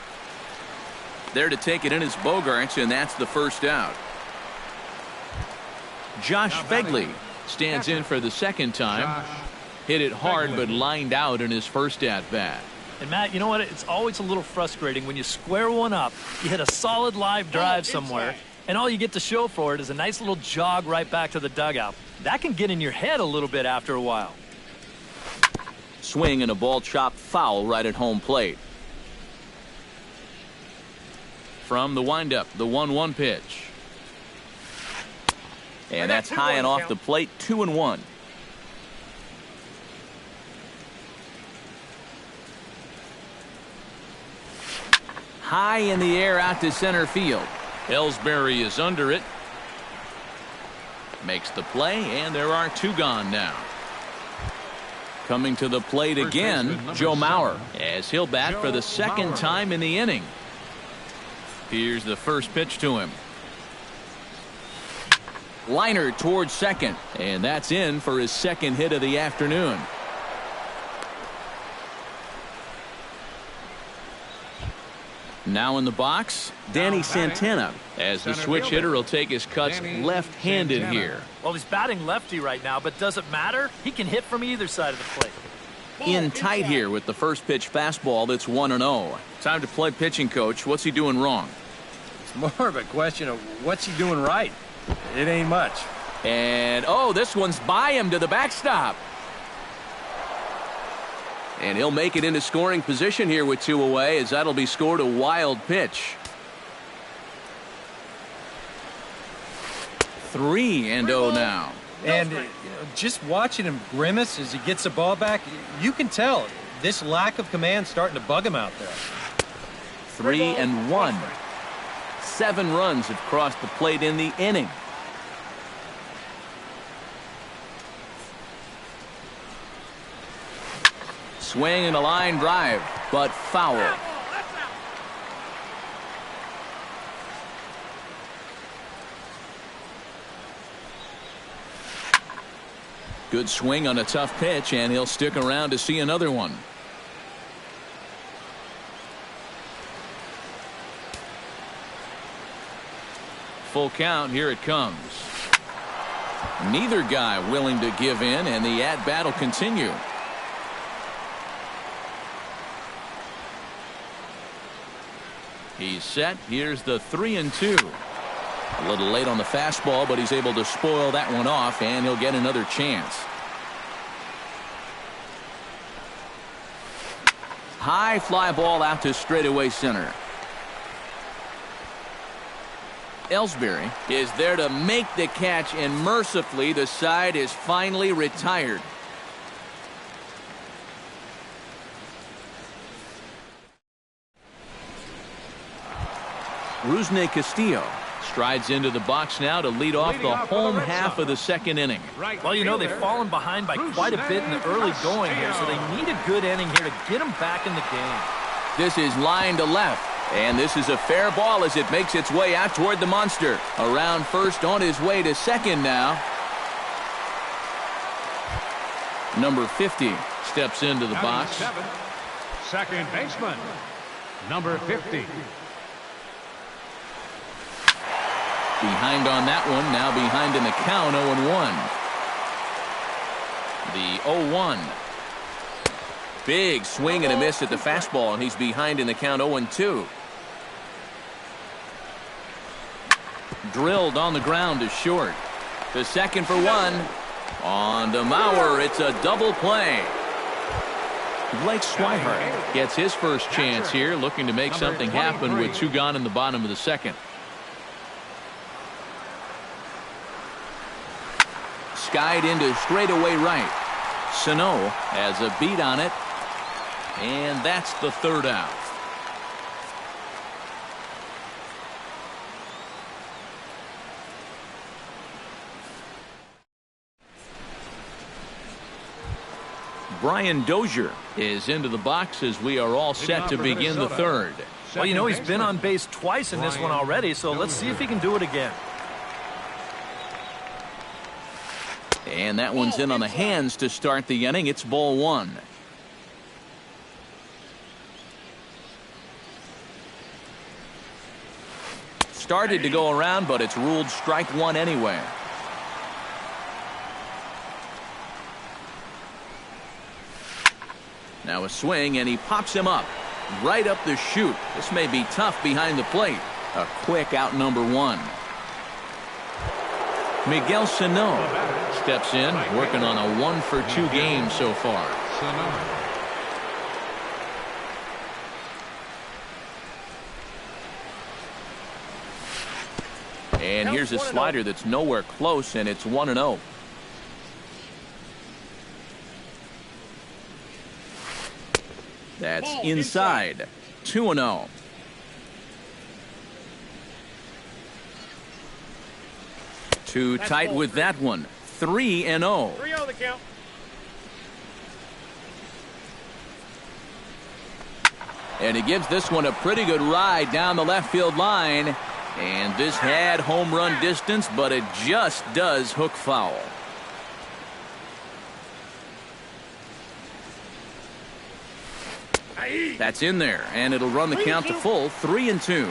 There to take it in is Bogarts, and that's the first out. Josh Begley stands in for the second time. Hit it hard, but lined out in his first at-bat. And, Matt, you know what? It's always a little frustrating when you square one up, you hit a solid live drive somewhere, and all you get to show for it is a nice little jog right back to the dugout. That can get in your head a little bit after a while. Swing and a ball chopped foul right at home plate. From the windup, the 1-1 pitch. And that's high and off the plate, 2-1. High in the air out to center field. Ellsbury is under it. Makes the play, and there are 2 gone now. Coming to the plate again, Joe Mauer, as he'll bat for the second time in the inning. Here's the first pitch to him. Liner towards second, and that's in for his second hit of the afternoon. Now in the box, Danny Santana, as the switch hitter will take his cuts left-handed here. Well, he's batting lefty right now, but does it matter? He can hit from either side of the plate. In tight here with the first pitch fastball that's 1-0. Time to play pitching coach. What's he doing wrong? It's more of a question of what's he doing right. It ain't much. And, this one's by him to the backstop. And he'll make it into scoring position here with 2 away, as that'll be scored a wild pitch. 3-0 now. And just watching him grimace as he gets the ball back, you can tell this lack of command starting to bug him out there. 3-1. 7 runs have crossed the plate in the inning. Swing and a line drive, but foul. Good swing on a tough pitch, and he'll stick around to see another one. Full count, here it comes. Neither guy willing to give in, and the at-bat will continue. He's set. Here's the 3-2. A little late on the fastball, but he's able to spoil that one off, and he'll get another chance. High fly ball out to straightaway center. Ellsbury is there to make the catch, and mercifully the side is finally retired. Rusney Castillo strides into the box now to lead off the home half of the second inning. Well, you know, they've fallen behind by quite a bit in the early going here, so they need a good inning here to get them back in the game. This is line to left, and this is a fair ball as it makes its way out toward the monster. Around first, on his way to second now. Number 50 steps into the box. Second baseman, number 50. Behind on that one, now behind in the count, 0-1. The 0-1. Big swing and a miss at the fastball, and he's behind in the count, 0-2. Drilled on the ground to short. To second for one. On to Mauer, it's a double play. Blake Swihart gets his first chance here, looking to make something happen with 2 gone in the bottom of the second. Skied into straightaway right. Sano has a beat on it, and that's the third out. Brian Dozier is into the box as we are all set to begin the third. Well, you know, he's been on base twice in this one already, so let's see if he can do it again. And that one's in on the hands to start the inning. It's ball one. Started to go around, but it's ruled strike one anyway. Now a swing, and he pops him up. Right up the chute. This may be tough behind the plate. A quick out number one. Miguel Sano steps in, working on a 1-for-2 game so far. And here's a slider that's nowhere close, and it's 1-0. That's inside. 2-0. Too tight with that one. 3-0. 3-0 the count. And he gives this one a pretty good ride down the left field line. And this had home run distance, but it just does hook foul. That's in there, and it'll run the count to full. 3-2.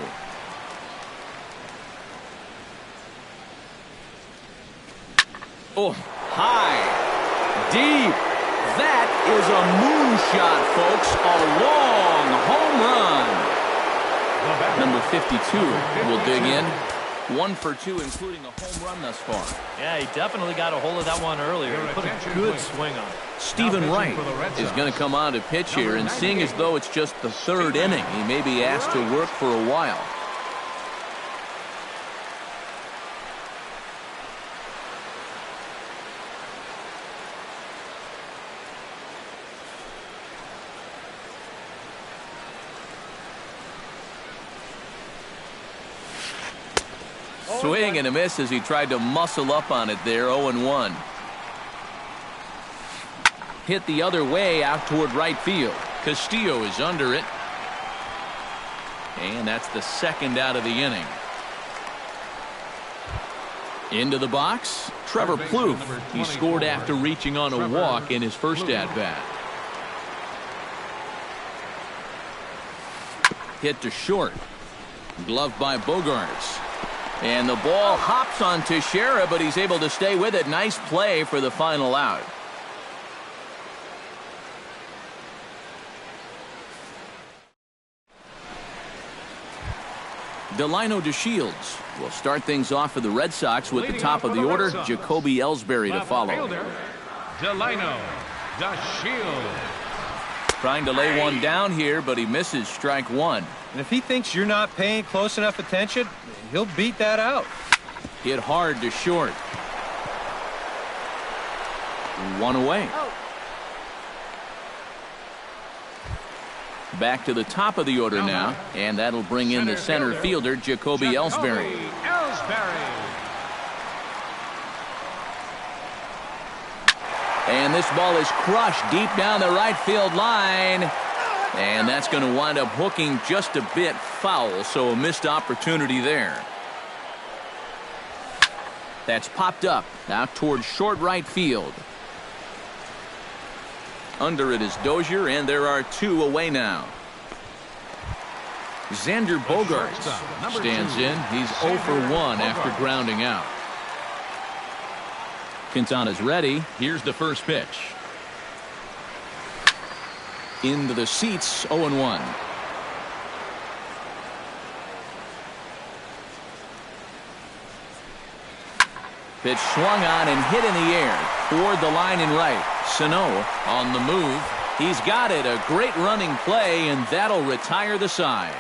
Oh, high, deep. That is a moonshot, folks. A long home run. Number 52 will dig in. 1-for-2, including a home run thus far. Yeah, he definitely got a hold of that one earlier. He put a good swing on it. Stephen Wright is going to come on to pitch here, and seeing as though it's just the third inning, he may be asked to work for a while. Swing and a miss as he tried to muscle up on it there. 0-1. Hit the other way out toward right field. Castillo is under it. And that's the second out of the inning. Into the box, Trevor Plouffe. He scored after reaching on a walk in his first at-bat. Hit to short. Gloved by Bogarts. And the ball hops on Teixeira, but he's able to stay with it. Nice play for the final out. Delino DeShields will start things off for the Red Sox with the top of the order. Jacoby Ellsbury to follow. Delino DeShields. Trying to lay one down here, but he misses strike one. And if he thinks you're not paying close enough attention, he'll beat that out. Hit hard to short. One away. Back to the top of the order now, and that'll bring in the center fielder, Jacoby Ellsbury. And this ball is crushed deep down the right field line. And that's going to wind up hooking just a bit foul, so a missed opportunity there. That's popped up out towards short right field. Under it is Dozier, and there are two away now. Xander Bogaerts stands in. He's 0 for 1 after grounding out. Quintana's ready. Here's the first pitch. Into the seats, 0-1. Pitch swung on and hit in the air toward the line in right. Sano on the move. He's got it. A great running play, and that'll retire the side.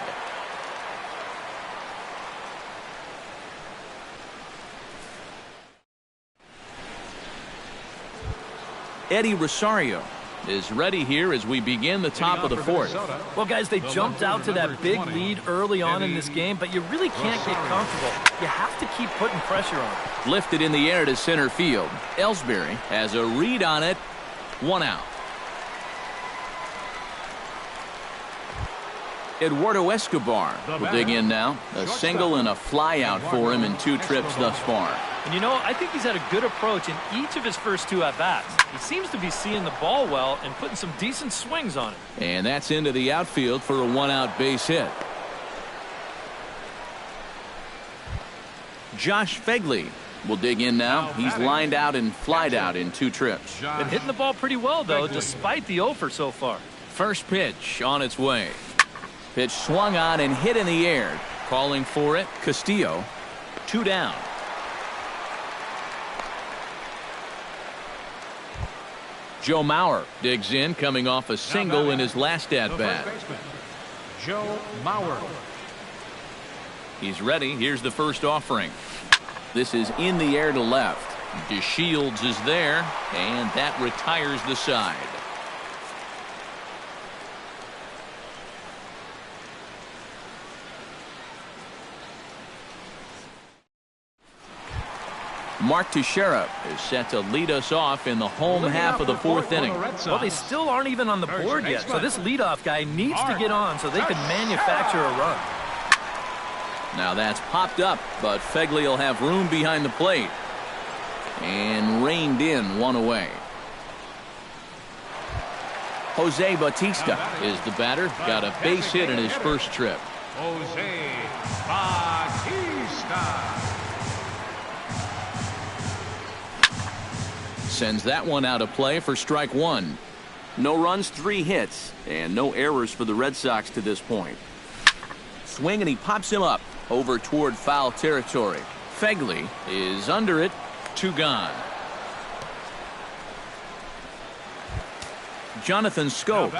Eddie Rosario is ready here as we begin the top of the fourth. Well, guys, they jumped out to that big lead early on in this game, but you really can't get comfortable. You have to keep putting pressure on it. Lifted in the air to center field. Ellsbury has a read on it. 1 out. Eduardo Escobar will dig in now. A single and a fly out for him in 2 trips thus far. And, you know, I think he's had a good approach in each of his first 2 at-bats. He seems to be seeing the ball well and putting some decent swings on it. And that's into the outfield for a 1-out base hit. Josh Phegley will dig in now. He's lined out and flied out in 2 trips. Been hitting the ball pretty well, though, despite the offer so far. First pitch on its way. Pitch swung on and hit in the air. Calling for it, Castillo. 2 down. Joe Mauer digs in, coming off a single in his last at-bat. Joe Mauer. He's ready. Here's the first offering. This is in the air to left. DeShields is there, and that retires the side. Mark Teixeira is set to lead us off in the home half of the 4th inning. Well, they still aren't even on the board yet, so this leadoff guy needs to get on so they can manufacture a run. Now that's popped up, but Phegley will have room behind the plate. And reined in 1 away. Jose Bautista is the batter. Got a base hit in his first trip. Jose Bautista. Sends that one out of play for strike 1. No runs, 3 hits, and no errors for the Red Sox to this point. Swing, and he pops him up over toward foul territory. Phegley is under it. 2 gone. Jonathan Scope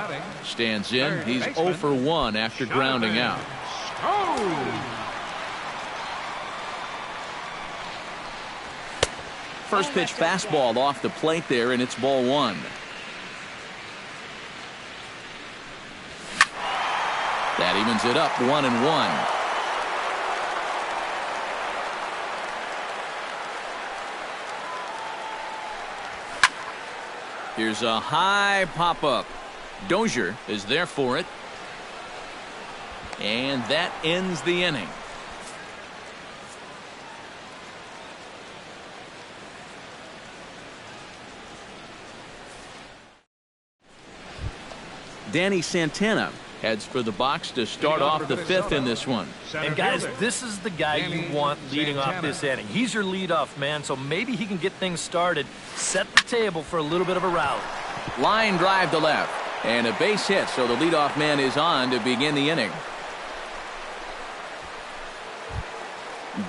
stands in. He's 0 for 1 after grounding out. First pitch fastball off the plate there, and it's ball 1. That evens it up 1-1. Here's a high pop-up. Dozier is there for it. And that ends the inning. Danny Santana heads for the box to start off the 5th in this one. And guys, this is the guy you want leading off this inning. He's your leadoff man, so maybe he can get things started, set the table for a little bit of a rally. Line drive to left, and a base hit, so the leadoff man is on to begin the inning.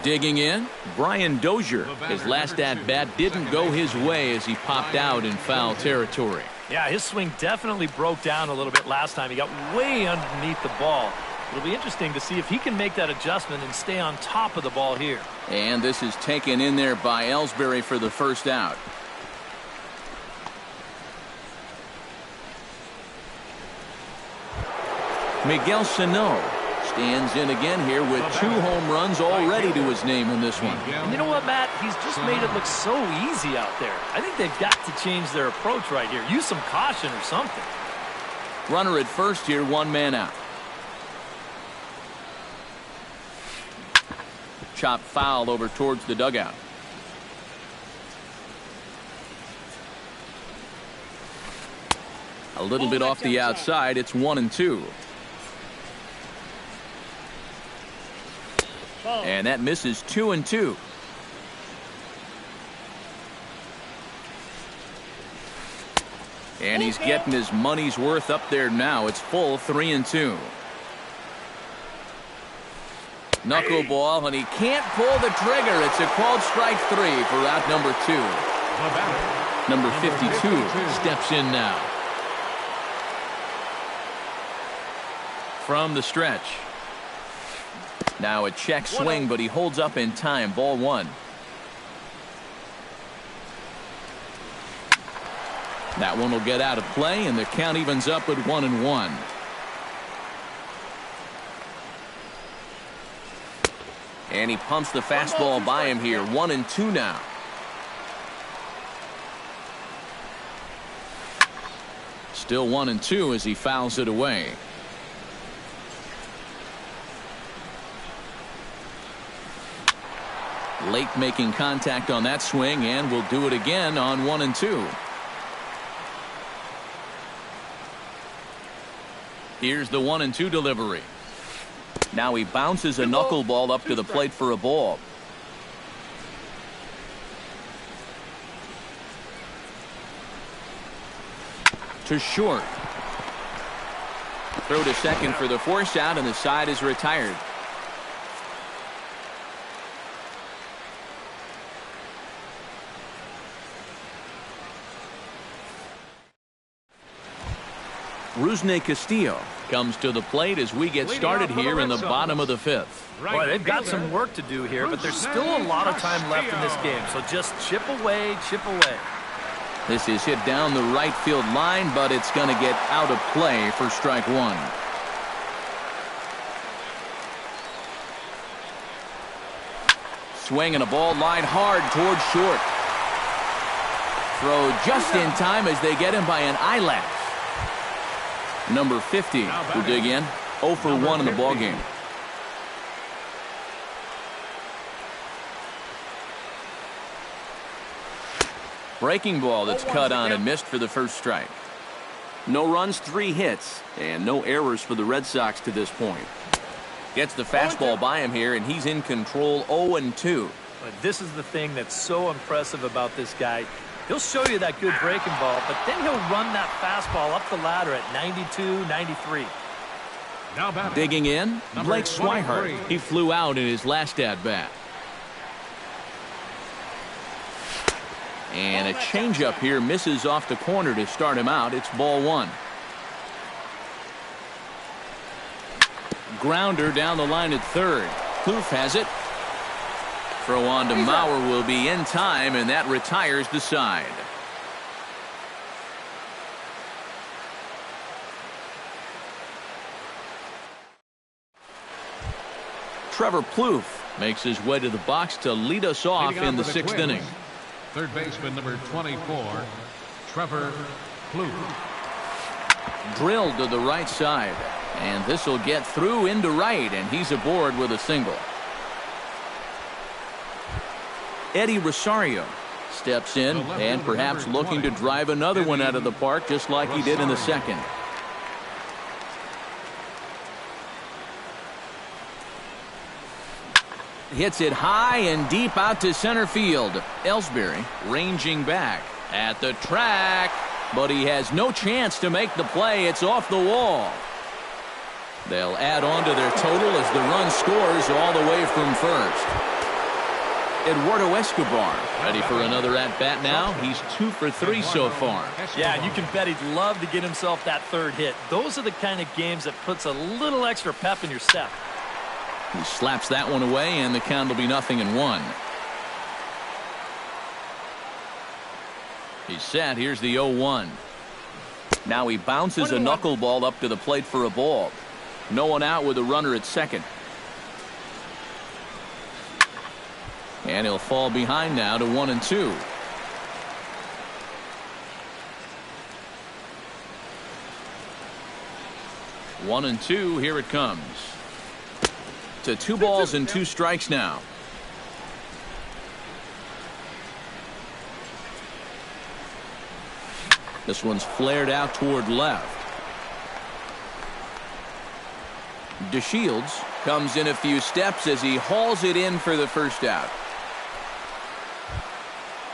Digging in, Brian Dozier. His last at-bat didn't go his way as he popped out in foul territory. Yeah, his swing definitely broke down a little bit last time. He got way underneath the ball. It'll be interesting to see if he can make that adjustment and stay on top of the ball here. And this is taken in there by Ellsbury for the first out. mygun017 stands in again here with 2 home runs already to his name in this one. And you know what, Matt? He's just made it look so easy out there. I think they've got to change their approach right here. Use some caution or something. Runner at first here, 1 man out. Chop foul over towards the dugout. A little bit off the outside. It's 1-2. And that misses 2-2. And he's getting his money's worth up there now. It's full 3-2. Knuckleball, and he can't pull the trigger. It's a called strike 3 for out number 2. Number 52 steps in now. From the stretch. Now a check swing, but he holds up in time. Ball 1. That one will get out of play, and the count evens up at 1-1. And he pumps the fastball by him here. 1-2 now. Still 1-2 as he fouls it away. Late making contact on that swing, and will do it again on 1-2. Here's the 1-2 delivery. Now he bounces a knuckleball up to the plate for a ball. To short. Throw to second for the force out, and the side is retired. Rusney Castillo comes to the plate as we get started here in the bottom of the 5th. Boy, they've got some work to do here, but there's still a lot of time left in this game, so just chip away, chip away. This is hit down the right field line, but it's going to get out of play for strike 1. Swing and a ball line hard towards short. Throw just in time as they get him by an eyelash. Number 50 will dig in. 0 for 1 in the ballgame. Breaking ball that's cut on and missed for the first strike. No runs, 3 hits, and no errors for the Red Sox to this point. Gets the fastball by him here, and he's in control. 0-2. But this is the thing that's so impressive about this guy. He'll show you that good breaking ball, but then he'll run that fastball up the ladder at 92, 93. Digging in, Blake Swihart. He flew out in his last at-bat. And a changeup here misses off the corner to start him out. It's ball 1. Grounder down the line at third. Kloof has it. Throw on to Mauer will be in time, and that retires the side. Trevor Plouffe makes his way to the box to lead us off in the 6th inning. Third baseman number 24, Trevor Plouffe. Drilled to the right side, and this will get through into right, and he's aboard with a single. Eddie Rosario steps in and perhaps looking to drive another one out of the park just like he did in the second. Hits it high and deep out to center field. Ellsbury ranging back at the track, but he has no chance to make the play. It's off the wall. They'll add on to their total as the run scores all the way from first. Eduardo Escobar ready for another at-bat now. He's 2 for 3 so far. Yeah, you can bet he'd love to get himself that third hit. Those are the kind of games that puts a little extra pep in your step. He slaps that one away, and the count will be 0-1. He's set. Here's the 0-1. Now he bounces a knuckleball up to the plate for a ball. No one out with a runner at second. And he'll fall behind now to 1-2. One and two, here it comes. To 2 balls and 2 strikes now. This one's flared out toward left. DeShields comes in a few steps as he hauls it in for the first out.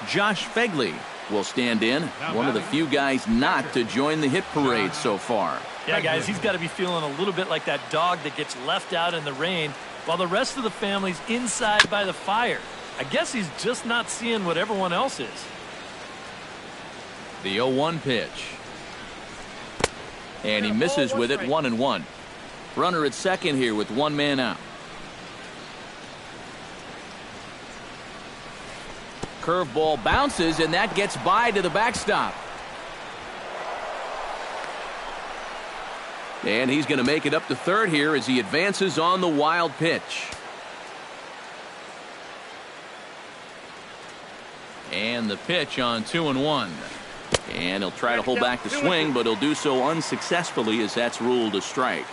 Josh Fegley will stand in, one of the few guys not to join the hit parade so far. Yeah, guys, he's got to be feeling a little bit like that dog that gets left out in the rain while the rest of the family's inside by the fire. I guess he's just not seeing what everyone else is. The 0-1 pitch. And he misses with it, 1-1. Runner at second here with 1 man out. Curveball bounces, and that gets by to the backstop. And he's going to make it up to third here as he advances on the wild pitch. And the pitch on 2-1. And he'll try to hold back the swing, but he'll do so unsuccessfully as that's ruled a strike.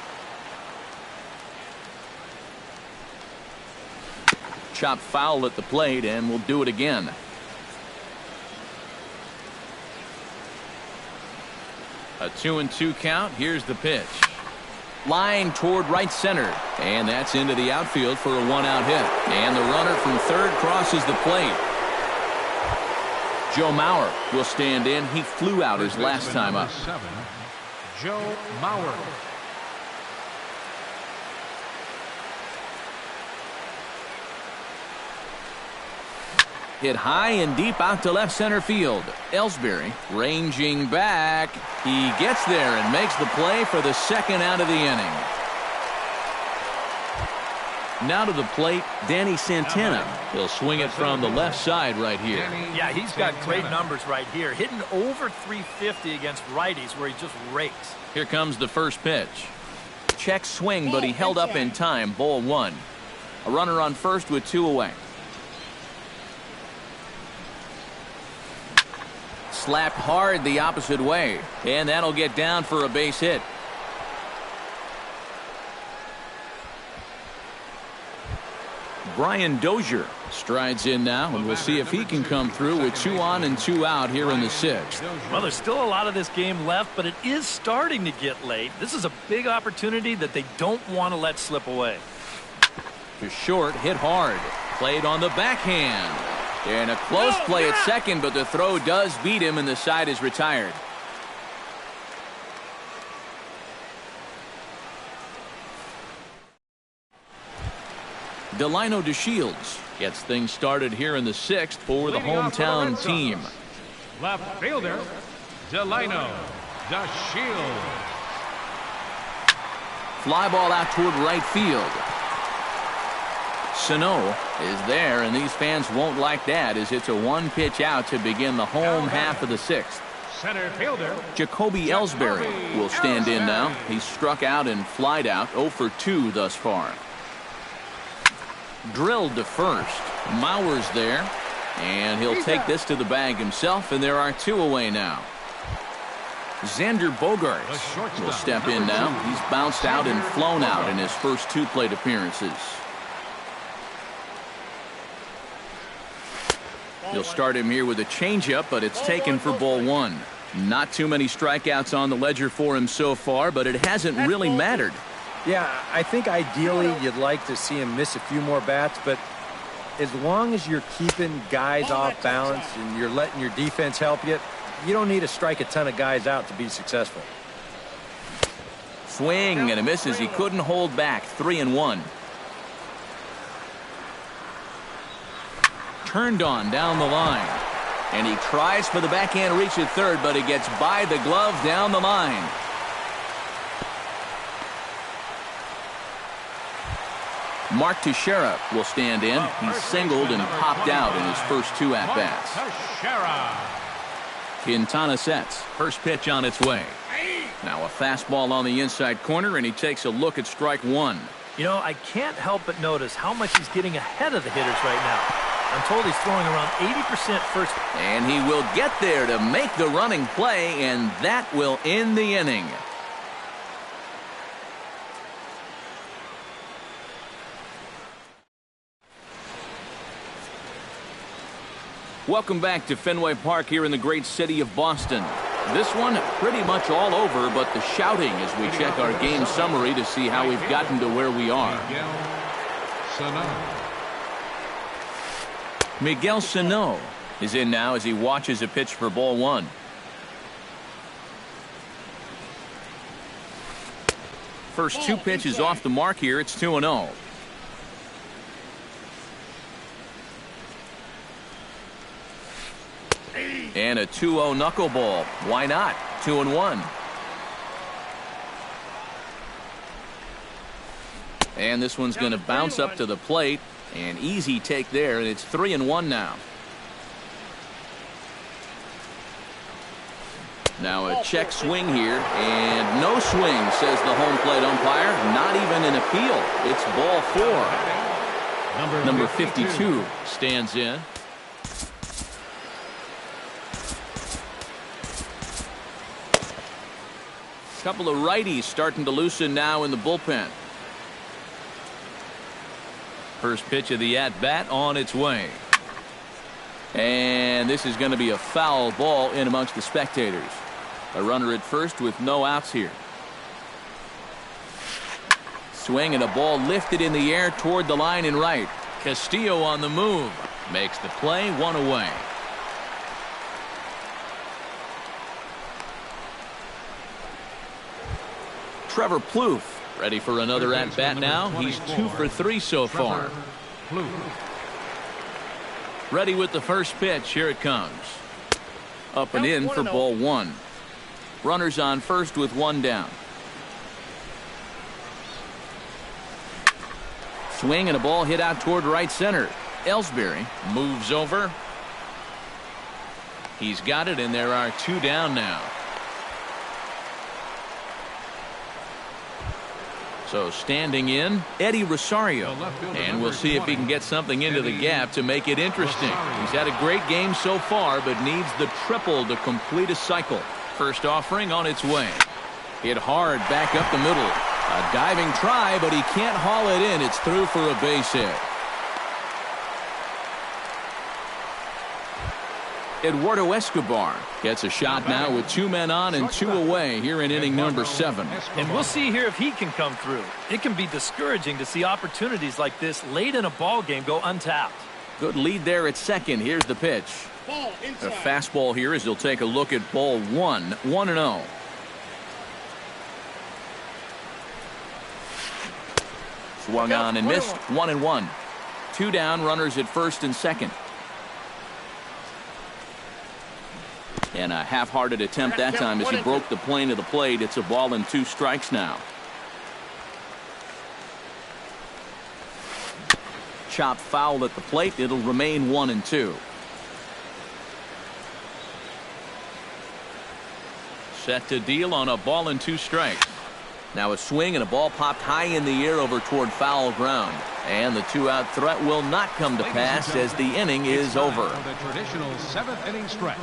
Chop foul at the plate, and we'll do it again. A 2-2 count. Here's the pitch. Line toward right center. And that's into the outfield for a 1-out hit. And the runner from third crosses the plate. Joe Mauer will stand in. He flew out his last time up. Joe Mauer. Hit high and deep out to left center field. Ellsbury ranging back. He gets there and makes the play for the second out of the inning. Now to the plate, Danny Santana. He'll swing it from the left side right here. Yeah, he's got great numbers right here. Hitting over 350 against righties where he just rakes. Here comes the first pitch. Check swing, but he held up in time. Ball 1. A runner on first with 2 away. Slapped hard the opposite way, and that'll get down for a base hit. Brian Dozier strides in now, and we'll see if he can come through with 2 on and 2 out here in the 6th. Well, there's still a lot of this game left, but it is starting to get late. This is a big opportunity that they don't want to let slip away. To short, hit hard. Played on the backhand. And a close play at second, but the throw does beat him, and the side is retired. Delino DeShields gets things started here in the 6th for the hometown team. Left fielder, Delino DeShields. Fly ball out toward right field. Sano is there, and these fans won't like that as it's a 1-pitch out to begin the home half of the 6th. Center fielder, Jacoby Ellsbury will stand in now. He's struck out and flied out, 0 for 2 thus far. Drilled to first. Mauer's there, and he'll take this to the bag himself, and there are 2 away now. Xander Bogaerts will step in now. He's bounced out and flown out in his first 2 plate appearances. He'll start him here with a changeup, but it's taken for ball 1. Not too many strikeouts on the ledger for him so far, but it hasn't really mattered. Yeah, I think ideally you'd like to see him miss a few more bats, but as long as you're keeping guys off balance and you're letting your defense help you, you don't need to strike a ton of guys out to be successful. Swing and a miss as he couldn't hold back. 3-1. Turned on down the line, and he tries for the backhand reach at third, but it gets by the glove down the line. Mark Teixeira will stand in. He's singled and popped out in his first 2 at-bats. Quintana sets. First pitch on its way. Now a fastball on the inside corner, and he takes a look at strike one. You know, I can't help but notice how much he's getting ahead of the hitters right now. I'm told he's throwing around 80% first. And he will get there to make the running play, and that will end the inning. Welcome back to Fenway Park here in the great city of Boston. This one pretty much all over, but the shouting as we check our game summary to see how we've gotten to where we are. Miguel Sano is in now as he watches a pitch for ball one. First two pitches off the mark here. It's 2-0. And a 2-0 knuckleball. Why not? 2-1. And this one's going to bounce up to the plate. An easy take there, and it's 3-1 now. Now a check swing here, and no swing, says the home plate umpire. Not even an appeal. It's ball four. Number 52 stands in. Couple of righties starting to loosen now in the bullpen. First pitch of the at-bat on its way. And this is going to be a foul ball in amongst the spectators. A runner at first with no outs here. Swing and a ball lifted in the air toward the line and right. Castillo on the move. Makes the play, one away. Trevor Plouffe ready for another at-bat now. He's 2 for 3 so far. Ready with the first pitch. Here it comes. Up and in for ball one. Runners on first with one down. Swing and a ball hit out toward right center. Ellsbury moves over. He's got it, and there are two down now. So standing in, Eddie Rosario. And we'll see if he can get something into the gap to make it interesting. He's had a great game so far, but needs the triple to complete a cycle. First offering on its way. Hit hard back up the middle. A diving try, but he can't haul it in. It's through for a base hit. Eduardo Escobar gets a shot now with 2 men on and 2 away here in inning number 7. And we'll see here if he can come through. It can be discouraging to see opportunities like this late in a ball game go untapped. Good lead there at second. Here's the pitch. A fastball here as he'll take a look at ball one. 1-0. Swung on and missed. 1-1. 2 down, runners at first and second. And a half-hearted attempt that time as he broke the plane of the plate. It's a ball and 2 strikes now. Chop foul at the plate. It'll remain 1-2. Set to deal on a ball and 2 strikes. Now a swing and a ball popped high in the air over toward foul ground. And the 2-out threat will not come to pass as the inning is over. The traditional 7th inning stretch.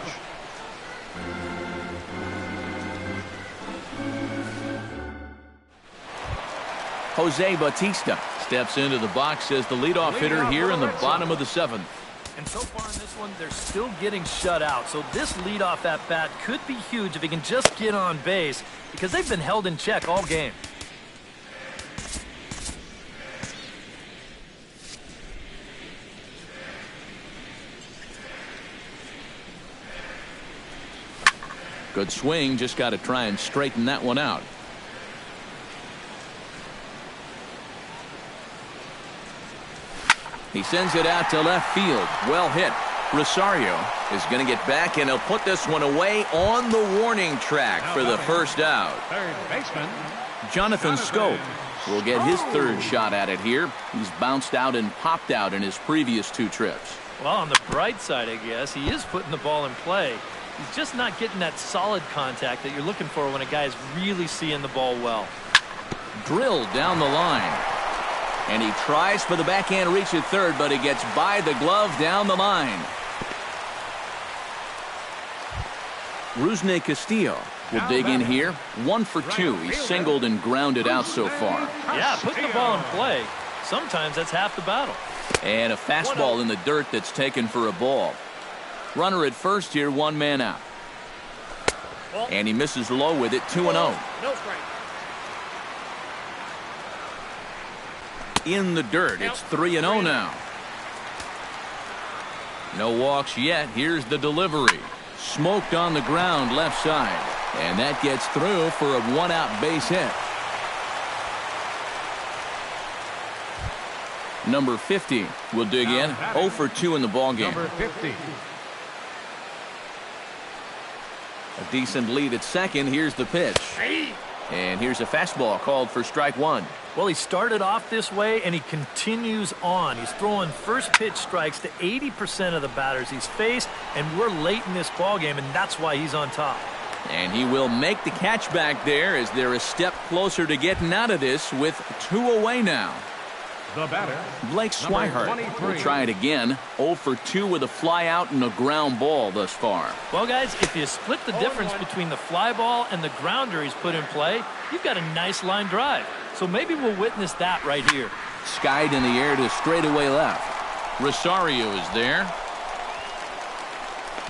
Jose Bautista steps into the box as the leadoff hitter here in the bottom of the 7th. And so far in this one, they're still getting shut out. So this leadoff at bat could be huge if he can just get on base, because they've been held in check all game. Good swing, just got to try and straighten that one out. He sends it out to left field. Well hit. Rosario is going to get back, and he'll put this one away on the warning track for the first out. Third baseman Jonathan Scope will get his 3rd shot at it here. He's bounced out and popped out in his previous 2 trips. Well, on the bright side, I guess, he is putting the ball in play. He's just not getting that solid contact that you're looking for when a guy's really seeing the ball well. Drilled down the line. And he tries for the backhand reach at third, but he gets by the glove down the line. Rusney Castillo will dig in here. 1 for 2. He's singled and grounded out so far. Yeah, putting the ball in play, sometimes that's half the battle. And a fastball in the dirt that's taken for a ball. Runner at first here, 1 man out. And he misses low with it, 2-0. In the dirt, it's 3-0 now. No walks yet. Here's the delivery. Smoked on the ground left side. And that gets through for a 1-out base hit. Number 50 will dig in. 0 for 2 in the ballgame. Number 50. A decent lead at second. Here's the pitch. And here's a fastball called for strike 1. Well, he started off this way, and he continues on. He's throwing first pitch strikes to 80% of the batters he's faced, and we're late in this ballgame, and that's why he's on top. And he will make the catch back there as they're a step closer to getting out of this with 2 away now. The batter, Blake Swihart will try it again. 0 for 2 with a fly out and a ground ball thus far. Well, guys, if you split the difference between the fly ball and the grounder he's put in play, you've got a nice line drive. So maybe we'll witness that right here. Skied in the air to straightaway left. Rosario is there.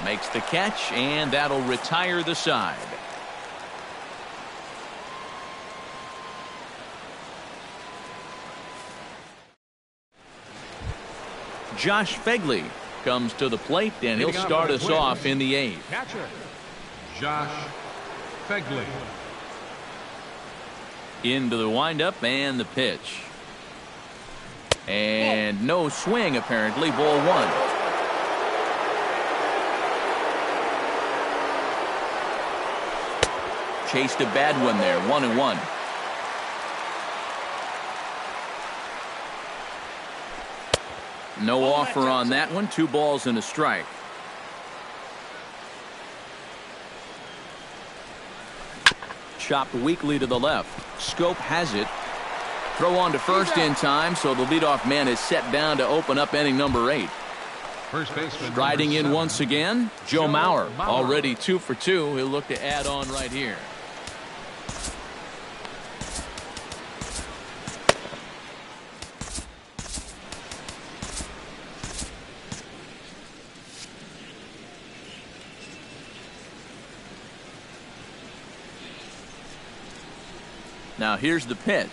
Makes the catch, and that'll retire the side. Josh Fegley comes to the plate, and he'll start us off in the 8th. Catcher, Josh Fegley. Into the windup and the pitch. And no swing, apparently. Ball 1. Chased a bad one there. 1-1. No offer on that one. 2 balls and a strike. Chopped weakly to the left. Scope has it. Throw on to first in time, so the leadoff man is set down to open up inning number 8. First baseman. Striding in once again, Joe Mauer. Already 2 for 2. He'll look to add on right here. Now here's the pitch.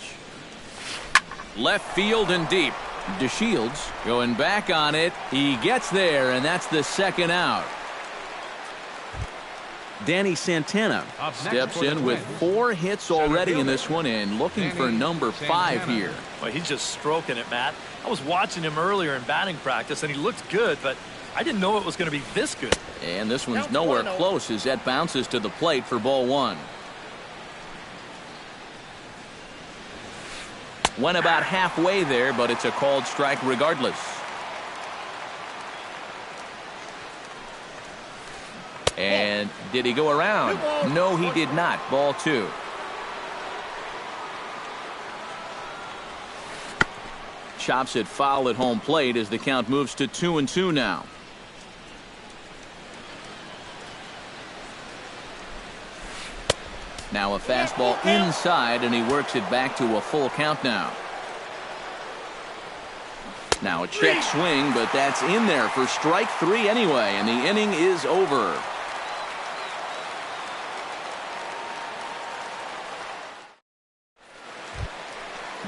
Left field and deep. DeShields going back on it. He gets there, and that's the 2nd out. Danny Santana steps in with 4 hits already in this one and looking for number 5 here. Well, he's just stroking it, Matt. I was watching him earlier in batting practice, and he looked good, but I didn't know it was going to be this good. And this one's nowhere close as that bounces to the plate for ball 1. Went about halfway there, but it's a called strike regardless. And did he go around? No, he did not. Ball 2. Chops it foul at home plate as the count moves to 2-2 now. Now a fastball inside, and he works it back to a full count now. Now a check swing, but that's in there for strike 3 anyway, and the inning is over.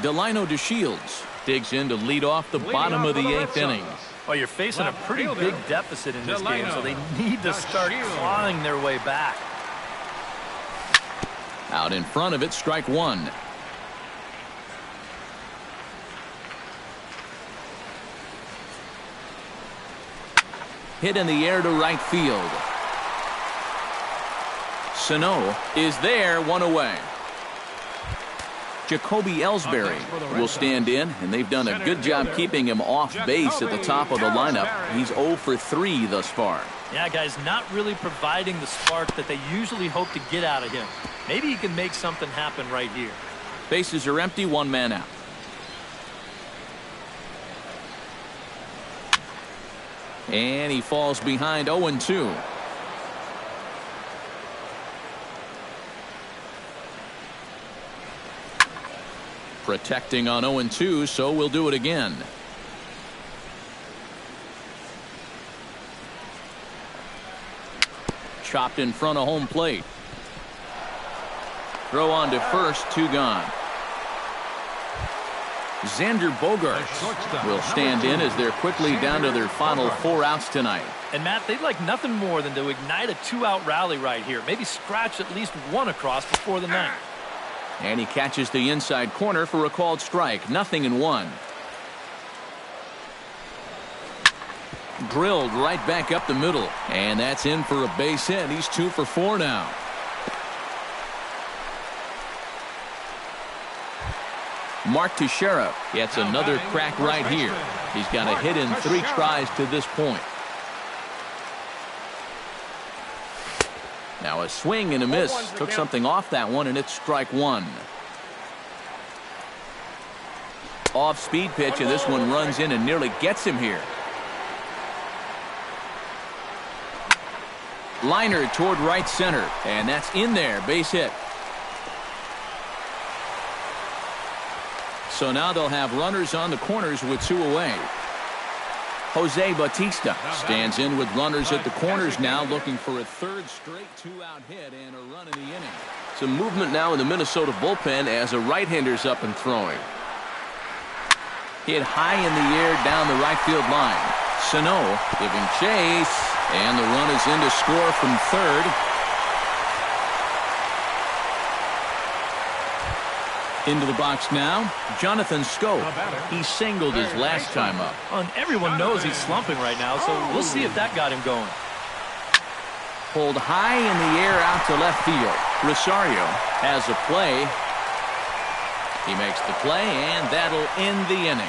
Delino DeShields digs in to lead off the bottom of the 8th inning. Well, you're facing a pretty big deficit in this game, so they need to start clawing their way back. Out in front of it, strike 1. Hit in the air to right field. Sano is there, 1 away. Jacoby Ellsbury will stand in, and they've done a good job keeping him off base at the top of the lineup. He's 0 for 3 thus far. Yeah, guys, not really providing the spark that they usually hope to get out of him. Maybe he can make something happen right here. Bases are empty, one man out. And he falls behind 0-2. Protecting on 0-2, so we'll do it again. Chopped in front of home plate. Throw on to first, 2 gone. Xander Bogaerts will stand in as they're quickly down to their final 4 outs tonight. And Matt, they'd like nothing more than to ignite a 2-out rally right here. Maybe scratch at least 1 across before the 9th. And he catches the inside corner for a called strike. 0-1. Drilled right back up the middle. And that's in for a base hit. He's 2 for 4 now. Mark Teixeira gets another crack right here. He's got a hit in 3 tries to this point. Now a swing and a miss. Took something off that one, and it's strike 1. Off-speed pitch, and this one runs in and nearly gets him here. Liner toward right center, and that's in there. Base hit. So now they'll have runners on the corners with 2 away. Jose Bautista stands in with runners at the corners now, looking for a 3rd straight 2-out hit and a run in the inning. Some movement now in the Minnesota bullpen as a right-hander's up and throwing. Hit high in the air down the right field line. Sano giving chase, and the run is in to score from 3rd. Into the box now, Jonathan Schoop. He singled his last time up. And everyone knows he's slumping right now, so we'll see if that got him going. Pulled high in the air out to left field. Rosario has a play. He makes the play, and that'll end the inning.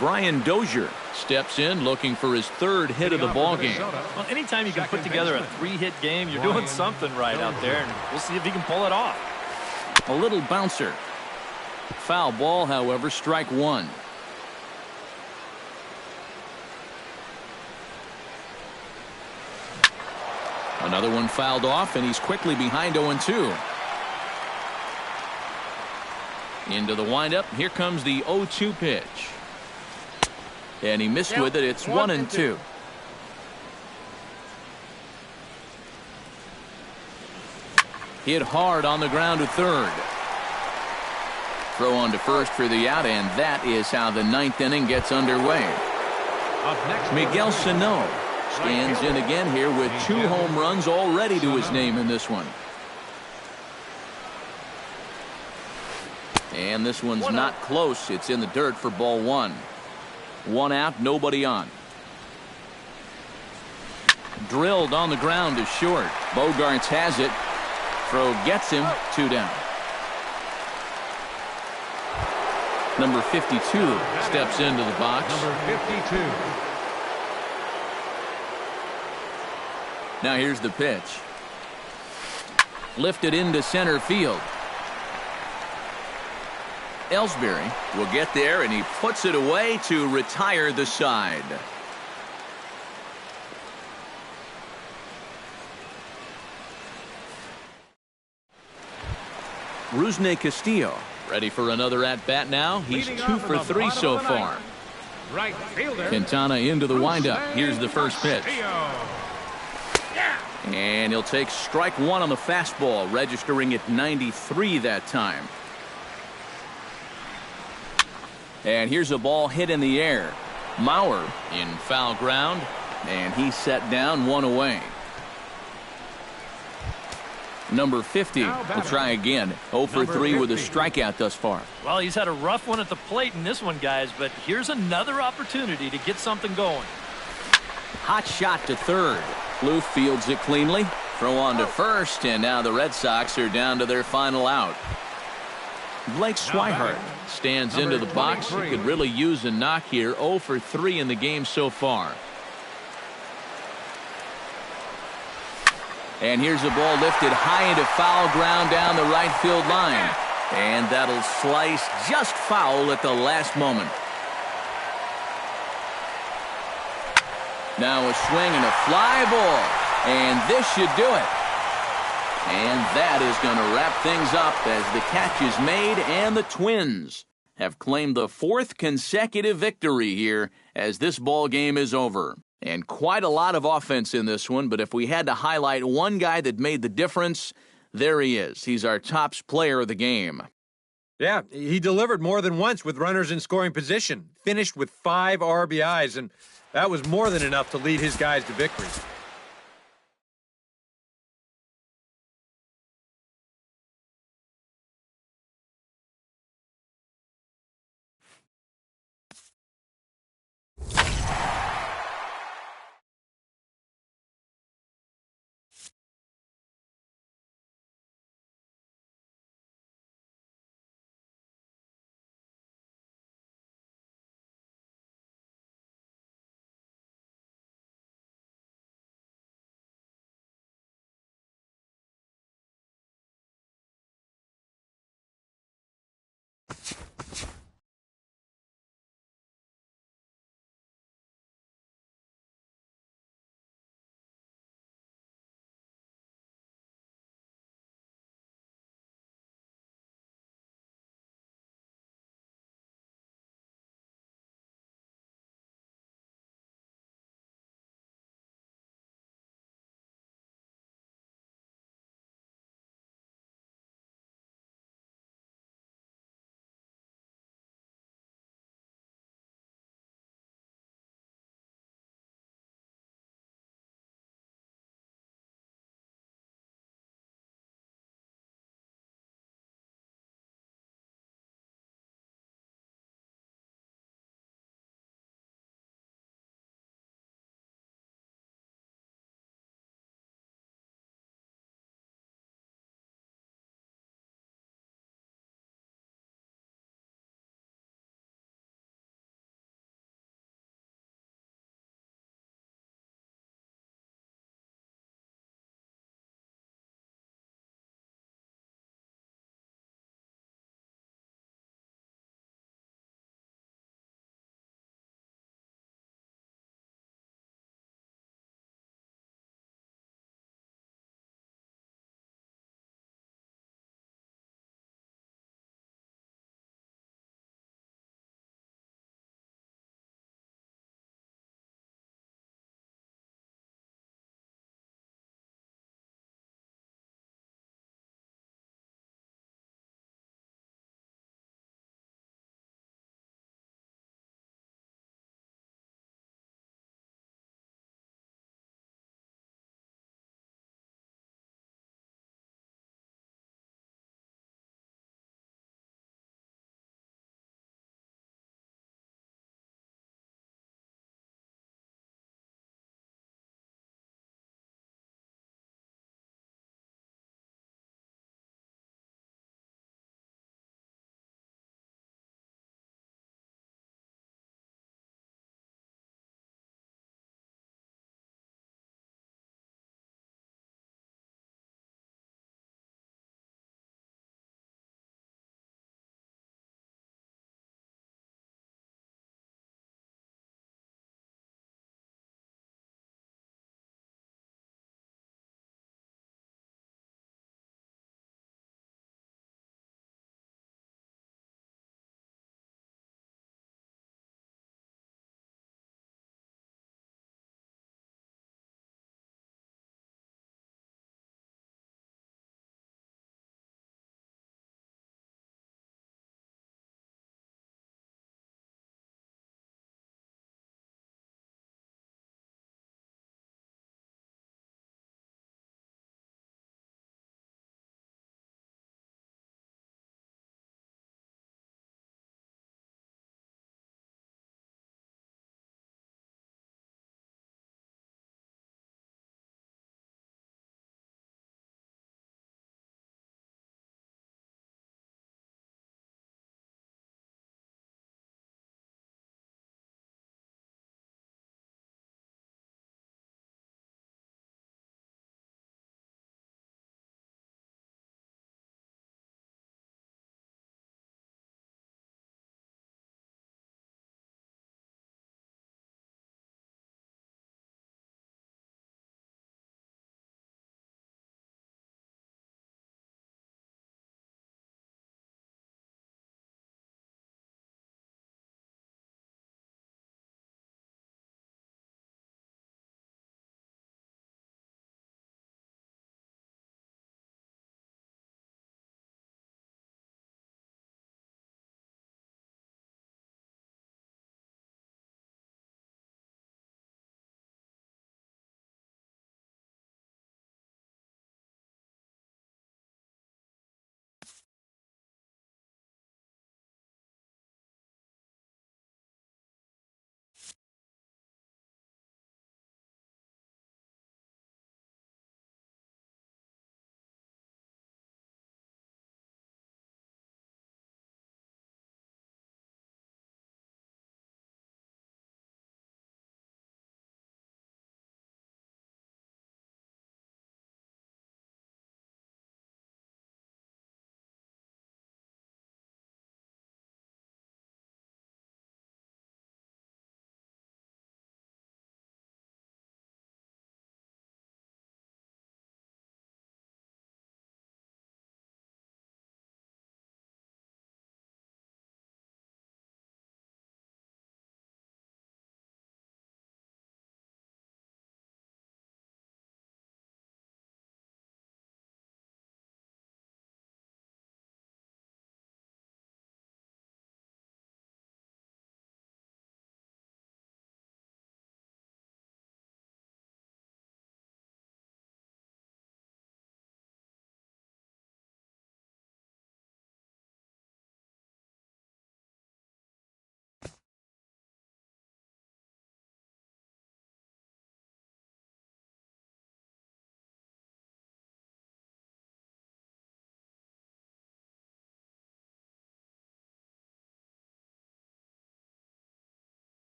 Brian Dozier steps in looking for his 3rd hit of the ballgame. Well, anytime you can put together a 3-hit game, you're doing something right out there, and we'll see if he can pull it off. A little bouncer. Foul ball, however, strike 1. Another one fouled off, and he's quickly behind 0-2. Into the windup. Here comes the 0-2 pitch. And he missed with it. It's 1-2. Hit hard on the ground to 3rd. Throw on to first for the out, and that is how the 9th inning gets underway. Miguel Sano stands in again here with 2 home runs already to his name in this one. And this one's not close. It's in the dirt for ball 1. 1 out, nobody on. Drilled on the ground to short. Bogaerts has it. Throw gets him. 2 down. Number 52 steps into the box. Number 52. Now here's the pitch. Lifted into center field. Ellsbury will get there, and he puts it away to retire the side. Rusney Castillo ready for another at-bat now. He's 2 for 3 so far. Right fielder. Quintana into the windup. Here's the first pitch. And he'll take strike 1 on the fastball, registering at 93 that time. And here's a ball hit in the air. Mauer in foul ground, and he's set down 1 away. Number 50 will try again. 0 for 3 with a strikeout thus far. Well, he's had a rough one at the plate in this one, guys, but here's another opportunity to get something going. Hot shot to 3rd. Blue fields it cleanly. Throw on to first, and now the Red Sox are down to their final out. Blake Swihart stands into the box. He could really use a knock here. 0 for 3 in the game so far. And here's a ball lifted high into foul ground down the right field line. And that'll slice just foul at the last moment. Now a swing and a fly ball. And this should do it. And that is going to wrap things up as the catch is made, and the Twins have claimed the 4th consecutive victory here as this ball game is over. And quite a lot of offense in this one, but if we had to highlight one guy that made the difference, there he is. He's our top player of the game. Yeah, he delivered more than once with runners in scoring position. Finished with 5 RBIs, and that was more than enough to lead his guys to victory.